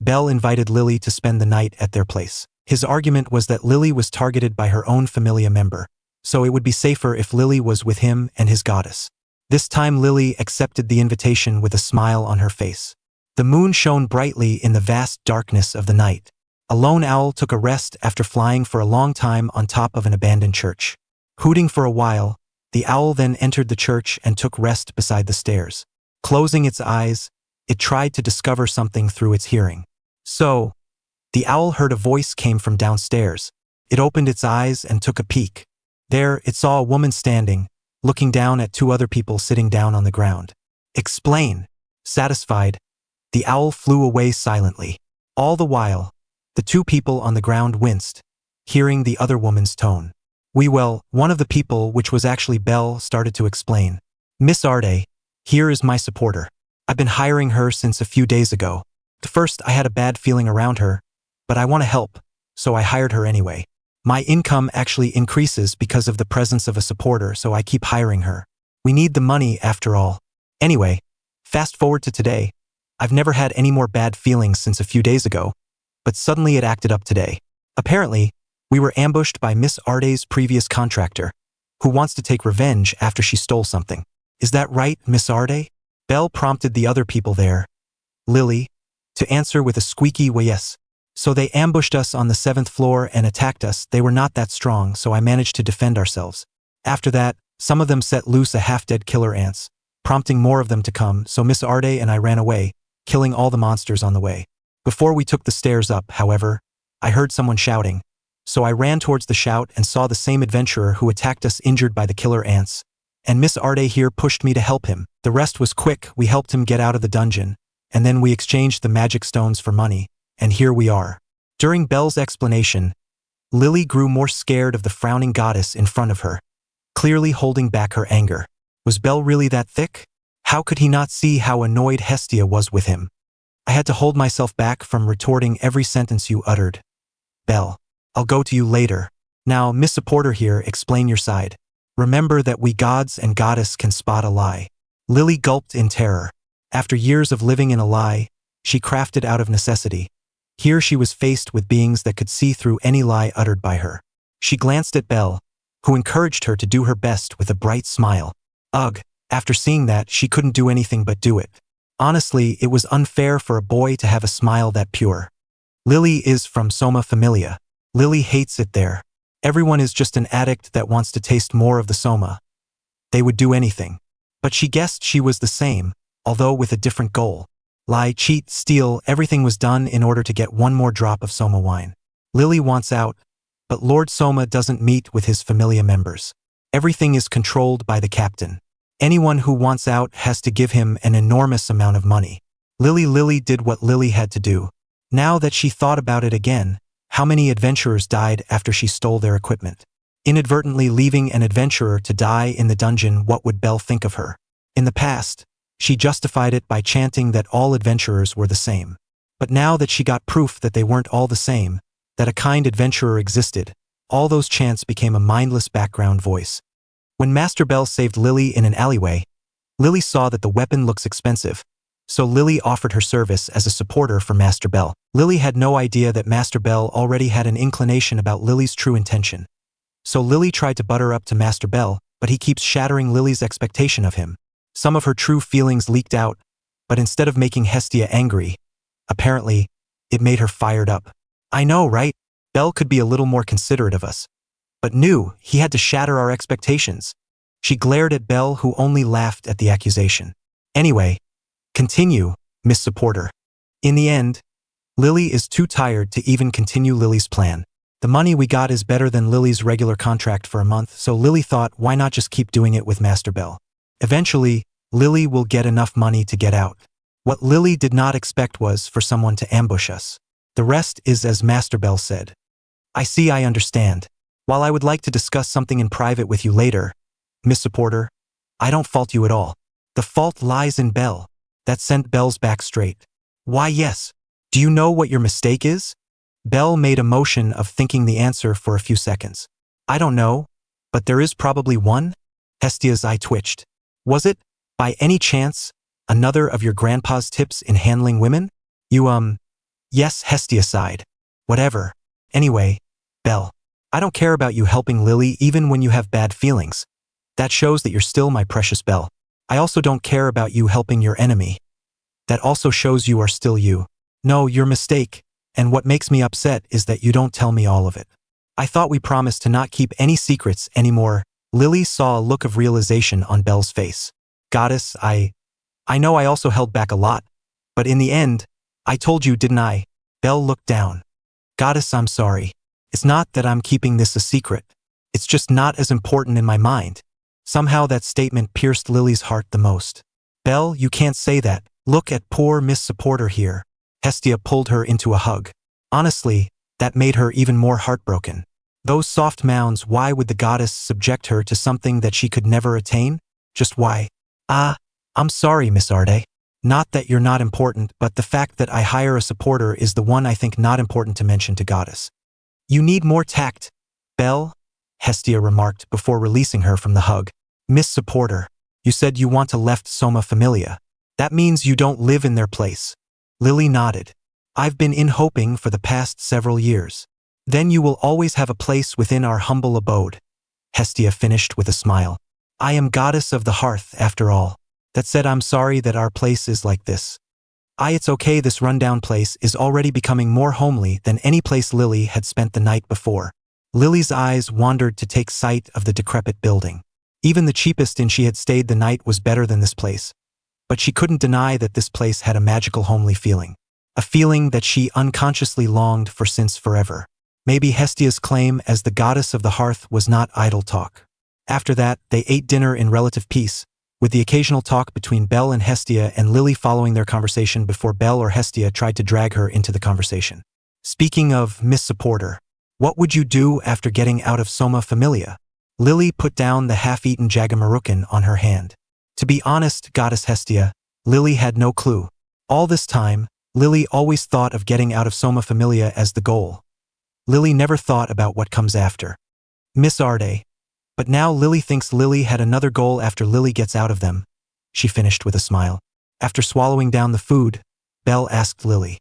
Bell invited Lily to spend the night at their place. His argument was that Lily was targeted by her own Familia member, so it would be safer if Lily was with him and his goddess. This time Lily accepted the invitation with a smile on her face. The moon shone brightly in the vast darkness of the night. A lone owl took a rest after flying for a long time on top of an abandoned church. Hooting for a while, the owl then entered the church and took rest beside the stairs. Closing its eyes, it tried to discover something through its hearing. So, the owl heard a voice came from downstairs. It opened its eyes and took a peek. There, it saw a woman standing, looking down at two other people sitting down on the ground. Explain. Satisfied, the owl flew away silently. All the while, the two people on the ground winced, hearing the other woman's tone. One of the people, which was actually Belle, started to explain. Miss Arde, here is my supporter. I've been hiring her since a few days ago. At first I had a bad feeling around her, but I want to help, so I hired her anyway. My income actually increases because of the presence of a supporter, so I keep hiring her. We need the money after all. Anyway, fast forward to today. I've never had any more bad feelings since a few days ago, but suddenly it acted up today. Apparently, we were ambushed by Miss Arde's previous contractor, who wants to take revenge after she stole something. Is that right, Miss Arde? Belle prompted the other people there, Lily, to answer with a squeaky yes. So they ambushed us on the 7th floor and attacked us. They were not that strong, so I managed to defend ourselves. After that, some of them set loose a half-dead killer ants, prompting more of them to come, so Miss Arde and I ran away, killing all the monsters on the way. Before we took the stairs up, however, I heard someone shouting. So I ran towards the shout and saw the same adventurer who attacked us injured by the killer ants. And Miss Arde here pushed me to help him. The rest was quick. We helped him get out of the dungeon, and then we exchanged the magic stones for money, and here we are. During Belle's explanation, Lily grew more scared of the frowning goddess in front of her, clearly holding back her anger. Was Belle really that thick? How could he not see how annoyed Hestia was with him? I had to hold myself back from retorting every sentence you uttered. Belle, I'll go to you later. Now, Miss Supporter here, explain your side. Remember that we gods and goddess can spot a lie. Lily gulped in terror. After years of living in a lie, she crafted out of necessity. Here she was faced with beings that could see through any lie uttered by her. She glanced at Belle, who encouraged her to do her best with a bright smile. Ugh, after seeing that, she couldn't do anything but do it. Honestly, it was unfair for a boy to have a smile that pure. Lily is from Soma Familia. Lily hates it there. Everyone is just an addict that wants to taste more of the Soma. They would do anything. But she guessed she was the same, although with a different goal. Lie, cheat, steal, everything was done in order to get one more drop of Soma wine. Lily wants out, but Lord Soma doesn't meet with his Familia members. Everything is controlled by the captain. Anyone who wants out has to give him an enormous amount of money. Lily did what Lily had to do. Now that she thought about it again, how many adventurers died after she stole their equipment? Inadvertently leaving an adventurer to die in the dungeon, what would Belle think of her? In the past, she justified it by chanting that all adventurers were the same. But now that she got proof that they weren't all the same, that a kind adventurer existed, all those chants became a mindless background voice. When Master Bell saved Lily in an alleyway, Lily saw that the weapon looks expensive, so Lily offered her service as a supporter for Master Bell. Lily had no idea that Master Bell already had an inclination about Lily's true intention. So Lily tried to butter up to Master Bell, but he keeps shattering Lily's expectation of him. Some of her true feelings leaked out, but instead of making Hestia angry, apparently, it made her fired up. I know, right? Bell could be a little more considerate of us. But knew he had to shatter our expectations. She glared at Belle, who only laughed at the accusation. Anyway, continue, Miss Supporter. In the end, Lily is too tired to even continue Lily's plan. The money we got is better than Lily's regular contract for a month, so Lily thought, why not just keep doing it with Master Bell? Eventually, Lily will get enough money to get out. What Lily did not expect was for someone to ambush us. The rest is as Master Bell said. I understand. While I would like to discuss something in private with you later, Miss Supporter, I don't fault you at all. The fault lies in Belle. That sent Belle's back straight. Why yes. Do you know what your mistake is? Belle made a motion of thinking the answer for a few seconds. I don't know, but there is probably one? Hestia's eye twitched. Was it? By any chance, another of your grandpa's tips in handling women? Yes, Hestia sighed. Whatever. Anyway, Belle. I don't care about you helping Lily even when you have bad feelings. That shows that you're still my precious Belle. I also don't care about you helping your enemy. That also shows you are still you. No, your mistake, and what makes me upset is that you don't tell me all of it. I thought we promised to not keep any secrets anymore. Lily saw a look of realization on Belle's face. Goddess, I know I also held back a lot, but in the end, I told you, didn't I? Belle looked down. Goddess, I'm sorry. It's not that I'm keeping this a secret. It's just not as important in my mind. Somehow that statement pierced Lily's heart the most. Belle, you can't say that. Look at poor Miss Supporter here. Hestia pulled her into a hug. Honestly, that made her even more heartbroken. Those soft mounds, why would the goddess subject her to something that she could never attain? Just why? I'm sorry, Miss Arde. Not that you're not important, but the fact that I hire a supporter is the one I think not important to mention to goddess. You need more tact, Belle, Hestia remarked before releasing her from the hug. Miss Supporter, you said you want to left Soma Familia. That means you don't live in their place. Lily nodded. I've been in hoping for the past several years. Then you will always have a place within our humble abode. Hestia finished with a smile. I am goddess of the hearth, after all. That said, I'm sorry that our place is like this. It's okay, this rundown place is already becoming more homely than any place Lily had spent the night before. Lily's eyes wandered to take sight of the decrepit building. Even the cheapest inn she had stayed the night was better than this place. But she couldn't deny that this place had a magical homely feeling. A feeling that she unconsciously longed for since forever. Maybe Hestia's claim as the goddess of the hearth was not idle talk. After that, they ate dinner in relative peace, with the occasional talk between Belle and Hestia and Lily following their conversation before Belle or Hestia tried to drag her into the conversation. Speaking of Miss Supporter, what would you do after getting out of Soma Familia? Lily put down the half-eaten Jagamarukan on her hand. To be honest, Goddess Hestia, Lily had no clue. All this time, Lily always thought of getting out of Soma Familia as the goal. Lily never thought about what comes after. Miss Arde. But now Lily thinks Lily had another goal after Lily gets out of them. She finished with a smile. After swallowing down the food, Belle asked Lily.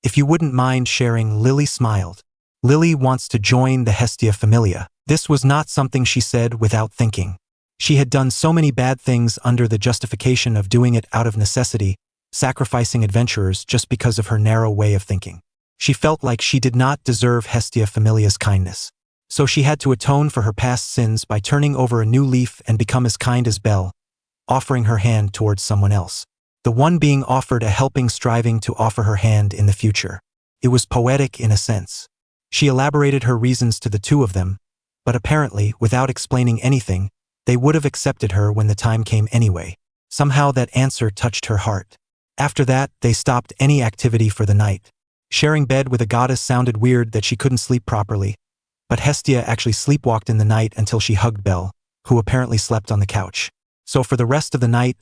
If you wouldn't mind sharing, Lily smiled. Lily wants to join the Hestia Familia. This was not something she said without thinking. She had done so many bad things under the justification of doing it out of necessity, sacrificing adventurers just because of her narrow way of thinking. She felt like she did not deserve Hestia Familia's kindness. So she had to atone for her past sins by turning over a new leaf and become as kind as Belle, offering her hand towards someone else. The one being offered a helping, striving to offer her hand in the future. It was poetic in a sense. She elaborated her reasons to the two of them, but apparently, without explaining anything, they would have accepted her when the time came anyway. Somehow that answer touched her heart. After that, they stopped any activity for the night. Sharing bed with a goddess sounded weird that she couldn't sleep properly, but Hestia actually sleepwalked in the night until she hugged Belle, who apparently slept on the couch. So for the rest of the night,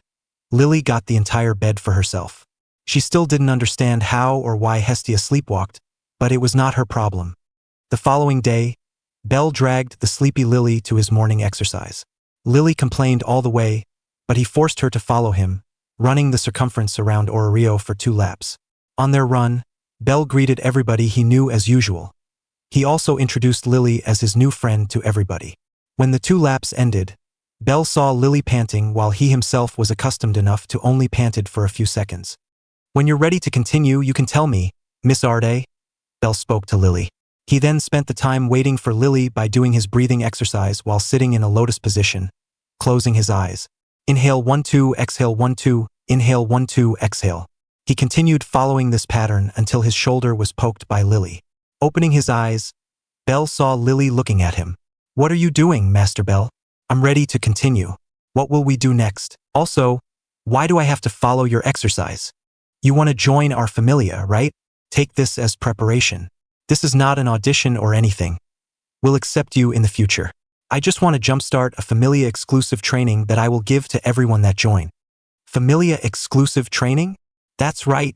Lily got the entire bed for herself. She still didn't understand how or why Hestia sleepwalked, but it was not her problem. The following day, Belle dragged the sleepy Lily to his morning exercise. Lily complained all the way, but he forced her to follow him, running the circumference around Ororio for 2 laps. On their run, Belle greeted everybody he knew as usual. He also introduced Lily as his new friend to everybody. When the 2 laps ended, Belle saw Lily panting while he himself was accustomed enough to only panted for a few seconds. When you're ready to continue, you can tell me, Miss Arde, Belle spoke to Lily. He then spent the time waiting for Lily by doing his breathing exercise while sitting in a lotus position, closing his eyes. Inhale 1-2, exhale 1-2, inhale 1-2, exhale. He continued following this pattern until his shoulder was poked by Lily. Opening his eyes, Belle saw Lily looking at him. What are you doing, Master Belle? I'm ready to continue. What will we do next? Also, why do I have to follow your exercise? You want to join our familia, right? Take this as preparation. This is not an audition or anything. We'll accept you in the future. I just want to jumpstart a familia exclusive training that I will give to everyone that join. Familia exclusive training? That's right,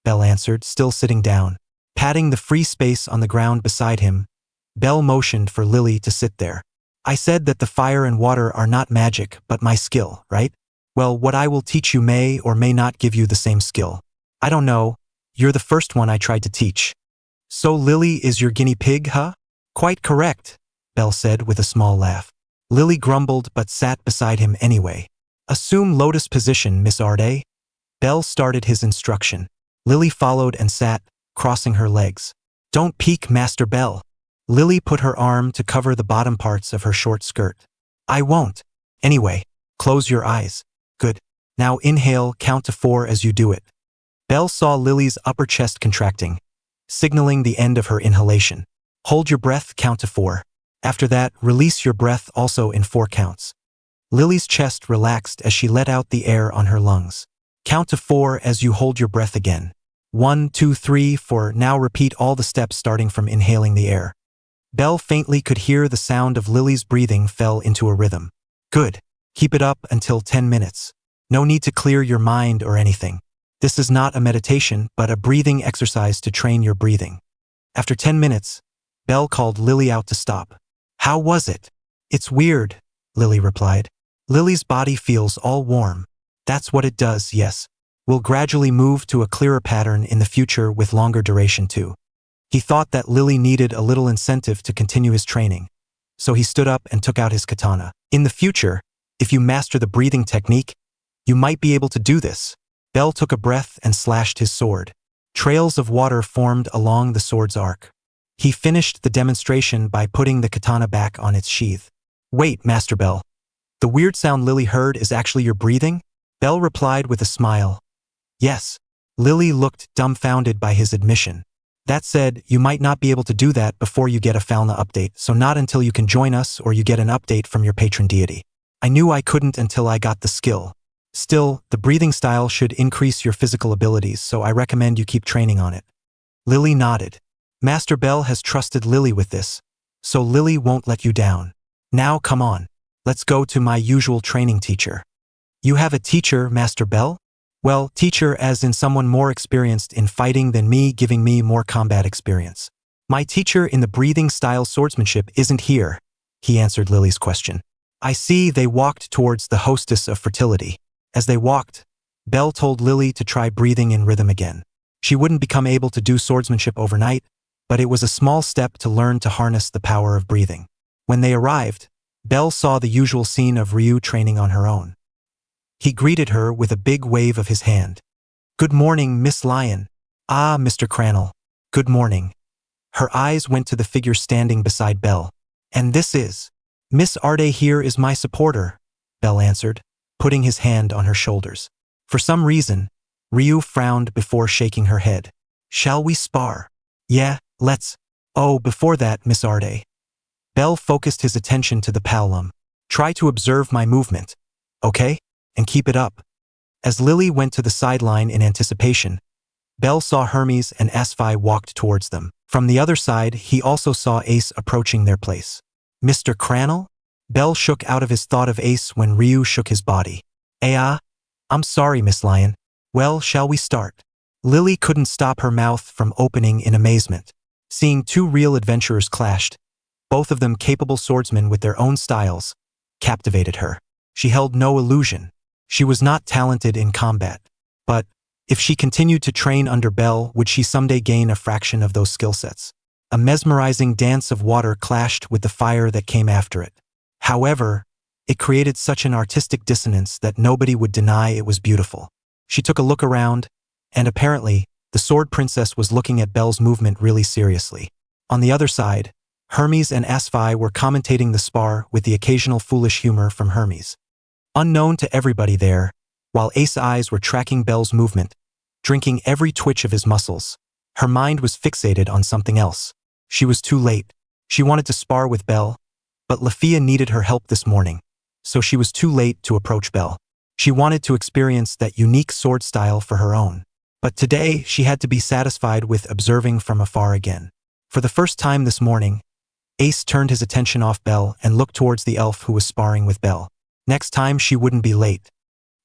Belle answered, still sitting down. Patting the free space on the ground beside him, Belle motioned for Lily to sit there. I said that the fire and water are not magic, but my skill, right? Well, what I will teach you may or may not give you the same skill. I don't know, you're the first one I tried to teach. So Lily is your guinea pig, huh? Quite correct, Belle said with a small laugh. Lily grumbled but sat beside him anyway. Assume lotus position, Miss Arde. Belle started his instruction. Lily followed and sat, crossing her legs. Don't peek, Master Belle. Lily put her arm to cover the bottom parts of her short skirt. I won't. Anyway, close your eyes. Good. Now inhale, count to 4 as you do it. Belle saw Lily's upper chest contracting, signaling the end of her inhalation. Hold your breath, count to 4. After that, release your breath also in 4 counts. Lily's chest relaxed as she let out the air on her lungs. Count to 4 as you hold your breath again. 1, 2, 3, 4. Now repeat all the steps starting from inhaling the air. Belle faintly could hear the sound of Lily's breathing fell into a rhythm. Good. Keep it up until 10 minutes. No need to clear your mind or anything. This is not a meditation, but a breathing exercise to train your breathing. After 10 minutes, Belle called Lily out to stop. How was it? It's weird, Lily replied. Lily's body feels all warm. That's what it does, yes. We'll gradually move to a clearer pattern in the future with longer duration too. He thought that Lily needed a little incentive to continue his training, so he stood up and took out his katana. In the future, if you master the breathing technique, you might be able to do this. Belle took a breath and slashed his sword. Trails of water formed along the sword's arc. He finished the demonstration by putting the katana back on its sheath. Wait, Master Belle. The weird sound Lily heard is actually your breathing? Belle replied with a smile. Yes. Lily looked dumbfounded by his admission. That said, you might not be able to do that before you get a Falna update, so not until you can join us or you get an update from your patron deity. I knew I couldn't until I got the skill. Still, the breathing style should increase your physical abilities, so I recommend you keep training on it. Lily nodded. Master Belle has trusted Lily with this, so Lily won't let you down. Now come on. Let's go to my usual training teacher. You have a teacher, Master Belle? Well, teacher as in someone more experienced in fighting than me, giving me more combat experience. My teacher in the breathing style swordsmanship isn't here, he answered Lily's question. I see. They walked towards the hostess of fertility. As they walked, Belle told Lily to try breathing in rhythm again. She wouldn't become able to do swordsmanship overnight, but it was a small step to learn to harness the power of breathing. When they arrived, Belle saw the usual scene of Ryu training on her own. He greeted her with a big wave of his hand. Good morning, Miss Lion. Ah, Mr. Cranel. Good morning. Her eyes went to the figure standing beside Belle. And this is? Miss Arde here is my supporter, Belle answered, putting his hand on her shoulders. For some reason, Ryu frowned before shaking her head. Shall we spar? Yeah, let's. Oh, before that, Miss Arde. Belle focused his attention to the palum. Try to observe my movement, okay? And keep it up. As Lily went to the sideline in anticipation, Belle saw Hermes and Asfi walked towards them. From the other side, he also saw Ace approaching their place. Mr. Cranel? Belle shook out of his thought of Ace when Ryu shook his body. I'm sorry, Miss Lion. Well, shall we start? Lily couldn't stop her mouth from opening in amazement. Seeing two real adventurers clashed, both of them capable swordsmen with their own styles, captivated her. She held no illusion. She was not talented in combat. But, if she continued to train under Belle, would she someday gain a fraction of those skill sets? A mesmerizing dance of water clashed with the fire that came after it. However, it created such an artistic dissonance that nobody would deny it was beautiful. She took a look around, and apparently, the sword princess was looking at Belle's movement really seriously. On the other side, Hermes and Asfi were commentating the spar with the occasional foolish humor from Hermes. Unknown to everybody there, while Ace's eyes were tracking Belle's movement, drinking every twitch of his muscles, her mind was fixated on something else. She was too late. She wanted to spar with Belle, but Lafia needed her help this morning, so she was too late to approach Belle. She wanted to experience that unique sword style for her own. But today, she had to be satisfied with observing from afar again. For the first time this morning, Ace turned his attention off Belle and looked towards the elf who was sparring with Belle. Next time she wouldn't be late.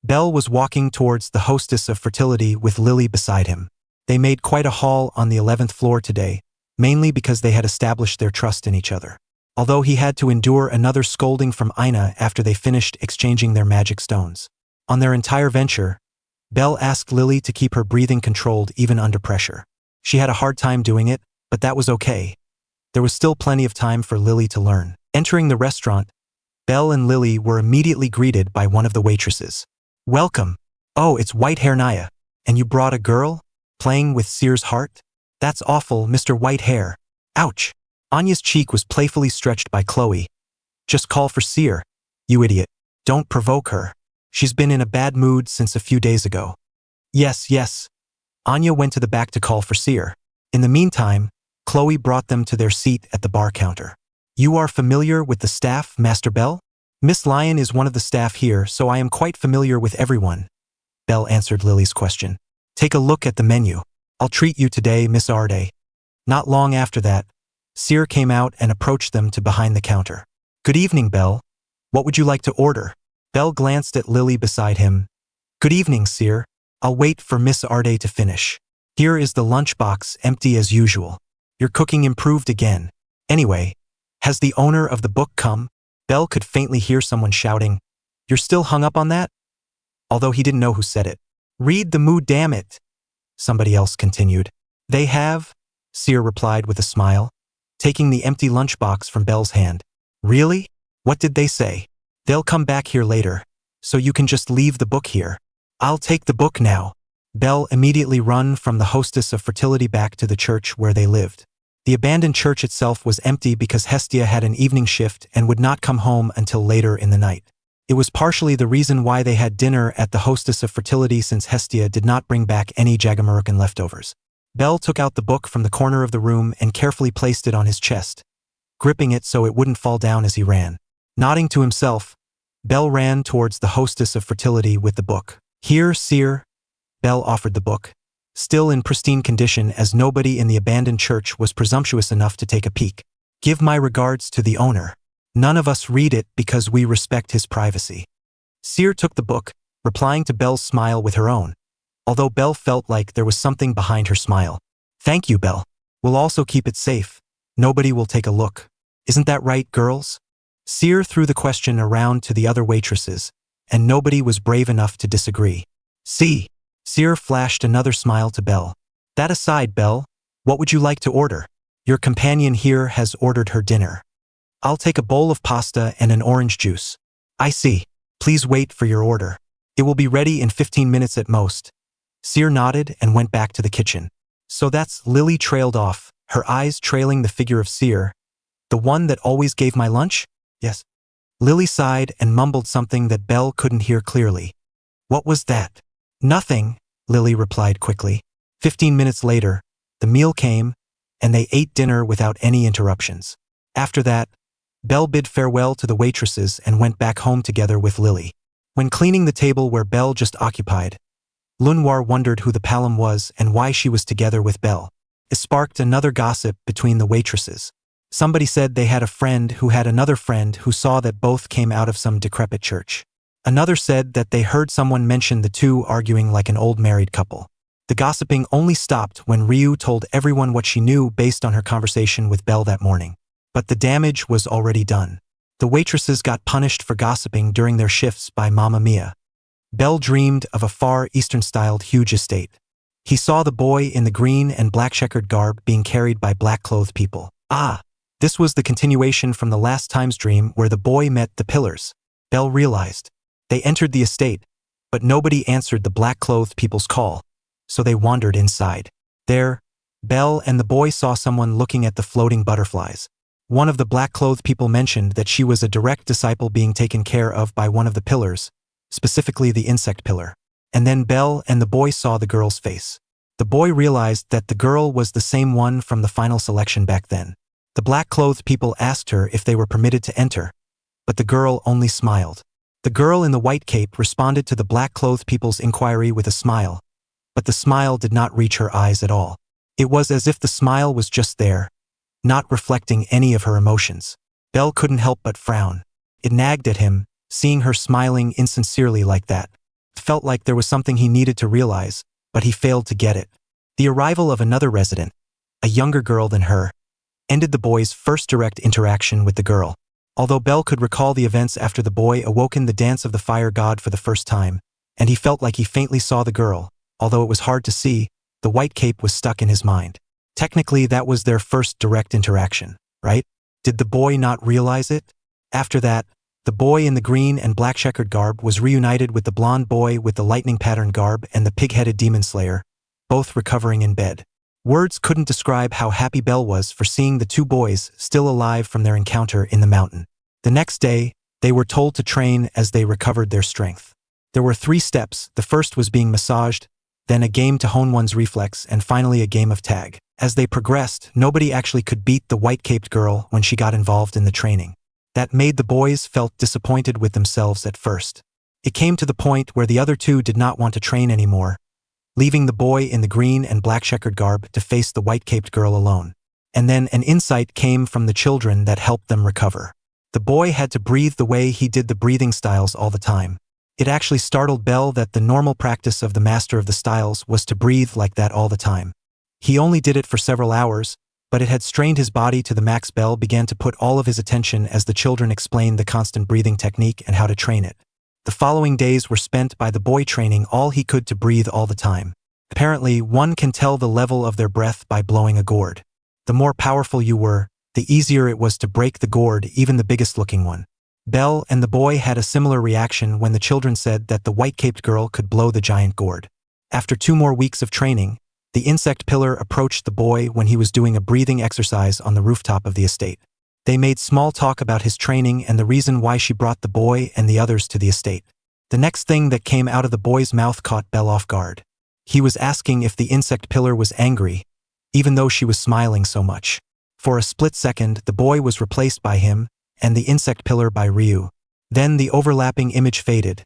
Belle was walking towards the hostess of fertility with Lily beside him. They made quite a haul on the 11th floor today, mainly because they had established their trust in each other. Although he had to endure another scolding from Aina after they finished exchanging their magic stones. On their entire venture, Belle asked Lily to keep her breathing controlled even under pressure. She had a hard time doing it, but that was okay. There was still plenty of time for Lily to learn. Entering the restaurant, Belle and Lily were immediately greeted by one of the waitresses. "Welcome. Oh, it's Whitehair Naya. And you brought a girl? Playing with Seer's heart? That's awful, Mr. Whitehair. Ouch." Anya's cheek was playfully stretched by Chloe. "Just call for Seer, you idiot. Don't provoke her. She's been in a bad mood since a few days ago." Yes. Anya went to the back to call for Seer. In the meantime, Chloe brought them to their seat at the bar counter. "You are familiar with the staff, Master Belle?" "Miss Lyon is one of the staff here, so I am quite familiar with everyone," Belle answered Lily's question. "Take a look at the menu. I'll treat you today, Miss Arde." Not long after that, Seer came out and approached them to behind the counter. "Good evening, Belle. What would you like to order?" Belle glanced at Lily beside him. "Good evening, Seer. I'll wait for Miss Arde to finish. Here is the lunchbox, empty as usual. Your cooking improved again. Anyway, has the owner of the book come?" Belle could faintly hear someone shouting, "You're still hung up on that?" Although he didn't know who said it. "Read the mood, damn it," somebody else continued. "They have," Seer replied with a smile, taking the empty lunchbox from Belle's hand. "Really? What did they say?" "They'll come back here later, so you can just leave the book here." "I'll take the book now." Belle immediately run from the hostess of fertility back to the church where they lived. The abandoned church itself was empty because Hestia had an evening shift and would not come home until later in the night. It was partially the reason why they had dinner at the hostess of fertility, since Hestia did not bring back any Jagamurukan leftovers. Belle took out the book from the corner of the room and carefully placed it on his chest, gripping it so it wouldn't fall down as he ran. Nodding to himself, Belle ran towards the hostess of fertility with the book. "Here, Seer." Belle offered the book, still in pristine condition as nobody in the abandoned church was presumptuous enough to take a peek. "Give my regards to the owner. None of us read it because we respect his privacy." Seer took the book, replying to Belle's smile with her own, although Belle felt like there was something behind her smile. "Thank you, Belle. We'll also keep it safe. Nobody will take a look. Isn't that right, girls?" Seer threw the question around to the other waitresses, and nobody was brave enough to disagree. "See." Seer flashed another smile to Belle. "That aside, Belle, what would you like to order? Your companion here has ordered her dinner." "I'll take a bowl of pasta and an orange juice." "I see. Please wait for your order. It will be ready in 15 minutes at most." Seer nodded and went back to the kitchen. "So that's..." Lily trailed off, her eyes trailing the figure of Seer. "The one that always gave my lunch?" "Yes." Lily sighed and mumbled something that Belle couldn't hear clearly. "What was that?" "Nothing," Lily replied quickly. 15 minutes later, the meal came, and they ate dinner without any interruptions. After that, Belle bid farewell to the waitresses and went back home together with Lily. When cleaning the table where Belle just occupied, Lunwar wondered who the Palam was and why she was together with Belle. It sparked another gossip between the waitresses. Somebody said they had a friend who had another friend who saw that both came out of some decrepit church. Another said that they heard someone mention the two arguing like an old married couple. The gossiping only stopped when Ryu told everyone what she knew based on her conversation with Belle that morning. But the damage was already done. The waitresses got punished for gossiping during their shifts by Mamma Mia. Belle dreamed of a Far Eastern-styled huge estate. He saw the boy in the green and black-checkered garb being carried by black-clothed people. This was the continuation from the last time's dream where the boy met the pillars. Belle realized. They entered the estate, but nobody answered the black-clothed people's call, so they wandered inside. There, Belle and the boy saw someone looking at the floating butterflies. One of the black-clothed people mentioned that she was a direct disciple being taken care of by one of the pillars, specifically the insect pillar. And then Belle and the boy saw the girl's face. The boy realized that the girl was the same one from the final selection back then. The black-clothed people asked her if they were permitted to enter, but the girl only smiled. The girl in the white cape responded to the black-clothed people's inquiry with a smile, but the smile did not reach her eyes at all. It was as if the smile was just there, not reflecting any of her emotions. Belle couldn't help but frown. It nagged at him, seeing her smiling insincerely like that. It felt like there was something he needed to realize, but he failed to get it. The arrival of another resident, a younger girl than her, ended the boy's first direct interaction with the girl. Although Belle could recall the events after the boy awoken the dance of the fire god for the first time, and he felt like he faintly saw the girl. Although it was hard to see, the white cape was stuck in his mind. Technically, that was their first direct interaction, right? Did the boy not realize it? After that, the boy in the green and black checkered garb was reunited with the blonde boy with the lightning pattern garb and the pig-headed demon slayer, both recovering in bed. Words couldn't describe how happy Belle was for seeing the two boys still alive from their encounter in the mountain. The next day, they were told to train as they recovered their strength. There were 3 steps. The first was being massaged, then a game to hone one's reflex, and finally a game of tag. As they progressed, nobody actually could beat the white-caped girl when she got involved in the training. That made the boys felt disappointed with themselves at first. It came to the point where the other two did not want to train anymore, leaving the boy in the green and black checkered garb to face the white-caped girl alone. And then an insight came from the children that helped them recover. The boy had to breathe the way he did the breathing styles all the time. It actually startled Belle that the normal practice of the master of the styles was to breathe like that all the time. He only did it for several hours, but it had strained his body to the max. Belle began to put all of his attention as the children explained the constant breathing technique and how to train it. The following days were spent by the boy training all he could to breathe all the time. Apparently, one can tell the level of their breath by blowing a gourd. The more powerful you were, the easier it was to break the gourd, even the biggest looking one. Belle and the boy had a similar reaction when the children said that the white-caped girl could blow the giant gourd. After 2 more weeks of training, the insect pillar approached the boy when he was doing a breathing exercise on the rooftop of the estate. They made small talk about his training and the reason why she brought the boy and the others to the estate. The next thing that came out of the boy's mouth caught Belle off guard. He was asking if the insect pillar was angry, even though she was smiling so much. For a split second, the boy was replaced by him, and the insect pillar by Ryu. Then the overlapping image faded,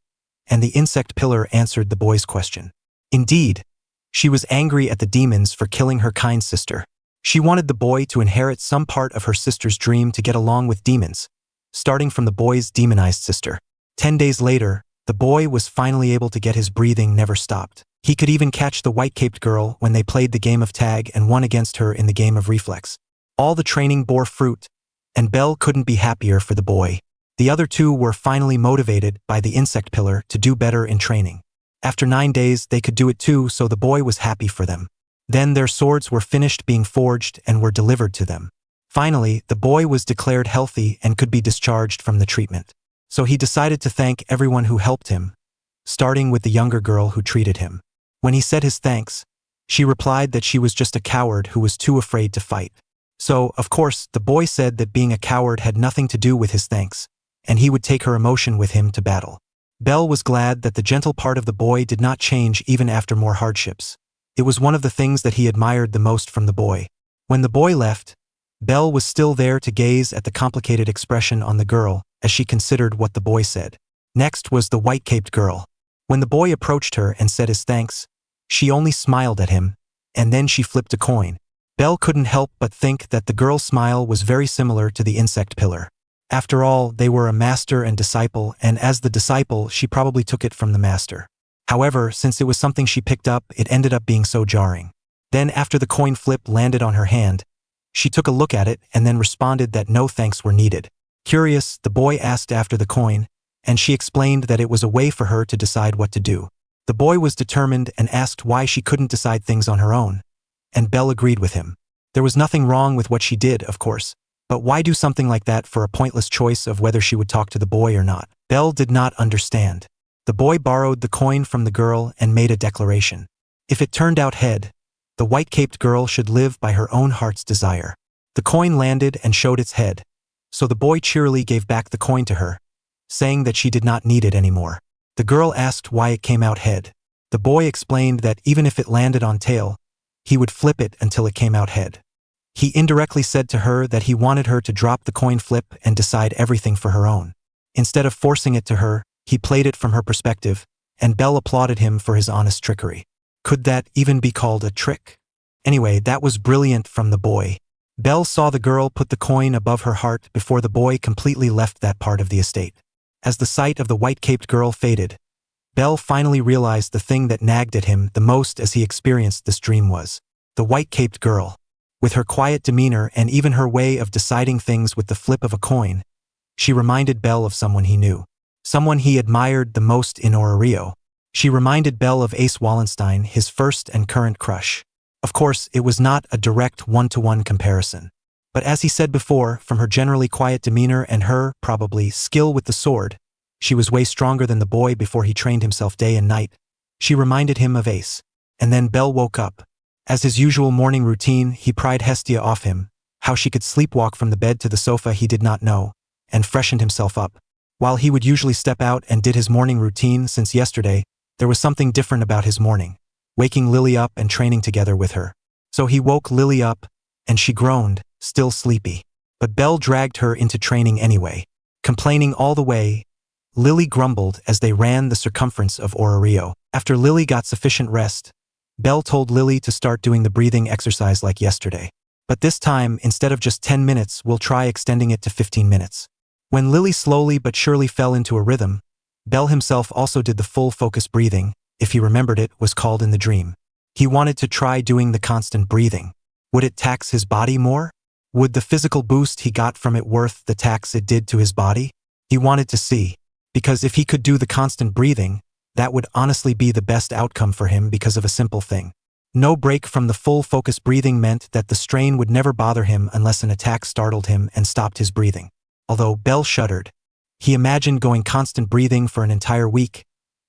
and the insect pillar answered the boy's question. Indeed, she was angry at the demons for killing her kind sister. She wanted the boy to inherit some part of her sister's dream to get along with demons, starting from the boy's demonized sister. 10 days later, the boy was finally able to get his breathing never stopped. He could even catch the white-caped girl when they played the game of tag and won against her in the game of reflex. All the training bore fruit, and Belle couldn't be happier for the boy. The other two were finally motivated by the insect pillar to do better in training. After 9 days, they could do it too, so the boy was happy for them. Then their swords were finished being forged and were delivered to them. Finally, the boy was declared healthy and could be discharged from the treatment. So he decided to thank everyone who helped him, starting with the younger girl who treated him. When he said his thanks, she replied that she was just a coward who was too afraid to fight. So, of course, the boy said that being a coward had nothing to do with his thanks, and he would take her emotion with him to battle. Belle was glad that the gentle part of the boy did not change even after more hardships. It was one of the things that he admired the most from the boy. When the boy left, Belle was still there to gaze at the complicated expression on the girl as she considered what the boy said. Next was the white-caped girl. When the boy approached her and said his thanks, she only smiled at him, and then she flipped a coin. Belle couldn't help but think that the girl's smile was very similar to the insect pillar. After all, they were a master and disciple, and as the disciple, she probably took it from the master. However, since it was something she picked up, it ended up being so jarring. Then after the coin flip landed on her hand, she took a look at it and then responded that no thanks were needed. Curious, the boy asked after the coin, and she explained that it was a way for her to decide what to do. The boy was determined and asked why she couldn't decide things on her own, and Belle agreed with him. There was nothing wrong with what she did, of course, but why do something like that for a pointless choice of whether she would talk to the boy or not? Belle did not understand. The boy borrowed the coin from the girl and made a declaration. If it turned out head, the white-caped girl should live by her own heart's desire. The coin landed and showed its head, so the boy cheerily gave back the coin to her, saying that she did not need it anymore. The girl asked why it came out head. The boy explained that even if it landed on tail, he would flip it until it came out head. He indirectly said to her that he wanted her to drop the coin flip and decide everything for her own. Instead of forcing it to her, he played it from her perspective, and Belle applauded him for his honest trickery. Could that even be called a trick? Anyway, that was brilliant from the boy. Belle saw the girl put the coin above her heart before the boy completely left that part of the estate. As the sight of the white-caped girl faded, Belle finally realized the thing that nagged at him the most as he experienced this dream was the white-caped girl. With her quiet demeanor and even her way of deciding things with the flip of a coin, she reminded Belle of someone he knew. Someone he admired the most in Ororio. She reminded Belle of Ace Wallenstein, his first and current crush. Of course, it was not a direct one-to-one comparison. But as he said before, from her generally quiet demeanor and her, probably, skill with the sword, she was way stronger than the boy before he trained himself day and night. She reminded him of Ace. And then Belle woke up. As his usual morning routine, he pried Hestia off him. How she could sleepwalk from the bed to the sofa he did not know, and freshened himself up. While he would usually step out and did his morning routine since yesterday, there was something different about his morning. Waking Lily up and training together with her. So he woke Lily up, and she groaned, still sleepy. But Belle dragged her into training anyway. Complaining all the way, Lily grumbled as they ran the circumference of Orario. After Lily got sufficient rest, Belle told Lily to start doing the breathing exercise like yesterday. But this time, instead of just 10 minutes, we'll try extending it to 15 minutes. When Lily slowly but surely fell into a rhythm, Belle himself also did the full focus breathing, if he remembered it was called in the dream. He wanted to try doing the constant breathing. Would it tax his body more? Would the physical boost he got from it worth the tax it did to his body? He wanted to see. Because if he could do the constant breathing, that would honestly be the best outcome for him because of a simple thing. No break from the full focus breathing meant that the strain would never bother him unless an attack startled him and stopped his breathing. Although Belle shuddered. He imagined going constant breathing for an entire week,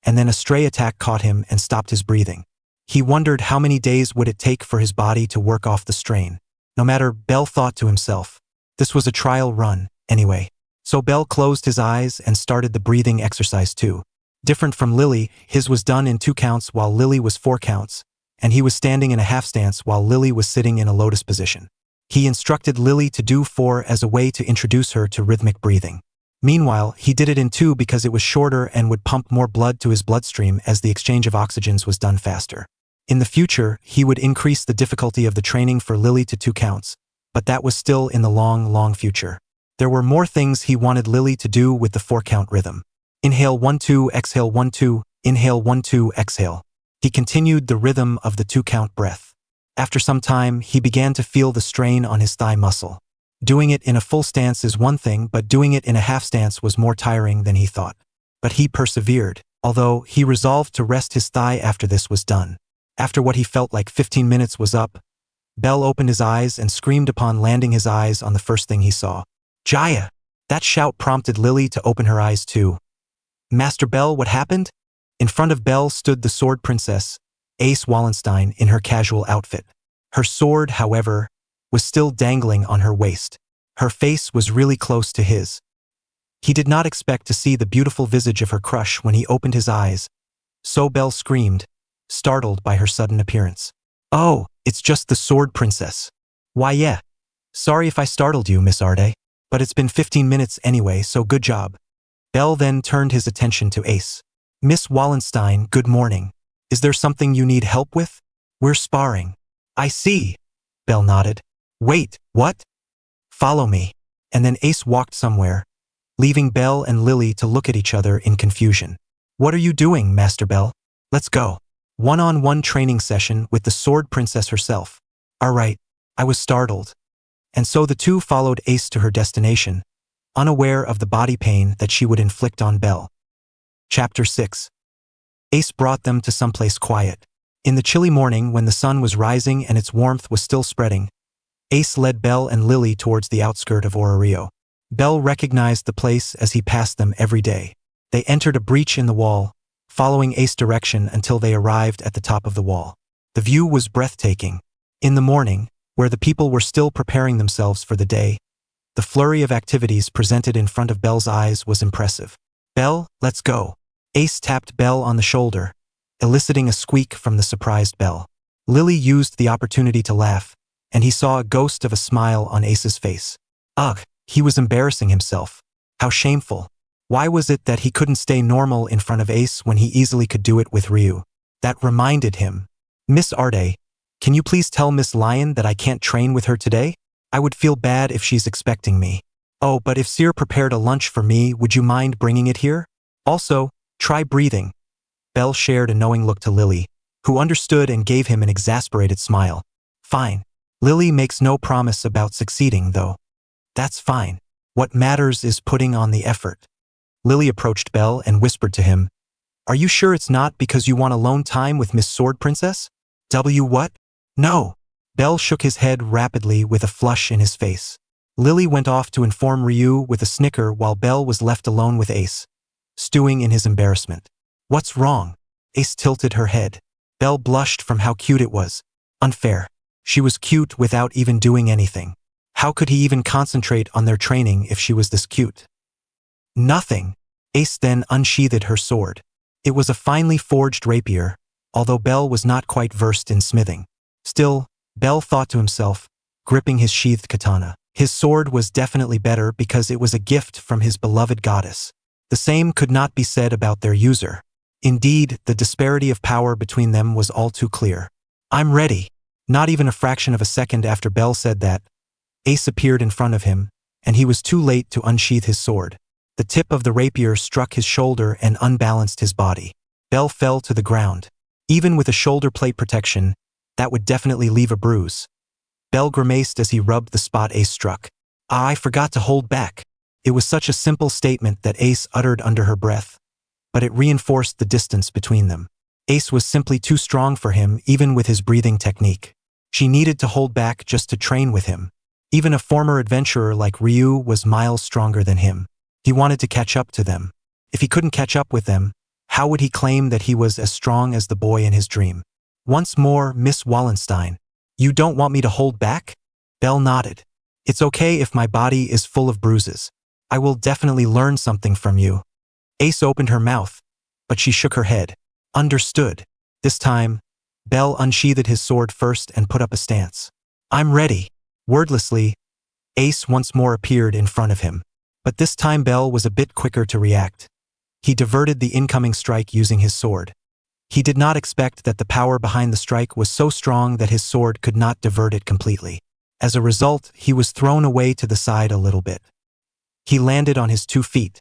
and then a stray attack caught him and stopped his breathing. He wondered how many days would it take for his body to work off the strain. No matter, Belle thought to himself. This was a trial run, anyway. So Belle closed his eyes and started the breathing exercise too. Different from Lily, his was done in 2 counts while Lily was 4 counts, and he was standing in a half stance while Lily was sitting in a lotus position. He instructed Lily to do 4 as a way to introduce her to rhythmic breathing. Meanwhile, he did it in 2 because it was shorter and would pump more blood to his bloodstream as the exchange of oxygens was done faster. In the future, he would increase the difficulty of the training for Lily to 2 counts, but that was still in the long, long future. There were more things he wanted Lily to do with the 4-count rhythm. Inhale 1-2, exhale 1-2, inhale 1-2, exhale. He continued the rhythm of the 2-count breath. After some time, he began to feel the strain on his thigh muscle. Doing it in a full stance is one thing, but doing it in a half stance was more tiring than he thought. But he persevered, although he resolved to rest his thigh after this was done. After what he felt like 15 minutes was up, Belle opened his eyes and screamed upon landing his eyes on the first thing he saw. Jaya! That shout prompted Lily to open her eyes too. Master Belle, what happened? In front of Belle stood the sword princess, Ace Wallenstein, in her casual outfit. Her sword, however, was still dangling on her waist. Her face was really close to his. He did not expect to see the beautiful visage of her crush when he opened his eyes, so Belle screamed, startled by her sudden appearance. Oh, it's just the sword princess. Why yeah. Sorry if I startled you, Miss Arde, but it's been 15 minutes anyway, so good job. Belle then turned his attention to Ace. Miss Wallenstein, good morning. Is there something you need help with? We're sparring. I see. Belle nodded. Wait, what? Follow me. And then Ace walked somewhere, leaving Belle and Lily to look at each other in confusion. What are you doing, Master Belle? Let's go. One-on-one training session with the sword princess herself. All right. I was startled. And so the two followed Ace to her destination, unaware of the body pain that she would inflict on Belle. Chapter 6. Ace brought them to someplace quiet. In the chilly morning when the sun was rising and its warmth was still spreading, Ace led Belle and Lily towards the outskirt of Orario. Belle recognized the place as he passed them every day. They entered a breach in the wall, following Ace's direction until they arrived at the top of the wall. The view was breathtaking. In the morning, where the people were still preparing themselves for the day, the flurry of activities presented in front of Belle's eyes was impressive. Belle, let's go. Ace tapped Belle on the shoulder, eliciting a squeak from the surprised Belle. Lily used the opportunity to laugh, and he saw a ghost of a smile on Ace's face. Ugh, he was embarrassing himself. How shameful. Why was it that he couldn't stay normal in front of Ace when he easily could do it with Ryu? That reminded him. Miss Arde, can you please tell Miss Lion that I can't train with her today? I would feel bad if she's expecting me. Oh, but if Seer prepared a lunch for me, would you mind bringing it here? Also, try breathing. Belle shared a knowing look to Lily, who understood and gave him an exasperated smile. Fine. Lily makes no promise about succeeding, though. That's fine. What matters is putting on the effort. Lily approached Belle and whispered to him, Are you sure it's not because you want alone time with Miss Sword Princess? What? No. Bell shook his head rapidly with a flush in his face. Lily went off to inform Ryu with a snicker while Bell was left alone with Ace, stewing in his embarrassment. What's wrong? Ace tilted her head. Bell blushed from how cute it was. Unfair. She was cute without even doing anything. How could he even concentrate on their training if she was this cute? Nothing. Ace then unsheathed her sword. It was a finely forged rapier, although Bell was not quite versed in smithing. Still, Bell thought to himself, gripping his sheathed katana. His sword was definitely better because it was a gift from his beloved goddess. The same could not be said about their user. Indeed, the disparity of power between them was all too clear. I'm ready. Not even a fraction of a second after Bell said that, Ace appeared in front of him, and he was too late to unsheath his sword. The tip of the rapier struck his shoulder and unbalanced his body. Bell fell to the ground. Even with a shoulder plate protection, that would definitely leave a bruise. Bell grimaced as he rubbed the spot Ace struck. I forgot to hold back. It was such a simple statement that Ace uttered under her breath, but it reinforced the distance between them. Ace was simply too strong for him even with his breathing technique. She needed to hold back just to train with him. Even a former adventurer like Ryu was miles stronger than him. He wanted to catch up to them. If he couldn't catch up with them, how would he claim that he was as strong as the boy in his dream? Once more, Miss Wallenstein. You don't want me to hold back? Bell nodded. It's okay if my body is full of bruises. I will definitely learn something from you. Ace opened her mouth, but she shook her head. Understood. This time, Bell unsheathed his sword first and put up a stance. I'm ready. Wordlessly, Ace once more appeared in front of him. But this time Bell was a bit quicker to react. He diverted the incoming strike using his sword. He did not expect that the power behind the strike was so strong that his sword could not divert it completely. As a result, he was thrown away to the side a little bit. He landed on his 2 feet.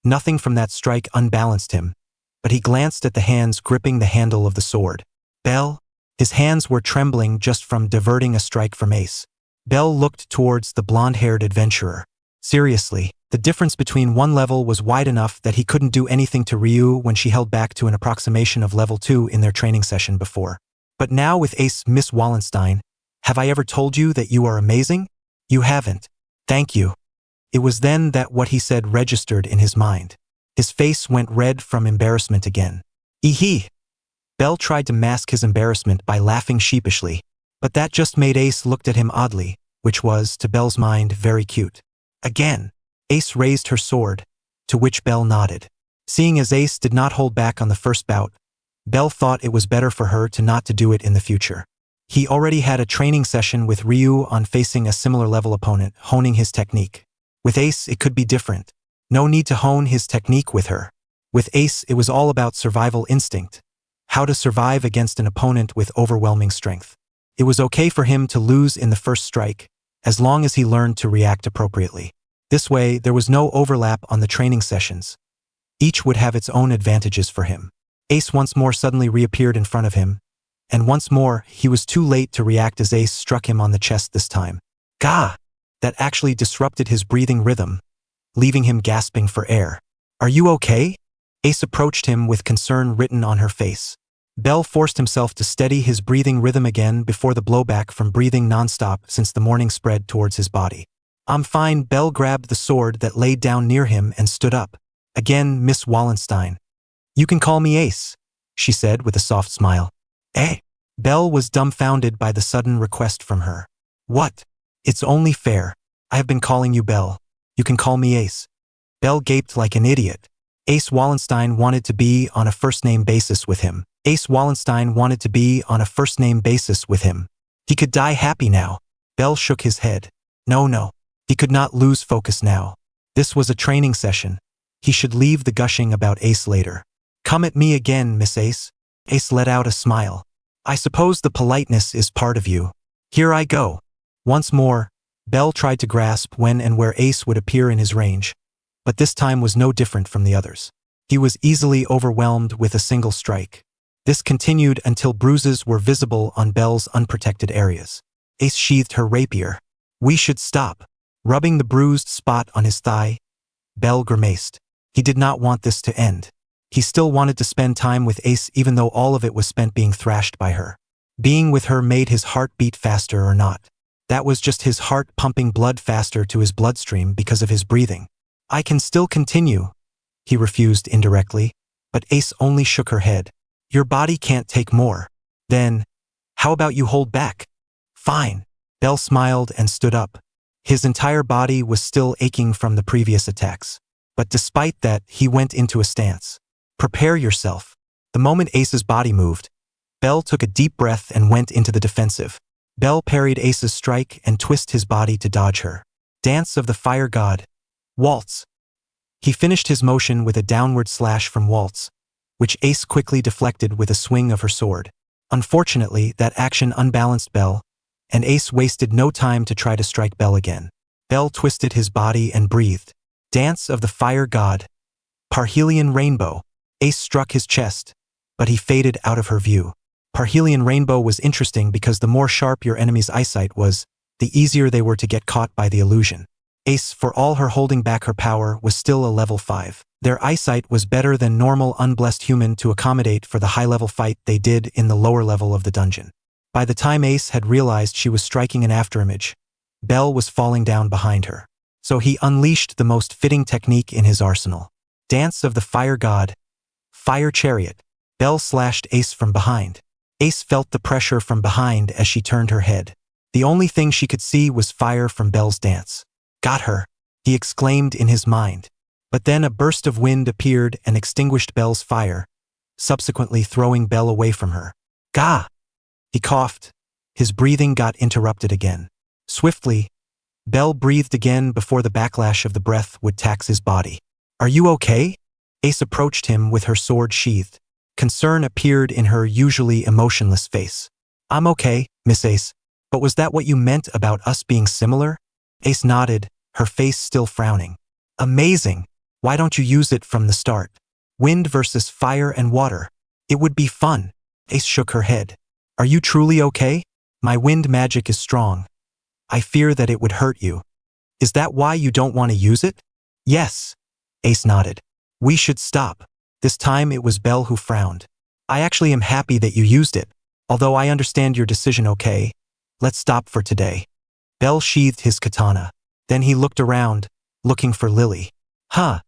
Nothing from that strike unbalanced him, but he glanced at the hands gripping the handle of the sword. Bell? His hands were trembling just from diverting a strike from Ace. Bell looked towards the blonde-haired adventurer. Seriously, the difference between one level was wide enough that he couldn't do anything to Ryu when she held back to an approximation of level 2 in their training session before. But now with Ace, Miss Wallenstein, have I ever told you that you are amazing? You haven't. Thank you. It was then that what he said registered in his mind. His face went red from embarrassment again. Eehee! Bell tried to mask his embarrassment by laughing sheepishly, but that just made Ace look at him oddly, which was, to Bell's mind, very cute. Again, Ace raised her sword, to which Bell nodded. Seeing as Ace did not hold back on the first bout, Bell thought it was better for her to not to do it in the future. He already had a training session with Ryu on facing a similar level opponent, honing his technique. With Ace, it could be different. No need to hone his technique with her. With Ace, it was all about survival instinct. How to survive against an opponent with overwhelming strength. It was okay for him to lose in the first strike, as long as he learned to react appropriately. This way, there was no overlap on the training sessions. Each would have its own advantages for him. Ace once more suddenly reappeared in front of him, and once more, he was too late to react as Ace struck him on the chest this time. Gah! That actually disrupted his breathing rhythm, leaving him gasping for air. Are you okay? Ace approached him with concern written on her face. Bell forced himself to steady his breathing rhythm again before the blowback from breathing nonstop since the morning spread towards his body. I'm fine. Bell grabbed the sword that lay down near him and stood up. Again, Miss Wallenstein. You can call me Ace, she said with a soft smile. Eh? Bell was dumbfounded by the sudden request from her. What? It's only fair. I have been calling you Bell. You can call me Ace. Bell gaped like an idiot. Ace Wallenstein wanted to be on a first-name basis with him. Ace Wallenstein wanted to be on a first-name basis with him. He could die happy now. Bell shook his head. No. He could not lose focus now. This was a training session. He should leave the gushing about Ace later. Come at me again, Miss Ace. Ace let out a smile. I suppose the politeness is part of you. Here I go. Once more, Bell tried to grasp when and where Ace would appear in his range, but this time was no different from the others. He was easily overwhelmed with a single strike. This continued until bruises were visible on Bell's unprotected areas. Ace sheathed her rapier. We should stop. Rubbing the bruised spot on his thigh, Bell grimaced. He did not want this to end. He still wanted to spend time with Ace even though all of it was spent being thrashed by her. Being with her made his heart beat faster or not. That was just his heart pumping blood faster to his bloodstream because of his breathing. I can still continue, he refused indirectly, but Ace only shook her head. Your body can't take more. Then, how about you hold back? Fine. Belle smiled and stood up. His entire body was still aching from the previous attacks. But despite that, he went into a stance. Prepare yourself. The moment Ace's body moved, Belle took a deep breath and went into the defensive. Belle parried Ace's strike and twisted his body to dodge her. Dance of the Fire God. Waltz. He finished his motion with a downward slash from Waltz, which Ace quickly deflected with a swing of her sword. Unfortunately, that action unbalanced Belle, and Ace wasted no time to try to strike Belle again. Belle twisted his body and breathed. Dance of the Fire God. Parhelion Rainbow. Ace struck his chest, but he faded out of her view. Parhelion Rainbow was interesting because the more sharp your enemy's eyesight was, the easier they were to get caught by the illusion. Ace, for all her holding back her power, was still a level 5. Their eyesight was better than normal unblessed human to accommodate for the high-level fight they did in the lower level of the dungeon. By the time Ace had realized she was striking an afterimage, Belle was falling down behind her. So he unleashed the most fitting technique in his arsenal. Dance of the Fire God. Fire Chariot. Belle slashed Ace from behind. Ace felt the pressure from behind as she turned her head. The only thing she could see was fire from Belle's dance. Got her, he exclaimed in his mind. But then a burst of wind appeared and extinguished Belle's fire, subsequently throwing Belle away from her. Gah! He coughed. His breathing got interrupted again. Swiftly, Belle breathed again before the backlash of the breath would tax his body. Are you okay? Ace approached him with her sword sheathed. Concern appeared in her usually emotionless face. I'm okay, Miss Ace. But was that what you meant about us being similar? Ace nodded, her face still frowning. Amazing. Why don't you use it from the start? Wind versus fire and water. It would be fun. Ace shook her head. Are you truly okay? My wind magic is strong. I fear that it would hurt you. Is that why you don't want to use it? Yes. Ace nodded. We should stop. This time it was Belle who frowned. I actually am happy that you used it. Although I understand your decision, okay? Let's stop for today. Belle sheathed his katana. Then he looked around, looking for Lily. Huh.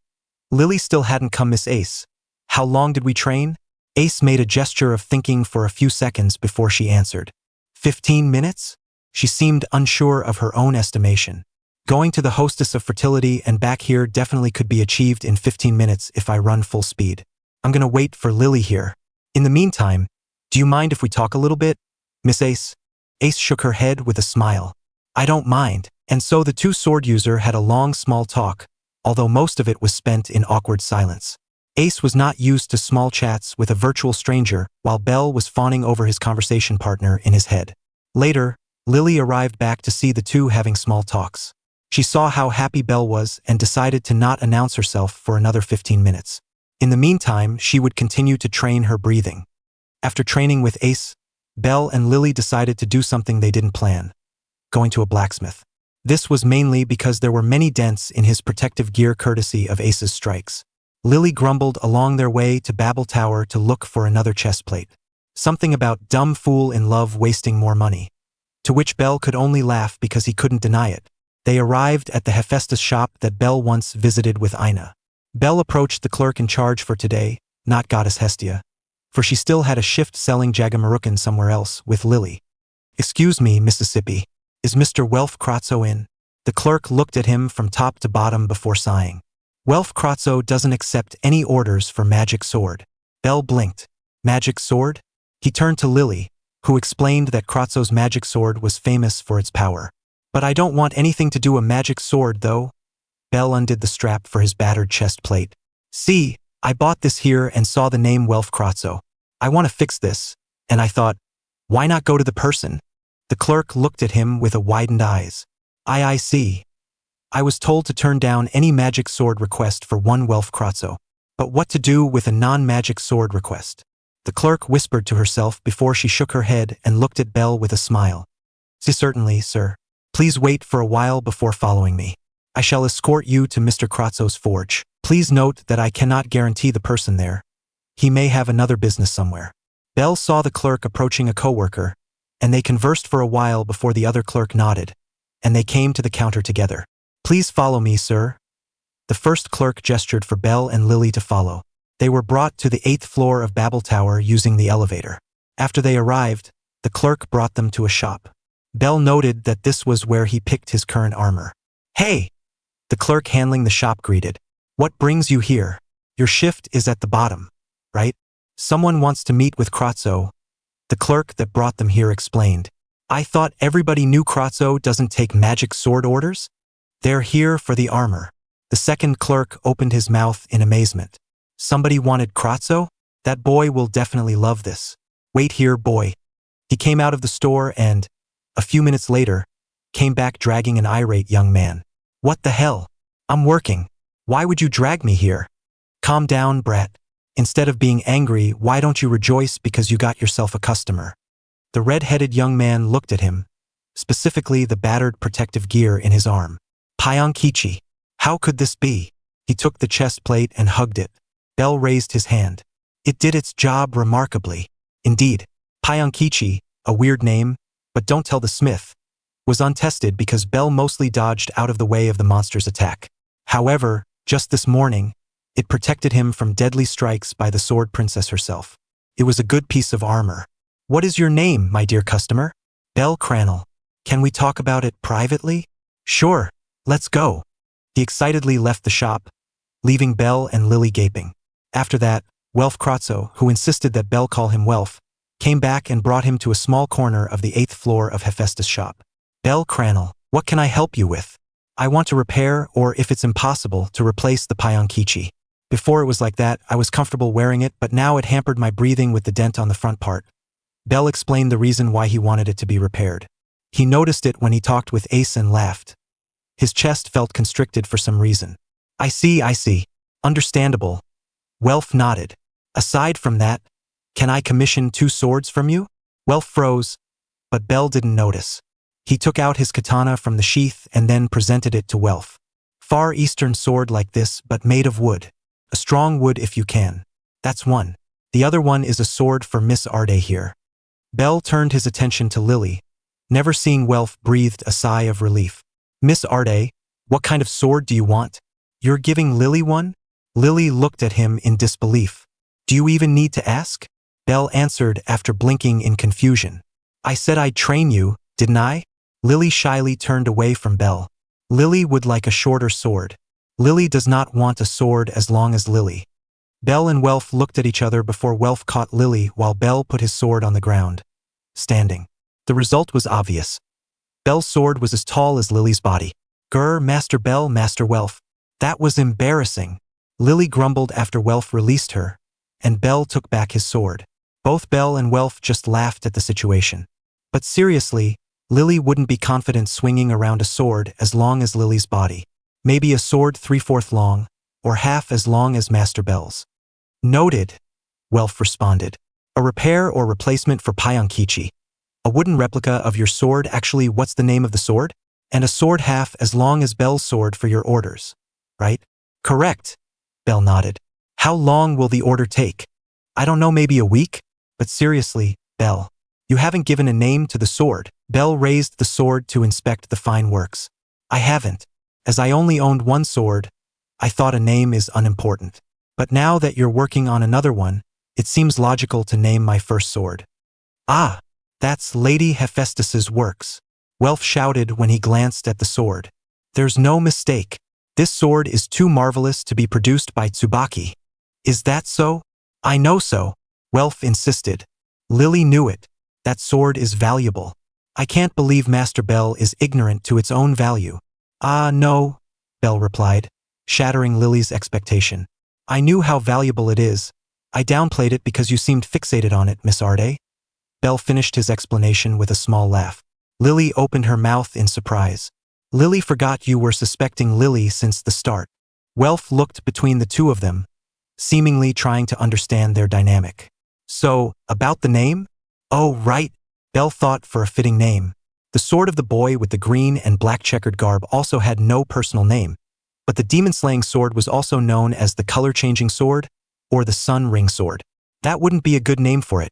Lily still hadn't come, Miss Ace. How long did we train? Ace made a gesture of thinking for a few seconds before she answered. 15 minutes? She seemed unsure of her own estimation. Going to the Hostess of Fertility and back here definitely could be achieved in 15 minutes if I run full speed. I'm gonna wait for Lily here. In the meantime, do you mind if we talk a little bit, Miss Ace? Ace shook her head with a smile. I don't mind. And so the two sword user had a long small talk, although most of it was spent in awkward silence. Ace was not used to small chats with a virtual stranger, while Belle was fawning over his conversation partner in his head. Later, Lily arrived back to see the two having small talks. She saw how happy Belle was and decided to not announce herself for another 15 minutes. In the meantime, she would continue to train her breathing. After training with Ace, Belle and Lily decided to do something they didn't plan, going to a blacksmith. This was mainly because there were many dents in his protective gear courtesy of Ace's strikes. Lily grumbled along their way to Babel Tower to look for another chest plate. Something about dumb fool in love wasting more money. To which Belle could only laugh because he couldn't deny it. They arrived at the Hephaestus shop that Belle once visited with Ina. Belle approached the clerk in charge for today, not Goddess Hestia, for she still had a shift selling Jagamarukan somewhere else with Lily. Excuse me, Mississippi, is Mr. Welf Kratzo in? The clerk looked at him from top to bottom before sighing. Welf Kratzo doesn't accept any orders for magic sword. Belle blinked. Magic sword? He turned to Lily, who explained that Kratzo's magic sword was famous for its power. But I don't want anything to do a magic sword, though. Belle undid the strap for his battered chest plate. See, I bought this here and saw the name Welf Kratzo. I want to fix this, and I thought, why not go to the person? The clerk looked at him with a widened eyes. I see. I was told to turn down any magic sword request for one Welf Kratzo. But what to do with a non-magic sword request? The clerk whispered to herself before she shook her head and looked at Belle with a smile. Certainly, sir. Please wait for a while before following me. I shall escort you to Mr. Kratzo's forge. Please note that I cannot guarantee the person there, He may have another business somewhere. Belle saw the clerk approaching a coworker, and they conversed for a while before the other clerk nodded, and they came to the counter together. Please follow me, sir. The first clerk gestured for Belle and Lily to follow. They were brought to the 8th floor of Babel Tower using the elevator. After they arrived, the clerk brought them to a shop. Belle noted that this was where he picked his current armor. Hey! The clerk handling the shop greeted. What brings you here? Your shift is at the bottom, right? Someone wants to meet with Kratzo. The clerk that brought them here explained. I thought everybody knew Kratzo doesn't take magic sword orders? They're here for the armor. The second clerk opened his mouth in amazement. Somebody wanted Kratzo? That boy will definitely love this. Wait here, boy. He came out of the store and, a few minutes later, came back dragging an irate young man. What the hell? I'm working. Why would you drag me here? Calm down, brat. Instead of being angry, why don't you rejoice because you got yourself a customer? The red-headed young man looked at him, specifically the battered protective gear in his arm. Payankichi. How could this be? He took the chest plate and hugged it. Belle raised his hand. It did its job remarkably. Indeed, Payankichi, a weird name, but don't tell the smith, was untested because Belle mostly dodged out of the way of the monster's attack. However, just this morning, it protected him from deadly strikes by the sword princess herself. It was a good piece of armor. What is your name, my dear customer? Belle Cranel. Can we talk about it privately? Sure, let's go. He excitedly left the shop, leaving Belle and Lily gaping. After that, Welf Kratzo, who insisted that Belle call him Welf, came back and brought him to a small corner of the 8th floor of Hephaestus' shop. Belle Cranel, what can I help you with? I want to repair, or if it's impossible, to replace the Payankichi. Before it was like that, I was comfortable wearing it, but now it hampered my breathing with the dent on the front part. Belle explained the reason why he wanted it to be repaired. He noticed it when he talked with Ace and laughed. His chest felt constricted for some reason. I see. Understandable. Welf nodded. Aside from that, can I commission 2 swords from you? Welf froze, but Belle didn't notice. He took out his katana from the sheath and then presented it to Welf. Far Eastern sword like this, but made of wood. A strong wood if you can. That's one. The other one is a sword for Miss Arde here. Belle turned his attention to Lily. Never seeing Welf breathed a sigh of relief. Miss Arde, what kind of sword do you want? You're giving Lily one? Lily looked at him in disbelief. Do you even need to ask? Belle answered after blinking in confusion. I said I'd train you, didn't I? Lily shyly turned away from Belle. Lily would like a shorter sword. Lily does not want a sword as long as Lily. Belle and Welf looked at each other before Welf caught Lily while Belle put his sword on the ground. Standing. The result was obvious. Belle's sword was as tall as Lily's body. Grr, Master Belle, Master Welf. That was embarrassing. Lily grumbled after Welf released her, and Belle took back his sword. Both Belle and Welf just laughed at the situation. But seriously, Lily wouldn't be confident swinging around a sword as long as Lily's body. Maybe a sword 3/4 long, or half as long as Master Belle's. Noted, Welf responded. A repair or replacement for Payankichi. A wooden replica of your sword. Actually, what's the name of the sword? And a sword half as long as Belle's sword for your orders. Right? Correct. Belle nodded. How long will the order take? I don't know, maybe a week? But seriously, Belle, you haven't given a name to the sword. Belle raised the sword to inspect the fine works. I haven't. As I only owned one sword, I thought a name is unimportant. But now that you're working on another one, it seems logical to name my first sword. Ah, that's Lady Hephaestus's works. Welf shouted when he glanced at the sword. There's no mistake. This sword is too marvelous to be produced by Tsubaki. Is that so? I know so. Welf insisted. Lily knew it. That sword is valuable. I can't believe Master Belle is ignorant to its own value. Ah, no, Belle replied, shattering Lily's expectation. I knew how valuable it is. I downplayed it because you seemed fixated on it, Miss Arde. Belle finished his explanation with a small laugh. Lily opened her mouth in surprise. Lily forgot you were suspecting Lily since the start. Welf looked between the two of them, seemingly trying to understand their dynamic. So, about the name? Oh, right. Belle thought for a fitting name. The sword of the boy with the green and black checkered garb also had no personal name, but the demon-slaying sword was also known as the color-changing sword, or the Sun Ring Sword. That wouldn't be a good name for it,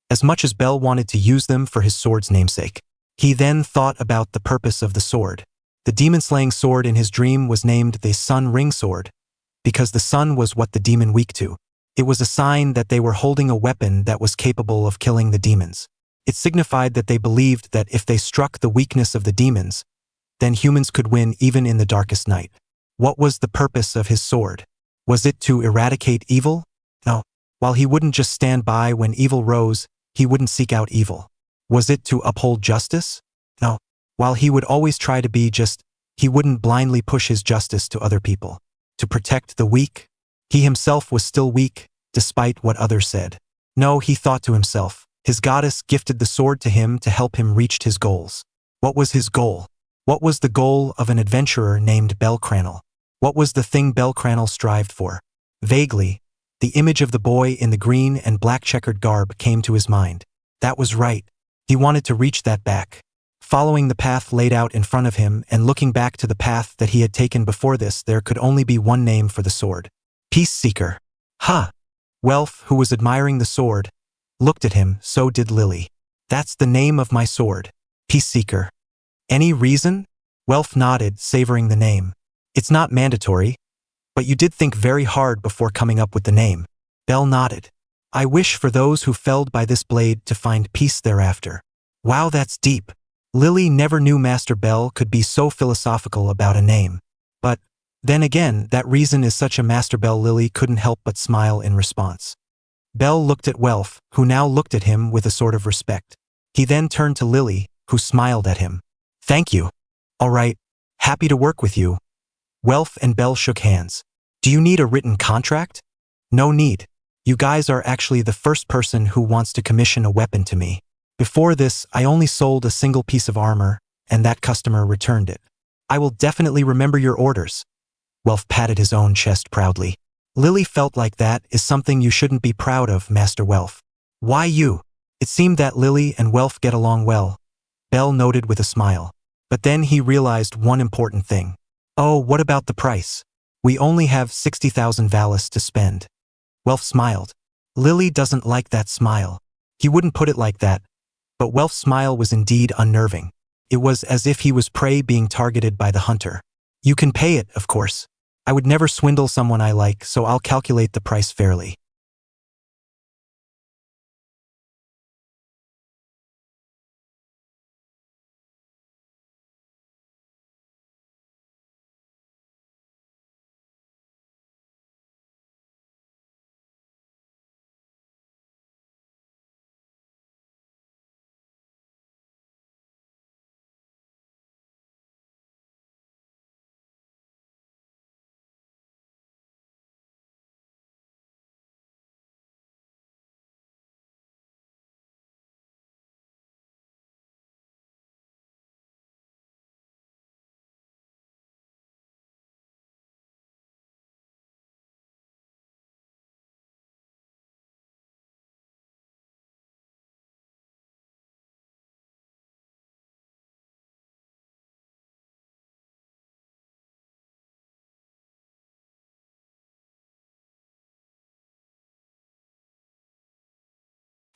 as much as Bell wanted to use them for his sword's namesake. He then thought about the purpose of the sword. The demon-slaying sword in his dream was named the Sun Ring Sword, because the sun was what the demon weak to. It was a sign that they were holding a weapon that was capable of killing the demons. It signified that they believed that if they struck the weakness of the demons, then humans could win even in the darkest night. What was the purpose of his sword? Was it to eradicate evil? No. While he wouldn't just stand by when evil rose, he wouldn't seek out evil. Was it to uphold justice? No. While he would always try to be just, he wouldn't blindly push his justice to other people. To protect the weak? He himself was still weak, despite what others said. No, he thought to himself. His goddess gifted the sword to him to help him reach his goals. What was his goal? What was the goal of an adventurer named Cranel? What was the thing Cranel strived for? Vaguely, the image of the boy in the green and black checkered garb came to his mind. That was right. He wanted to reach that back. Following the path laid out in front of him and looking back to the path that he had taken before this, there could only be one name for the sword. Peace Seeker. Ha! Welf, who was admiring the sword, looked at him. So did Lily. That's the name of my sword. Peace Seeker. Any reason? Welf nodded, savoring the name. It's not mandatory, but you did think very hard before coming up with the name. Bell nodded. I wish for those who felled by this blade to find peace thereafter. Wow, that's deep. Lily never knew Master Bell could be so philosophical about a name. But, then again, that reason is such a Master Bell. Lily couldn't help but smile in response. Bell looked at Welf, who now looked at him with a sort of respect. He then turned to Lily, who smiled at him. Thank you. All right. Happy to work with you. Welf and Bell shook hands. Do you need a written contract? No need. You guys are actually the first person who wants to commission a weapon to me. Before this, I only sold a single piece of armor, and that customer returned it. I will definitely remember your orders. Welf patted his own chest proudly. Lily felt like that is something you shouldn't be proud of, Master Welf. Why you? It seemed that Lily and Welf get along well. Bell noted with a smile. But then he realized one important thing. Oh, what about the price? We only have 60,000 valis to spend. Welf smiled. Lily doesn't like that smile. He wouldn't put it like that, but Welf's smile was indeed unnerving. It was as if he was prey being targeted by the hunter. You can pay it, of course. I would never swindle someone I like, so I'll calculate the price fairly.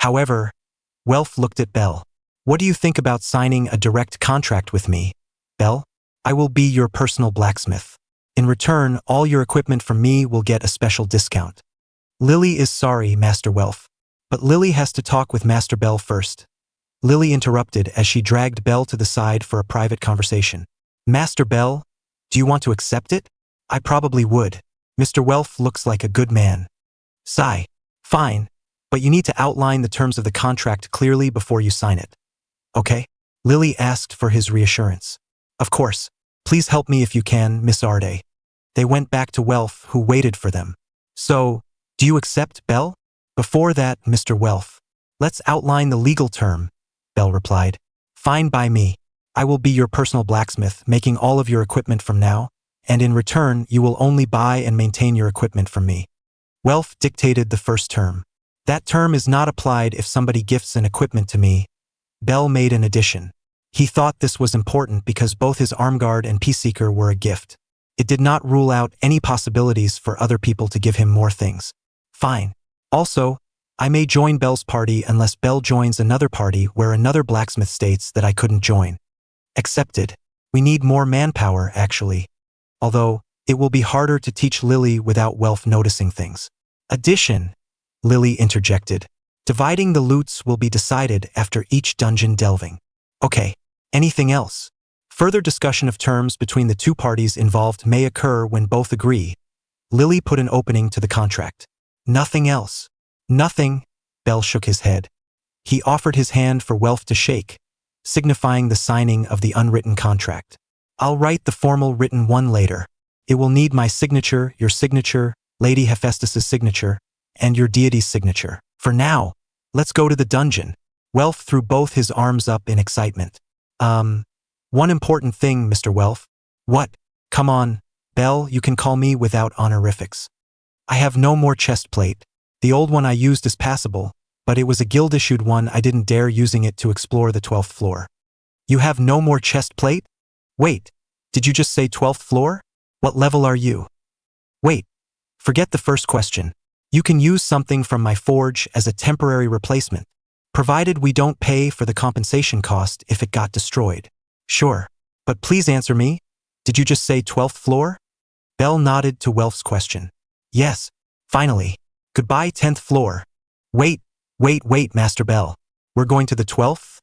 However, Welf looked at Bell. What do you think about signing a direct contract with me, Bell? I will be your personal blacksmith. In return, all your equipment from me will get a special discount. Lily is sorry, Master Welf, but Lily has to talk with Master Bell first. Lily interrupted as she dragged Bell to the side for a private conversation. Master Bell, do you want to accept it? I probably would. Mr. Welf looks like a good man. Sigh. Fine. But you need to outline the terms of the contract clearly before you sign it. Okay? Lily asked for his reassurance. Of course. Please help me if you can, Miss Arde. They went back to Welf, who waited for them. So, do you accept, Bell? Before that, Mr. Welf, let's outline the legal term, Bell replied. Fine by me. I will be your personal blacksmith, making all of your equipment from now, and in return, you will only buy and maintain your equipment from me. Welf dictated the first term. That term is not applied if somebody gifts an equipment to me. Bell made an addition. He thought this was important because both his armguard and Peaceseeker were a gift. It did not rule out any possibilities for other people to give him more things. Fine. Also, I may join Belle's party unless Belle joins another party where another blacksmith states that I couldn't join. Accepted. We need more manpower, actually. Although, it will be harder to teach Lily without Welf noticing things. Addition, Lily interjected. Dividing the loots will be decided after each dungeon delving. Okay. Anything else? Further discussion of terms between the two parties involved may occur when both agree. Lily put an opening to the contract. Nothing else. Nothing, Belle shook his head. He offered his hand for Welf to shake, signifying the signing of the unwritten contract. I'll write the formal written one later. It will need my signature, your signature, Lady Hephaestus's signature, and your deity's signature. For now, let's go to the dungeon. Welf threw both his arms up in excitement. One important thing, Mr. Welf. What? Come on, Belle, you can call me without honorifics. I have no more chest plate. The old one I used is passable, but it was a guild-issued one. I didn't dare using it to explore the 12th floor. You have no more chest plate? Wait, did you just say 12th floor? What level are you? Wait, forget the first question. You can use something from my forge as a temporary replacement, provided we don't pay for the compensation cost if it got destroyed. Sure, but please answer me. Did you just say 12th floor? Belle nodded to Welf's question. Yes, finally. Goodbye 10th floor. Wait, Master Belle. We're going to the 12th?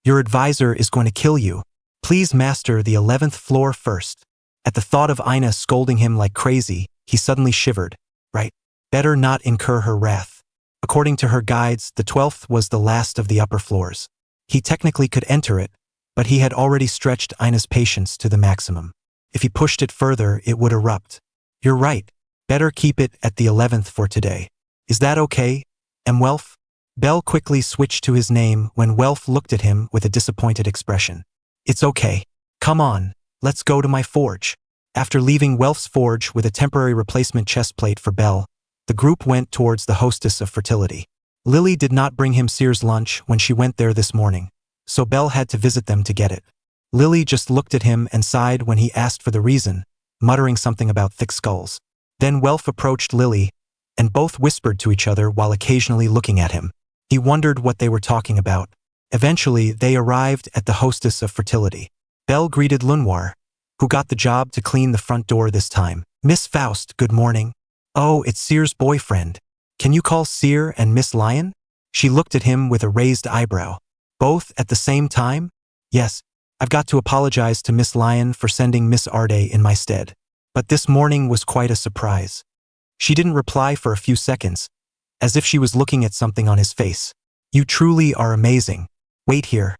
Your advisor is going to kill you. Please master the 11th floor first. At the thought of Ina scolding him like crazy, he suddenly shivered. Right. Better not incur her wrath. According to her guides, the 12th was the last of the upper floors. He technically could enter it, but he had already stretched Ina's patience to the maximum. If he pushed it further, it would erupt. You're right. Better keep it at the 11th for today. Is that okay, Welf? Belle quickly switched to his name when Welf looked at him with a disappointed expression. It's okay. Come on, let's go to my forge. After leaving Welf's forge with a temporary replacement chest plate for Belle, the group went towards the hostess of fertility. Lily did not bring him Sear's lunch when she went there this morning, so Belle had to visit them to get it. Lily just looked at him and sighed when he asked for the reason, muttering something about thick skulls. Then Welf approached Lily, and both whispered to each other while occasionally looking at him. He wondered what they were talking about. Eventually, they arrived at the hostess of fertility. Belle greeted Lenoir, who got the job to clean the front door this time. Miss Faust, good morning. Oh, it's Sear's boyfriend. Can you call Sear and Miss Lion? She looked at him with a raised eyebrow. Both at the same time? Yes, I've got to apologize to Miss Lion for sending Miss Arde in my stead. But this morning was quite a surprise. She didn't reply for a few seconds, as if she was looking at something on his face. You truly are amazing. Wait here.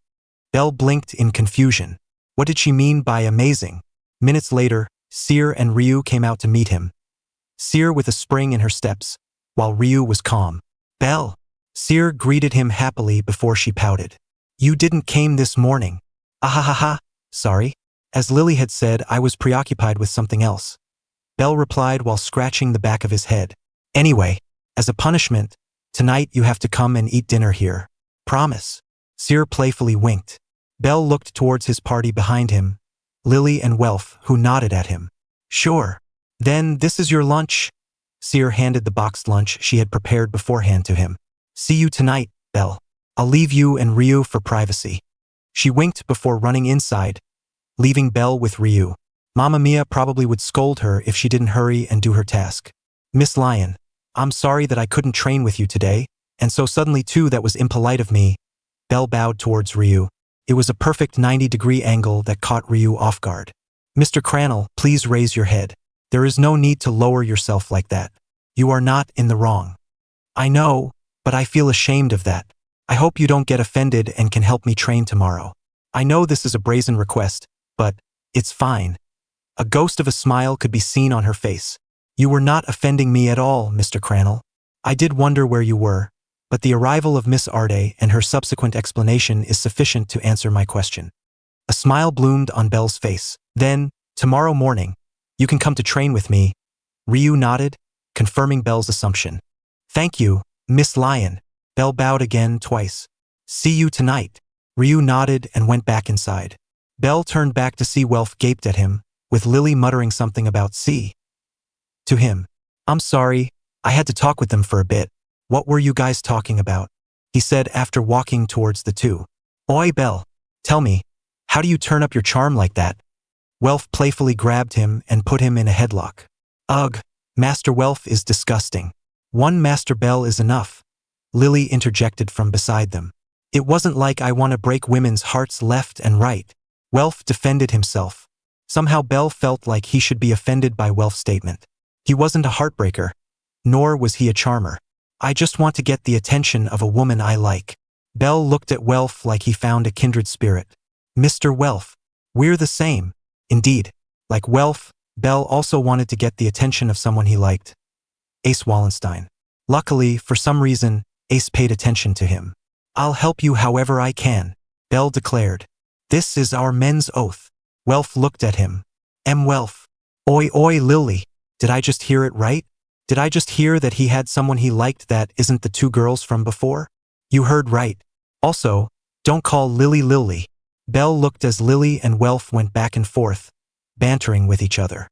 Belle blinked in confusion. What did she mean by amazing? Minutes later, Sear and Ryu came out to meet him. Sear with a spring in her steps, while Ryu was calm. Belle. Sear greeted him happily before she pouted. You didn't came this morning. Ahahaha, sorry. As Lily had said, I was preoccupied with something else. Belle replied while scratching the back of his head. Anyway, as a punishment, tonight you have to come and eat dinner here. Promise. Sear playfully winked. Belle looked towards his party behind him, Lily and Welf, who nodded at him. Sure. Then this is your lunch. Sear handed the boxed lunch she had prepared beforehand to him. See you tonight, Belle. I'll leave you and Ryu for privacy. She winked before running inside, leaving Belle with Ryu. Mamma Mia probably would scold her if she didn't hurry and do her task. Miss Lion, I'm sorry that I couldn't train with you today, and so suddenly too that was impolite of me. Belle bowed towards Ryu. It was a perfect 90-degree angle that caught Ryu off guard. Mr. Cranel, please raise your head. There is no need to lower yourself like that. You are not in the wrong. I know, but I feel ashamed of that. I hope you don't get offended and can help me train tomorrow. I know this is a brazen request, but it's fine. A ghost of a smile could be seen on her face. You were not offending me at all, Mr. Cranel. I did wonder where you were, but the arrival of Miss Arde and her subsequent explanation is sufficient to answer my question. A smile bloomed on Belle's face. Then, tomorrow morning, you can come to train with me. Ryu nodded, confirming Belle's assumption. Thank you, Miss Lion. Belle bowed again twice. See you tonight. Ryu nodded and went back inside. Belle turned back to see Welf gaped at him, with Lily muttering something about see. To him. I'm sorry, I had to talk with them for a bit. What were you guys talking about? He said after walking towards the two. Oi, Belle. Tell me, how do you turn up your charm like that? Welf playfully grabbed him and put him in a headlock. Ugh, Master Welf is disgusting. One Master Bell is enough. Lily interjected from beside them. It wasn't like I want to break women's hearts left and right. Welf defended himself. Somehow Bell felt like he should be offended by Welf's statement. He wasn't a heartbreaker, nor was he a charmer. I just want to get the attention of a woman I like. Bell looked at Welf like he found a kindred spirit. Mr. Welf, we're the same. Indeed, like Welf, Bell also wanted to get the attention of someone he liked. Ace Wallenstein. Luckily, for some reason, Ace paid attention to him. I'll help you however I can, Bell declared. This is our men's oath. Welf looked at him. Welf. Oi, Lily. Did I just hear it right? Did I just hear that he had someone he liked that isn't the two girls from before? You heard right. Also, don't call Lily Lily. Bell looked as Lily and Welf went back and forth, bantering with each other.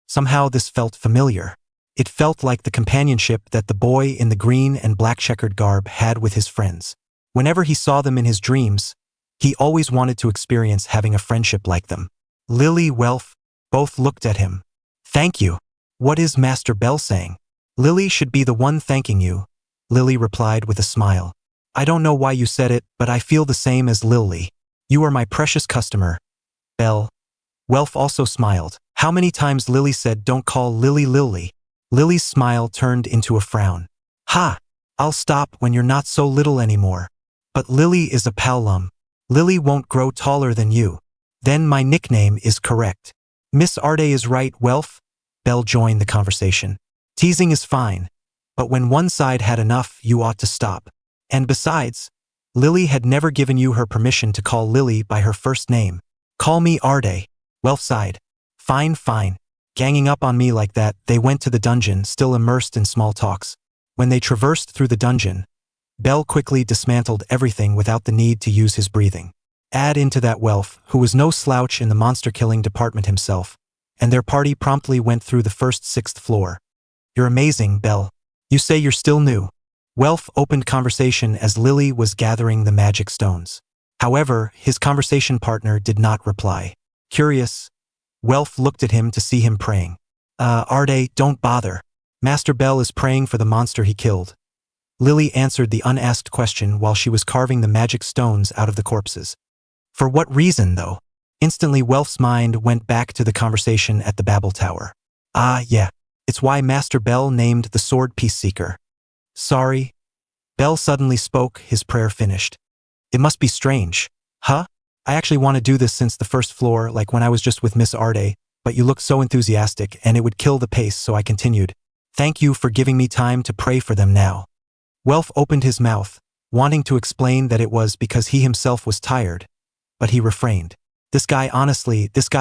Somehow this felt familiar. It felt like the companionship that the boy in the green and black checkered garb had with his friends. Whenever he saw them in his dreams, he always wanted to experience having a friendship like them. Lily, Welf, both looked at him. Thank you. What is Master Bell saying? Lily should be the one thanking you, Lily replied with a smile. I don't know why you said it, but I feel the same as Lily. You are my precious customer, Bell. Welf also smiled. How many times Lily said don't call Lily Lily? Lily's smile turned into a frown. Ha! I'll stop when you're not so little anymore. But Lily is a palum. Lily won't grow taller than you. Then my nickname is correct. Miss Arde is right, Welf. Bell joined the conversation. Teasing is fine, but when one side had enough, you ought to stop. And besides, Lily had never given you her permission to call Lily by her first name. Call me Arde. Welf sighed. Fine. Ganging up on me like that, they went to the dungeon, still immersed in small talks. When they traversed through the dungeon, Bell quickly dismantled everything without the need to use his breathing. Add into that Welf, who was no slouch in the monster-killing department himself, and their party promptly went through the first 6th floor. You're amazing, Bell. You say you're still new. Welf opened conversation as Lily was gathering the magic stones. However, his conversation partner did not reply. Curious, Welf looked at him to see him praying. Arde, don't bother. Master Bell is praying for the monster he killed. Lily answered the unasked question while she was carving the magic stones out of the corpses. For what reason, though? Instantly, Welf's mind went back to the conversation at the Babel Tower. Yeah. It's why Master Bell named the Sword Peace Seeker. Sorry. Bell suddenly spoke, his prayer finished. It must be strange. Huh? I actually want to do this since the first floor, like when I was just with Miss Arde, but you looked so enthusiastic and it would kill the pace, so I continued. Thank you for giving me time to pray for them now. Welf opened his mouth, wanting to explain that it was because he himself was tired, but he refrained. This guy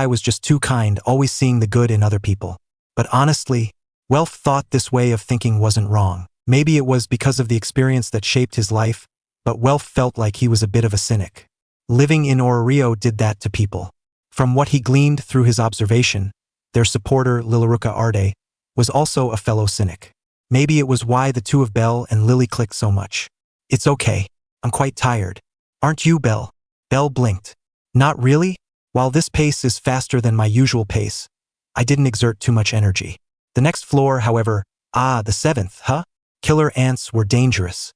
was just too kind, always seeing the good in other people. But honestly, Welf thought this way of thinking wasn't wrong. Maybe it was because of the experience that shaped his life, but Welf felt like he was a bit of a cynic. Living in Ororio did that to people. From what he gleaned through his observation, their supporter Lilaruka Arde was also a fellow cynic. Maybe it was why the two of Bell and Lily clicked so much. It's okay. I'm quite tired. Aren't you, Bell? Bell blinked. Not really? While this pace is faster than my usual pace, I didn't exert too much energy. The next floor, however, the 7th, huh? Killer ants were dangerous.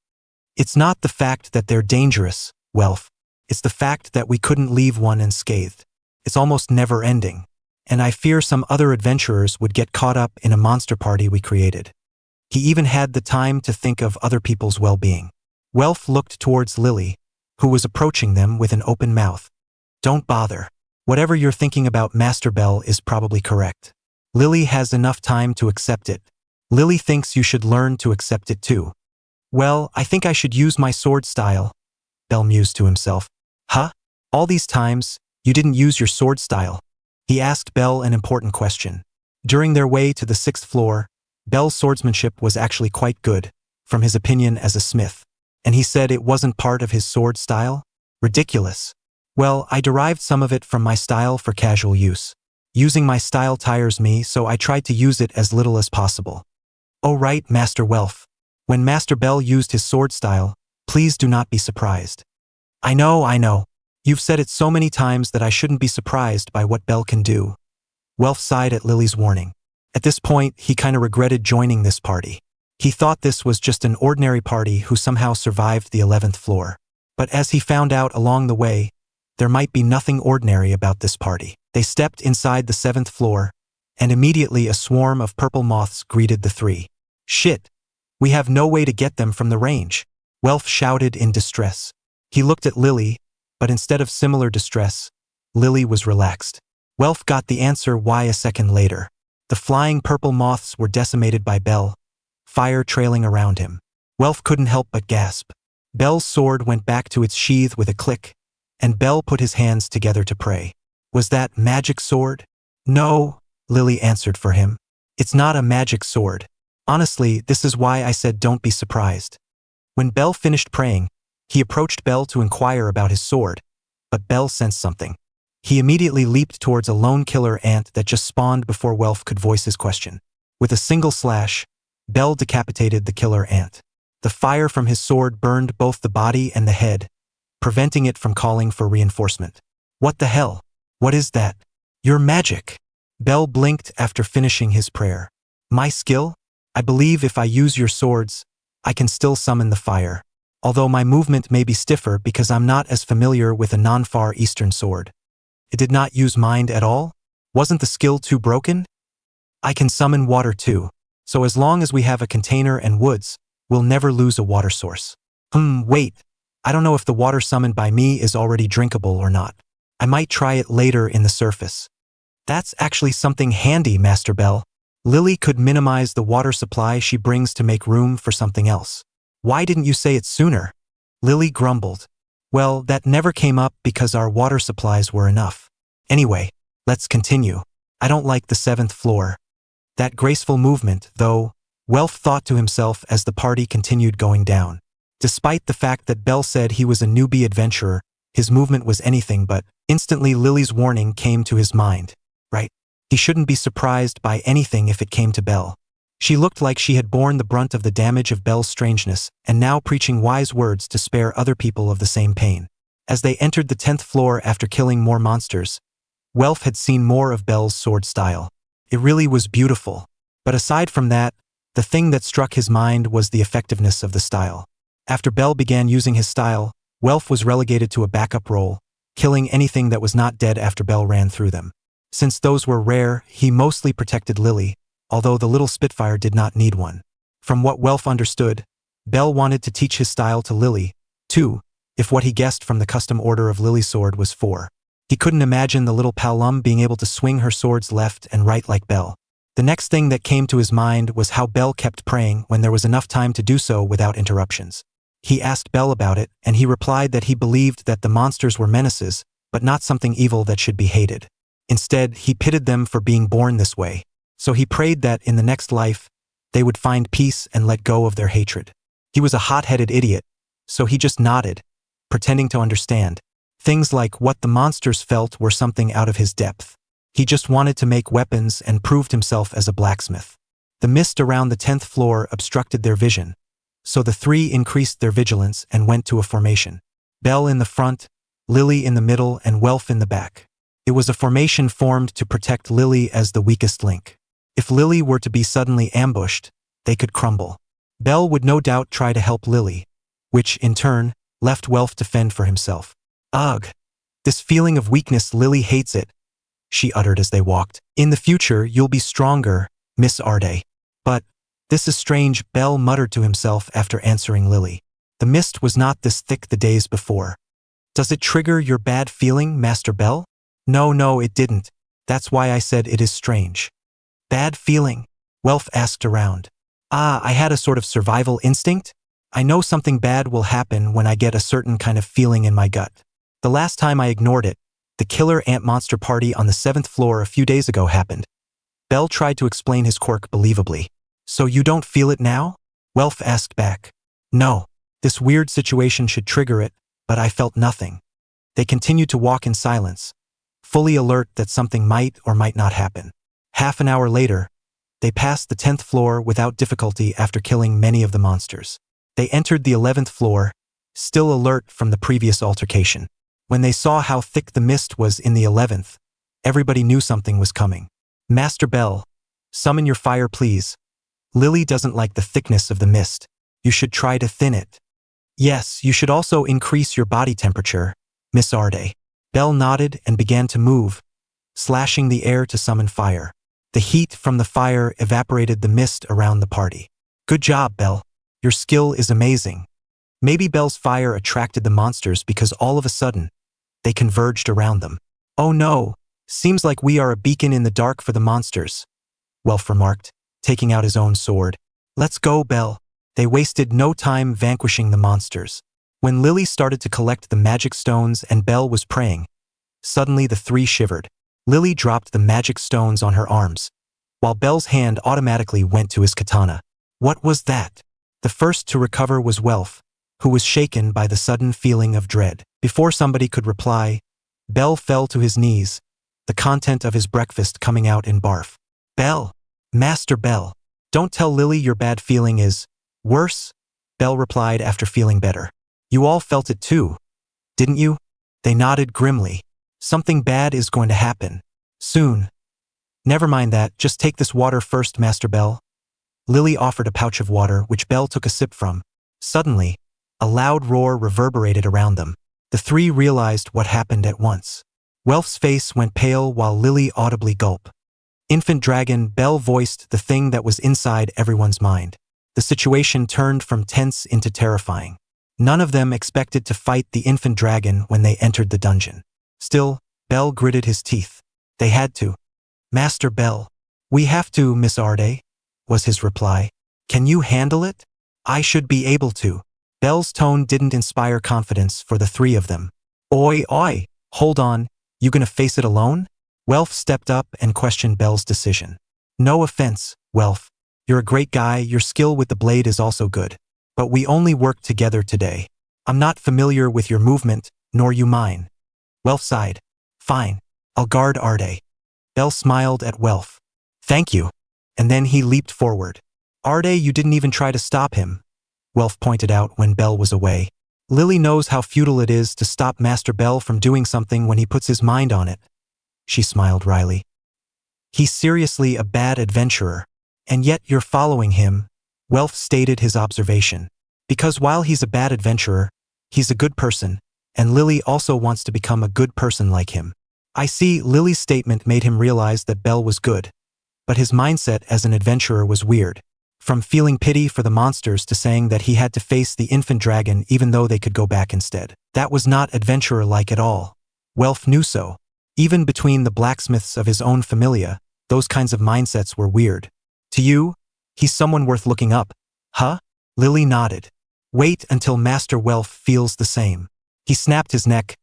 It's not the fact that they're dangerous, Welf. It's the fact that we couldn't leave one unscathed. It's almost never ending. And I fear some other adventurers would get caught up in a monster party we created. He even had the time to think of other people's well-being. Welf looked towards Lily, who was approaching them with an open mouth. Don't bother. Whatever you're thinking about Master Bell is probably correct. Lily has enough time to accept it. Lily thinks you should learn to accept it too. Well, I think I should use my sword style, Bell mused to himself. Huh? All these times, you didn't use your sword style? He asked Bell an important question. During their way to the 6th floor, Bell's swordsmanship was actually quite good, from his opinion as a smith. And he said it wasn't part of his sword style? Ridiculous. Well, I derived some of it from my style for casual use. Using my style tires me, so I tried to use it as little as possible. Oh right, Master Welf. When Master Bell used his sword style, please do not be surprised. I know. You've said it so many times that I shouldn't be surprised by what Bell can do. Welf sighed at Lily's warning. At this point, he kinda regretted joining this party. He thought this was just an ordinary party who somehow survived the 11th floor. But as he found out along the way, there might be nothing ordinary about this party. They stepped inside the 7th floor, and immediately a swarm of purple moths greeted the three. Shit! We have no way to get them from the range. Welf shouted in distress. He looked at Lily, but instead of similar distress, Lily was relaxed. Welf got the answer why a second later. The flying purple moths were decimated by Bell, fire trailing around him. Welf couldn't help but gasp. Bell's sword went back to its sheath with a click, and Bell put his hands together to pray. Was that magic sword? No, Lily answered for him. It's not a magic sword. Honestly, this is why I said don't be surprised. When Bell finished praying, he approached Bell to inquire about his sword, but Bell sensed something. He immediately leaped towards a lone killer ant that just spawned before Welf could voice his question. With a single slash, Bell decapitated the killer ant. The fire from his sword burned both the body and the head, preventing it from calling for reinforcement. What the hell? What is that? Your magic. Bell blinked after finishing his prayer. My skill? I believe if I use your swords, I can still summon the fire. Although my movement may be stiffer because I'm not as familiar with a non-Far Eastern sword. It did not use mind at all? Wasn't the skill too broken? I can summon water too, so as long as we have a container and woods, we'll never lose a water source. Wait. I don't know if the water summoned by me is already drinkable or not. I might try it later in the surface. That's actually something handy, Master Bell. Lily could minimize the water supply she brings to make room for something else. Why didn't you say it sooner? Lily grumbled. Well, that never came up because our water supplies were enough. Anyway, let's continue. I don't like the 7th floor. That graceful movement, though, Welf thought to himself as the party continued going down. Despite the fact that Bell said he was a newbie adventurer, his movement was anything but. Instantly Lily's warning came to his mind. Right? He shouldn't be surprised by anything if it came to Bell. She looked like she had borne the brunt of the damage of Bell's strangeness, and now preaching wise words to spare other people of the same pain. As they entered the 10th floor after killing more monsters, Welf had seen more of Bell's sword style. It really was beautiful. But aside from that, the thing that struck his mind was the effectiveness of the style. After Bell began using his style, Welf was relegated to a backup role, killing anything that was not dead after Bell ran through them. Since those were rare, he mostly protected Lily, although the little Spitfire did not need one. From what Welf understood, Bell wanted to teach his style to Lily, too, if what he guessed from the custom order of Lily's sword was 4. He couldn't imagine the little Palum being able to swing her swords left and right like Bell. The next thing that came to his mind was how Bell kept praying when there was enough time to do so without interruptions. He asked Bell about it, and he replied that he believed that the monsters were menaces, but not something evil that should be hated. Instead, he pitied them for being born this way. So he prayed that in the next life, they would find peace and let go of their hatred. He was a hot-headed idiot, so he just nodded, pretending to understand. Things like what the monsters felt were something out of his depth. He just wanted to make weapons and proved himself as a blacksmith. The mist around the 10th floor obstructed their vision, so the three increased their vigilance and went to a formation. Bell in the front, Lily in the middle, and Welf in the back. It was a formation formed to protect Lily as the weakest link. If Lily were to be suddenly ambushed, they could crumble. Bell would no doubt try to help Lily, which, in turn, left Welf to fend for himself. Ugh! This feeling of weakness, Lily hates it, she uttered as they walked. In the future, you'll be stronger, Miss Arde. But, this is strange, Bell muttered to himself after answering Lily. The mist was not this thick the days before. Does it trigger your bad feeling, Master Bell? No, it didn't. That's why I said it is strange. Bad feeling? Welf asked around. I had a sort of survival instinct. I know something bad will happen when I get a certain kind of feeling in my gut. The last time I ignored it, the killer ant monster party on the 7th floor a few days ago happened. Bell tried to explain his quirk believably. So you don't feel it now? Welf asked back. No. This weird situation should trigger it, but I felt nothing. They continued to walk in silence, fully alert that something might or might not happen. Half an hour later, They passed the 10th floor without difficulty after killing many of the monsters. They entered the 11th floor, still alert from the previous altercation. When they saw how thick the mist was in the 11th, everybody knew something was coming. Master Bell, summon your fire please. Lily doesn't like the thickness of the mist. You should try to thin it. Yes, you should also increase your body temperature, Miss Arde. Bell nodded and began to move, slashing the air to summon fire. The heat from the fire evaporated the mist around the party. Good job, Bell. Your skill is amazing. Maybe Bell's fire attracted the monsters because all of a sudden, they converged around them. Oh no, seems like we are a beacon in the dark for the monsters, Welf remarked, taking out his own sword. Let's go, Bell. They wasted no time vanquishing the monsters. When Lily started to collect the magic stones and Bell was praying, suddenly the three shivered. Lily dropped the magic stones on her arms, while Bell's hand automatically went to his katana. What was that? The first to recover was Welf, who was shaken by the sudden feeling of dread. Before somebody could reply, Bell fell to his knees, the content of his breakfast coming out in barf. Bell! Master Bell! Don't tell Lily your bad feeling is worse, Bell replied after feeling better. You all felt it too, didn't you? They nodded grimly. Something bad is going to happen. Soon. Never mind that, just take this water first, Master Bell. Lily offered a pouch of water, which Bell took a sip from. Suddenly, a loud roar reverberated around them. The three realized what happened at once. Welf's face went pale while Lily audibly gulped. Infant Dragon, Bell voiced the thing that was inside everyone's mind. The situation turned from tense into terrifying. None of them expected to fight the infant dragon when they entered the dungeon. Still, Bell gritted his teeth. They had to. Master Bell. We have to, Miss Arde, was his reply. Can you handle it? I should be able to. Bell's tone didn't inspire confidence for the three of them. Oi, oi, hold on, you gonna face it alone? Welf stepped up and questioned Bell's decision. No offense, Welf. You're a great guy, your skill with the blade is also good. But we only work together today. I'm not familiar with your movement, nor you mine. Welf sighed. Fine, I'll guard Arde. Bell smiled at Welf. Thank you. And then he leaped forward. Arde, you didn't even try to stop him, Welf pointed out when Bell was away. Lily knows how futile it is to stop Master Bell from doing something when he puts his mind on it. She smiled wryly. He's seriously a bad adventurer, and yet you're following him, Welf stated his observation. Because while he's a bad adventurer, he's a good person, and Lily also wants to become a good person like him. I see. Lily's statement made him realize that Bell was good, but his mindset as an adventurer was weird. From feeling pity for the monsters to saying that he had to face the infant dragon even though they could go back instead. That was not adventurer-like at all. Welf knew so. Even between the blacksmiths of his own familia, those kinds of mindsets were weird. To you, he's someone worth looking up, huh? Lily nodded. Wait until Master Welf feels the same. He snapped his neck.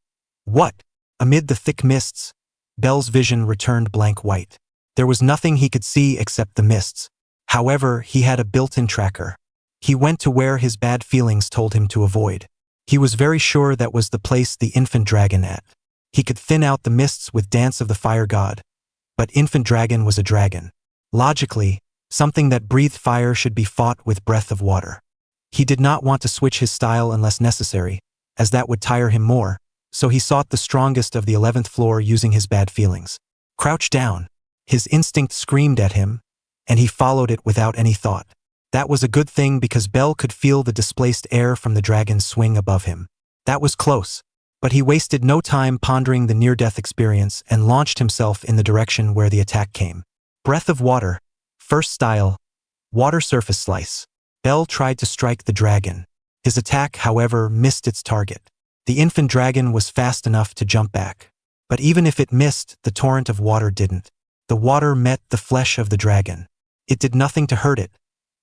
What? Amid the thick mists, Bell's vision returned blank white. There was nothing he could see except the mists. However, he had a built-in tracker. He went to where his bad feelings told him to avoid. He was very sure that was the place the infant dragon at. He could thin out the mists with Dance of the Fire God. But infant dragon was a dragon. Logically, something that breathed fire should be fought with breath of water. He did not want to switch his style unless necessary, as that would tire him more, so he sought the strongest of the 11th floor using his bad feelings. Crouch down. His instinct screamed at him, and he followed it without any thought. That was a good thing because Bell could feel the displaced air from the dragon's swing above him. That was close, but he wasted no time pondering the near-death experience and launched himself in the direction where the attack came. Breath of water, first style, water surface slice. Bell tried to strike the dragon. His attack, however, missed its target. The infant dragon was fast enough to jump back. But even if it missed, the torrent of water didn't. The water met the flesh of the dragon. It did nothing to hurt it,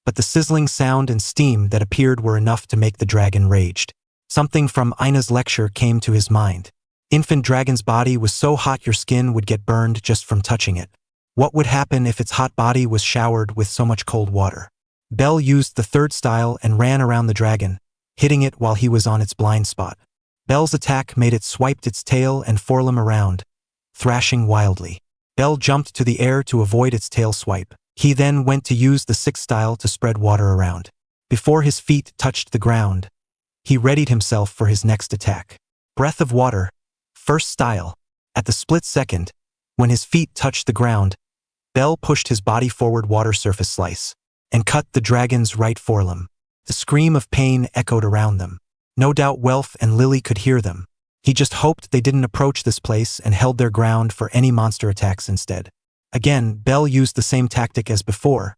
but the sizzling sound and steam that appeared were enough to make the dragon raged. Something from Ina's lecture came to his mind. Infant dragon's body was so hot your skin would get burned just from touching it. What would happen if its hot body was showered with so much cold water? Bell used the third style and ran around the dragon, hitting it while he was on its blind spot. Bell's attack made it swiped its tail and forelimb around, thrashing wildly. Bell jumped to the air to avoid its tail swipe. He then went to use the sixth style to spread water around. Before his feet touched the ground, he readied himself for his next attack. Breath of water, first style. At the split second, when his feet touched the ground, Bell pushed his body forward water surface slice and cut the dragon's right forelimb. The scream of pain echoed around them. No doubt Welf and Lily could hear them. He just hoped they didn't approach this place and held their ground for any monster attacks instead. Again, Bell used the same tactic as before.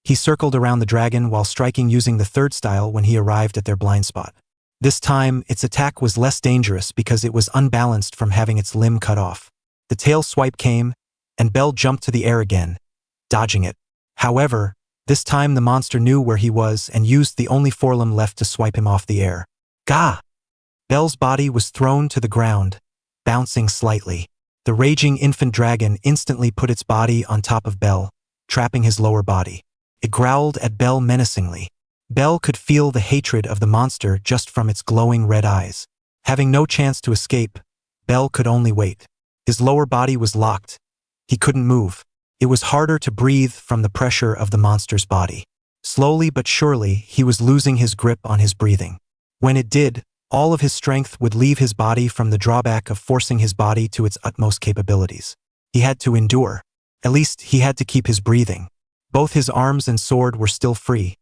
He circled around the dragon while striking using the third style when he arrived at their blind spot. This time, its attack was less dangerous because it was unbalanced from having its limb cut off. The tail swipe came, and Bell jumped to the air again, dodging it. However, this time the monster knew where he was and used the only forelimb left to swipe him off the air. Gah! Bell's body was thrown to the ground, bouncing slightly. The raging infant dragon instantly put its body on top of Bell, trapping his lower body. It growled at Bell menacingly. Bell could feel the hatred of the monster just from its glowing red eyes. Having no chance to escape, Bell could only wait. His lower body was locked. He couldn't move. It was harder to breathe from the pressure of the monster's body. Slowly but surely, he was losing his grip on his breathing. When it did, all of his strength would leave his body from the drawback of forcing his body to its utmost capabilities. He had to endure. At least, he had to keep his breathing. Both his arms and sword were still free.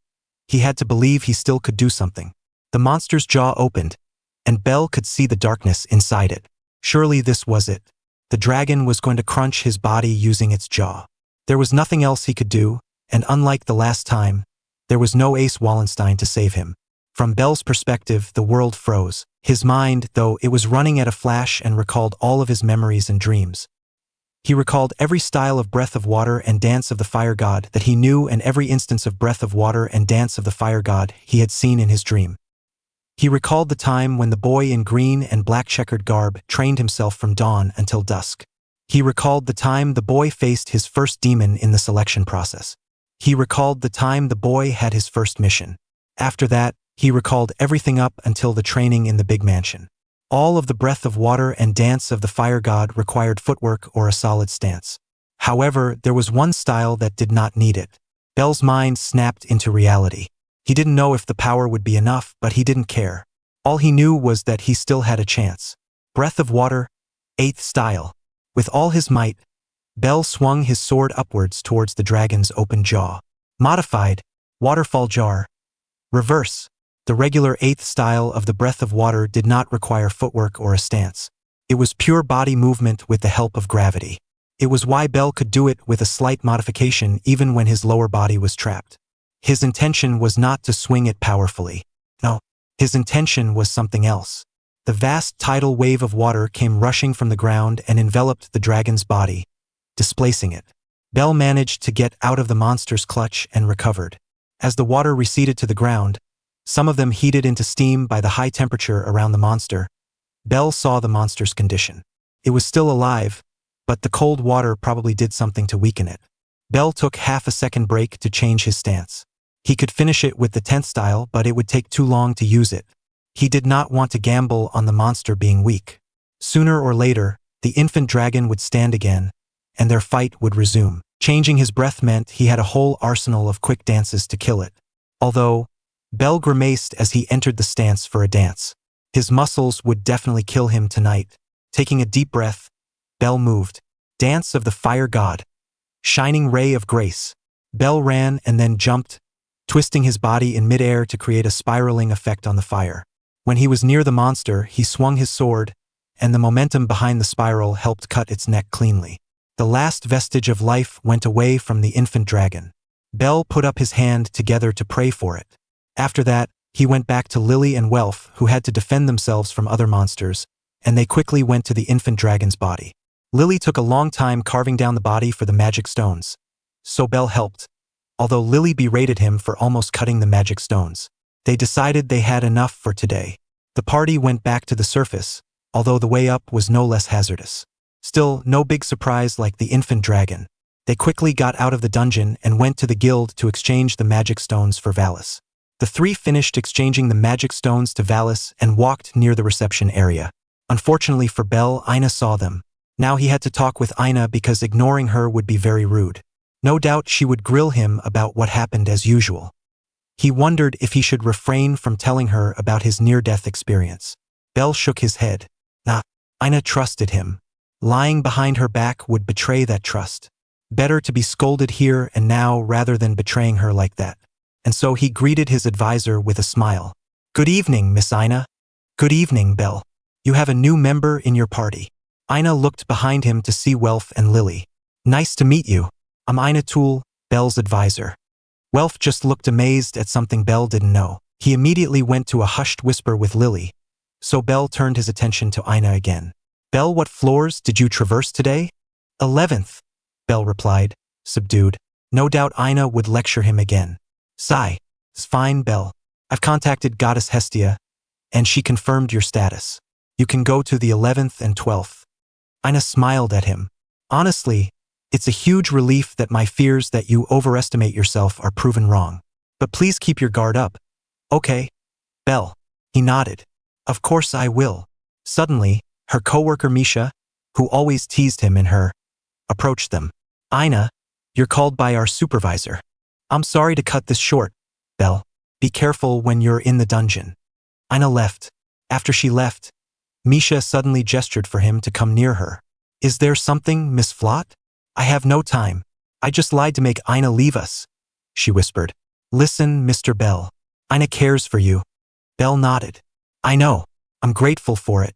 He had to believe he still could do something. The monster's jaw opened, and Bell could see the darkness inside it. Surely this was it. The dragon was going to crunch his body using its jaw. There was nothing else he could do, and unlike the last time, there was no Ace Wallenstein to save him. From Bell's perspective, the world froze. His mind, though, it was running at a flash and recalled all of his memories and dreams. He recalled every style of breath of water and dance of the fire god that he knew and every instance of breath of water and dance of the fire god he had seen in his dream. He recalled the time when the boy in green and black checkered garb trained himself from dawn until dusk. He recalled the time the boy faced his first demon in the selection process. He recalled the time the boy had his first mission. After that, he recalled everything up until the training in the big mansion. All of the breath of water and dance of the fire god required footwork or a solid stance. However, there was one style that did not need it. Bell's mind snapped into reality. He didn't know if the power would be enough, but he didn't care. All he knew was that he still had a chance. Breath of water, 8th style. With all his might, Bell swung his sword upwards towards the dragon's open jaw. Modified, waterfall jar. Reverse. The regular 8th style of the breath of water did not require footwork or a stance. It was pure body movement with the help of gravity. It was why Bell could do it with a slight modification even when his lower body was trapped. His intention was not to swing it powerfully. No, his intention was something else. The vast tidal wave of water came rushing from the ground and enveloped the dragon's body, displacing it. Bell managed to get out of the monster's clutch and recovered. As the water receded to the ground, some of them heated into steam by the high temperature around the monster. Bell saw the monster's condition. It was still alive, but the cold water probably did something to weaken it. Bell took half a second break to change his stance. He could finish it with the 10th style, but it would take too long to use it. He did not want to gamble on the monster being weak. Sooner or later, the infant dragon would stand again, and their fight would resume. Changing his breath meant he had a whole arsenal of quick dances to kill it. Although, Bell grimaced as he entered the stance for a dance. His muscles would definitely kill him tonight. Taking a deep breath, Bell moved. Dance of the fire god. Shining ray of grace. Bell ran and then jumped, twisting his body in midair to create a spiraling effect on the fire. When he was near the monster, he swung his sword, and the momentum behind the spiral helped cut its neck cleanly. The last vestige of life went away from the infant dragon. Bell put up his hand together to pray for it. After that, he went back to Lily and Welf, who had to defend themselves from other monsters, and they quickly went to the infant dragon's body. Lily took a long time carving down the body for the magic stones. So Bell helped, although Lily berated him for almost cutting the magic stones. They decided they had enough for today. The party went back to the surface, although the way up was no less hazardous. Still, no big surprise like the infant dragon. They quickly got out of the dungeon and went to the guild to exchange the magic stones for Valis. The three finished exchanging the magic stones to Valis and walked near the reception area. Unfortunately for Bell, Ina saw them. Now he had to talk with Ina because ignoring her would be very rude. No doubt she would grill him about what happened as usual. He wondered if he should refrain from telling her about his near-death experience. Bell shook his head. Nah. Ina trusted him. Lying behind her back would betray that trust. Better to be scolded here and now rather than betraying her like that. And so he greeted his advisor with a smile. Good evening, Miss Ina. Good evening, Bell. You have a new member in your party. Ina looked behind him to see Welf and Lily. Nice to meet you. I'm Ina Tool, Bell's advisor. Welf just looked amazed at something Bell didn't know. He immediately went to a hushed whisper with Lily. So Bell turned his attention to Ina again. Bell, what floors did you traverse today? 11th, Bell replied, subdued. No doubt Ina would lecture him again. Sigh. It's fine, Bell. I've contacted Goddess Hestia, and she confirmed your status. You can go to the 11th and 12th. Ina smiled at him. Honestly, it's a huge relief that my fears that you overestimate yourself are proven wrong. But please keep your guard up. Okay, Bell. He nodded. Of course I will. Suddenly, her coworker Misha, who always teased him and her, approached them. Ina, you're called by our supervisor. I'm sorry to cut this short, Bell. Be careful when you're in the dungeon. Ina left. After she left, Misha suddenly gestured for him to come near her. Is there something, Miss Flott? I have no time. I just lied to make Ina leave us, she whispered. Listen, Mr. Bell. Ina cares for you. Bell nodded. I know. I'm grateful for it.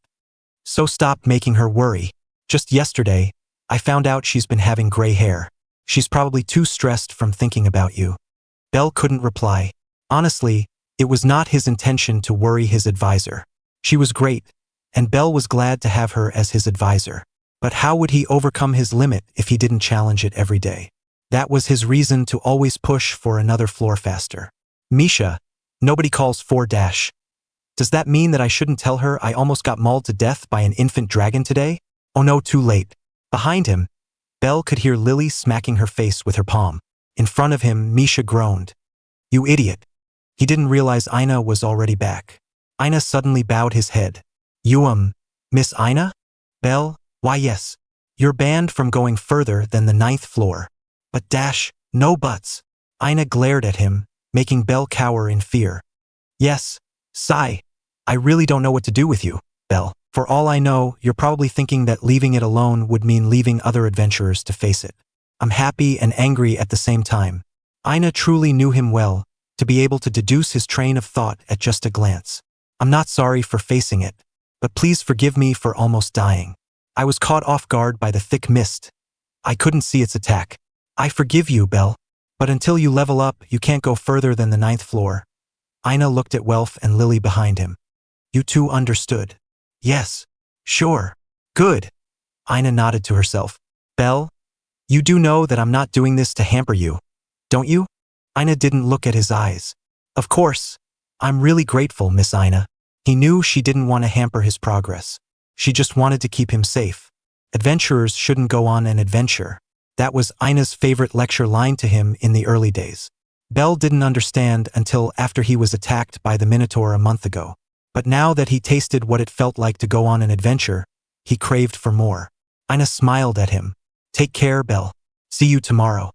So stop making her worry. Just yesterday, I found out she's been having gray hair. She's probably too stressed from thinking about you. Bell couldn't reply. Honestly, it was not his intention to worry his advisor. She was great, and Bell was glad to have her as his advisor. But how would he overcome his limit if he didn't challenge it every day? That was his reason to always push for another floor faster. Misha, nobody calls 4 dash. Does that mean that I shouldn't tell her I almost got mauled to death by an infant dragon today? Oh no, too late. Behind him, Bell could hear Lily smacking her face with her palm. In front of him, Misha groaned. You idiot. He didn't realize Ina was already back. Ina suddenly bowed his head. You, Miss Ina? Bell, why yes. You're banned from going further than the 9th floor. But dash, no buts. Ina glared at him, making Bell cower in fear. Yes, sigh. I really don't know what to do with you, Bell. For all I know, you're probably thinking that leaving it alone would mean leaving other adventurers to face it. I'm happy and angry at the same time. Ina truly knew him well, to be able to deduce his train of thought at just a glance. I'm not sorry for facing it, but please forgive me for almost dying. I was caught off guard by the thick mist. I couldn't see its attack. I forgive you, Bell. But until you level up, you can't go further than the 9th floor. Ina looked at Welf and Lily behind him. You two understood. Yes. Sure. Good. Ina nodded to herself. Bell, you do know that I'm not doing this to hamper you, don't you? Ina didn't look at his eyes. Of course. I'm really grateful, Miss Ina. He knew she didn't want to hamper his progress. She just wanted to keep him safe. Adventurers shouldn't go on an adventure. That was Ina's favorite lecture line to him in the early days. Bell didn't understand until after he was attacked by the Minotaur a month ago. But now that he tasted what it felt like to go on an adventure, he craved for more. Ina smiled at him. Take care, Bell. See you tomorrow.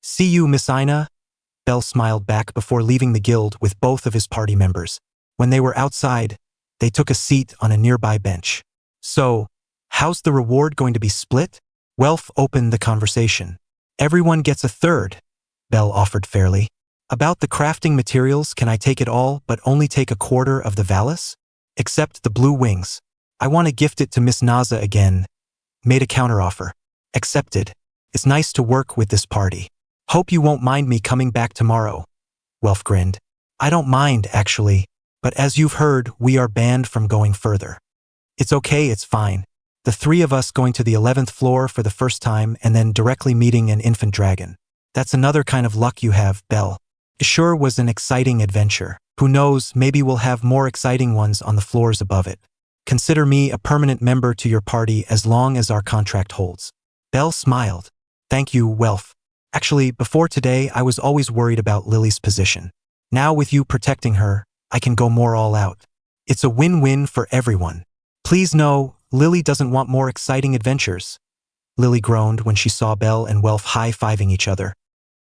See you, Miss Ina. Bell smiled back before leaving the guild with both of his party members. When they were outside, they took a seat on a nearby bench. So, how's the reward going to be split? Welf opened the conversation. Everyone gets a third, Bell offered fairly. About the crafting materials, can I take it all but only take a quarter of the Valis? Except the blue wings. I want to gift it to Miss Naza again. Made a counteroffer. Accepted. It's nice to work with this party. Hope you won't mind me coming back tomorrow. Welf grinned. I don't mind, actually. But as you've heard, we are banned from going further. It's okay, it's fine. The 3 of us going to the 11th floor for the first time and then directly meeting an infant dragon. That's another kind of luck you have, Bell. It sure was an exciting adventure. Who knows, maybe we'll have more exciting ones on the floors above it. Consider me a permanent member to your party as long as our contract holds. Bell smiled. Thank you, Welf. Actually, before today, I was always worried about Lily's position. Now with you protecting her, I can go more all out. It's a win-win for everyone. Please know, Lily doesn't want more exciting adventures. Lily groaned when she saw Belle and Welf high-fiving each other.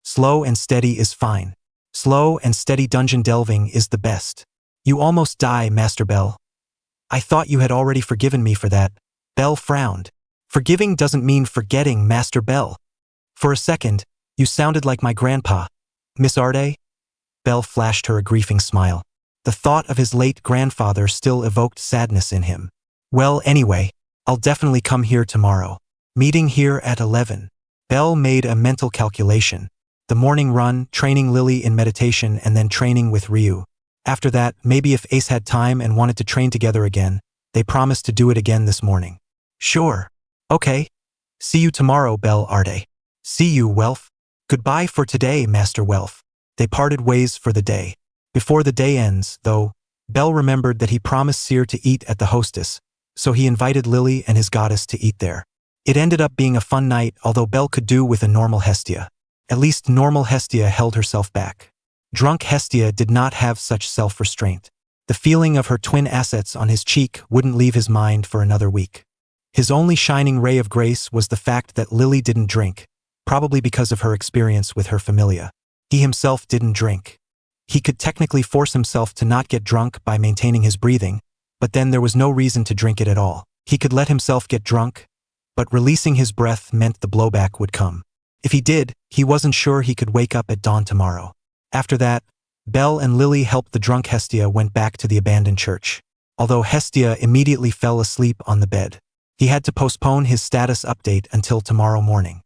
Slow and steady is fine. Slow and steady dungeon delving is the best. You almost die, Master Belle. I thought you had already forgiven me for that. Belle frowned. Forgiving doesn't mean forgetting, Master Belle. For a second, you sounded like my grandpa. Miss Arde? Belle flashed her a grieving smile. The thought of his late grandfather still evoked sadness in him. Well, anyway, I'll definitely come here tomorrow. Meeting here at 11. Belle made a mental calculation. The morning run, training Lily in meditation, and then training with Ryu. After that, maybe if Ace had time and wanted to train together again, they promised to do it again this morning. Sure. Okay. See you tomorrow, Belle Arde. See you, Welf. Goodbye for today, Master Welf. They parted ways for the day. Before the day ends, though, Belle remembered that he promised Seer to eat at the hostess, so he invited Lily and his goddess to eat there. It ended up being a fun night, although Belle could do with a normal Hestia. At least normal Hestia held herself back. Drunk Hestia did not have such self-restraint. The feeling of her twin assets on his cheek wouldn't leave his mind for another week. His only shining ray of grace was the fact that Lily didn't drink, probably because of her experience with her familia. He himself didn't drink. He could technically force himself to not get drunk by maintaining his breathing, but then there was no reason to drink it at all. He could let himself get drunk, but releasing his breath meant the blowback would come. If he did, he wasn't sure he could wake up at dawn tomorrow. After that, Belle and Lily helped the drunk Hestia went back to the abandoned church. Although Hestia immediately fell asleep on the bed. He had to postpone his status update until tomorrow morning.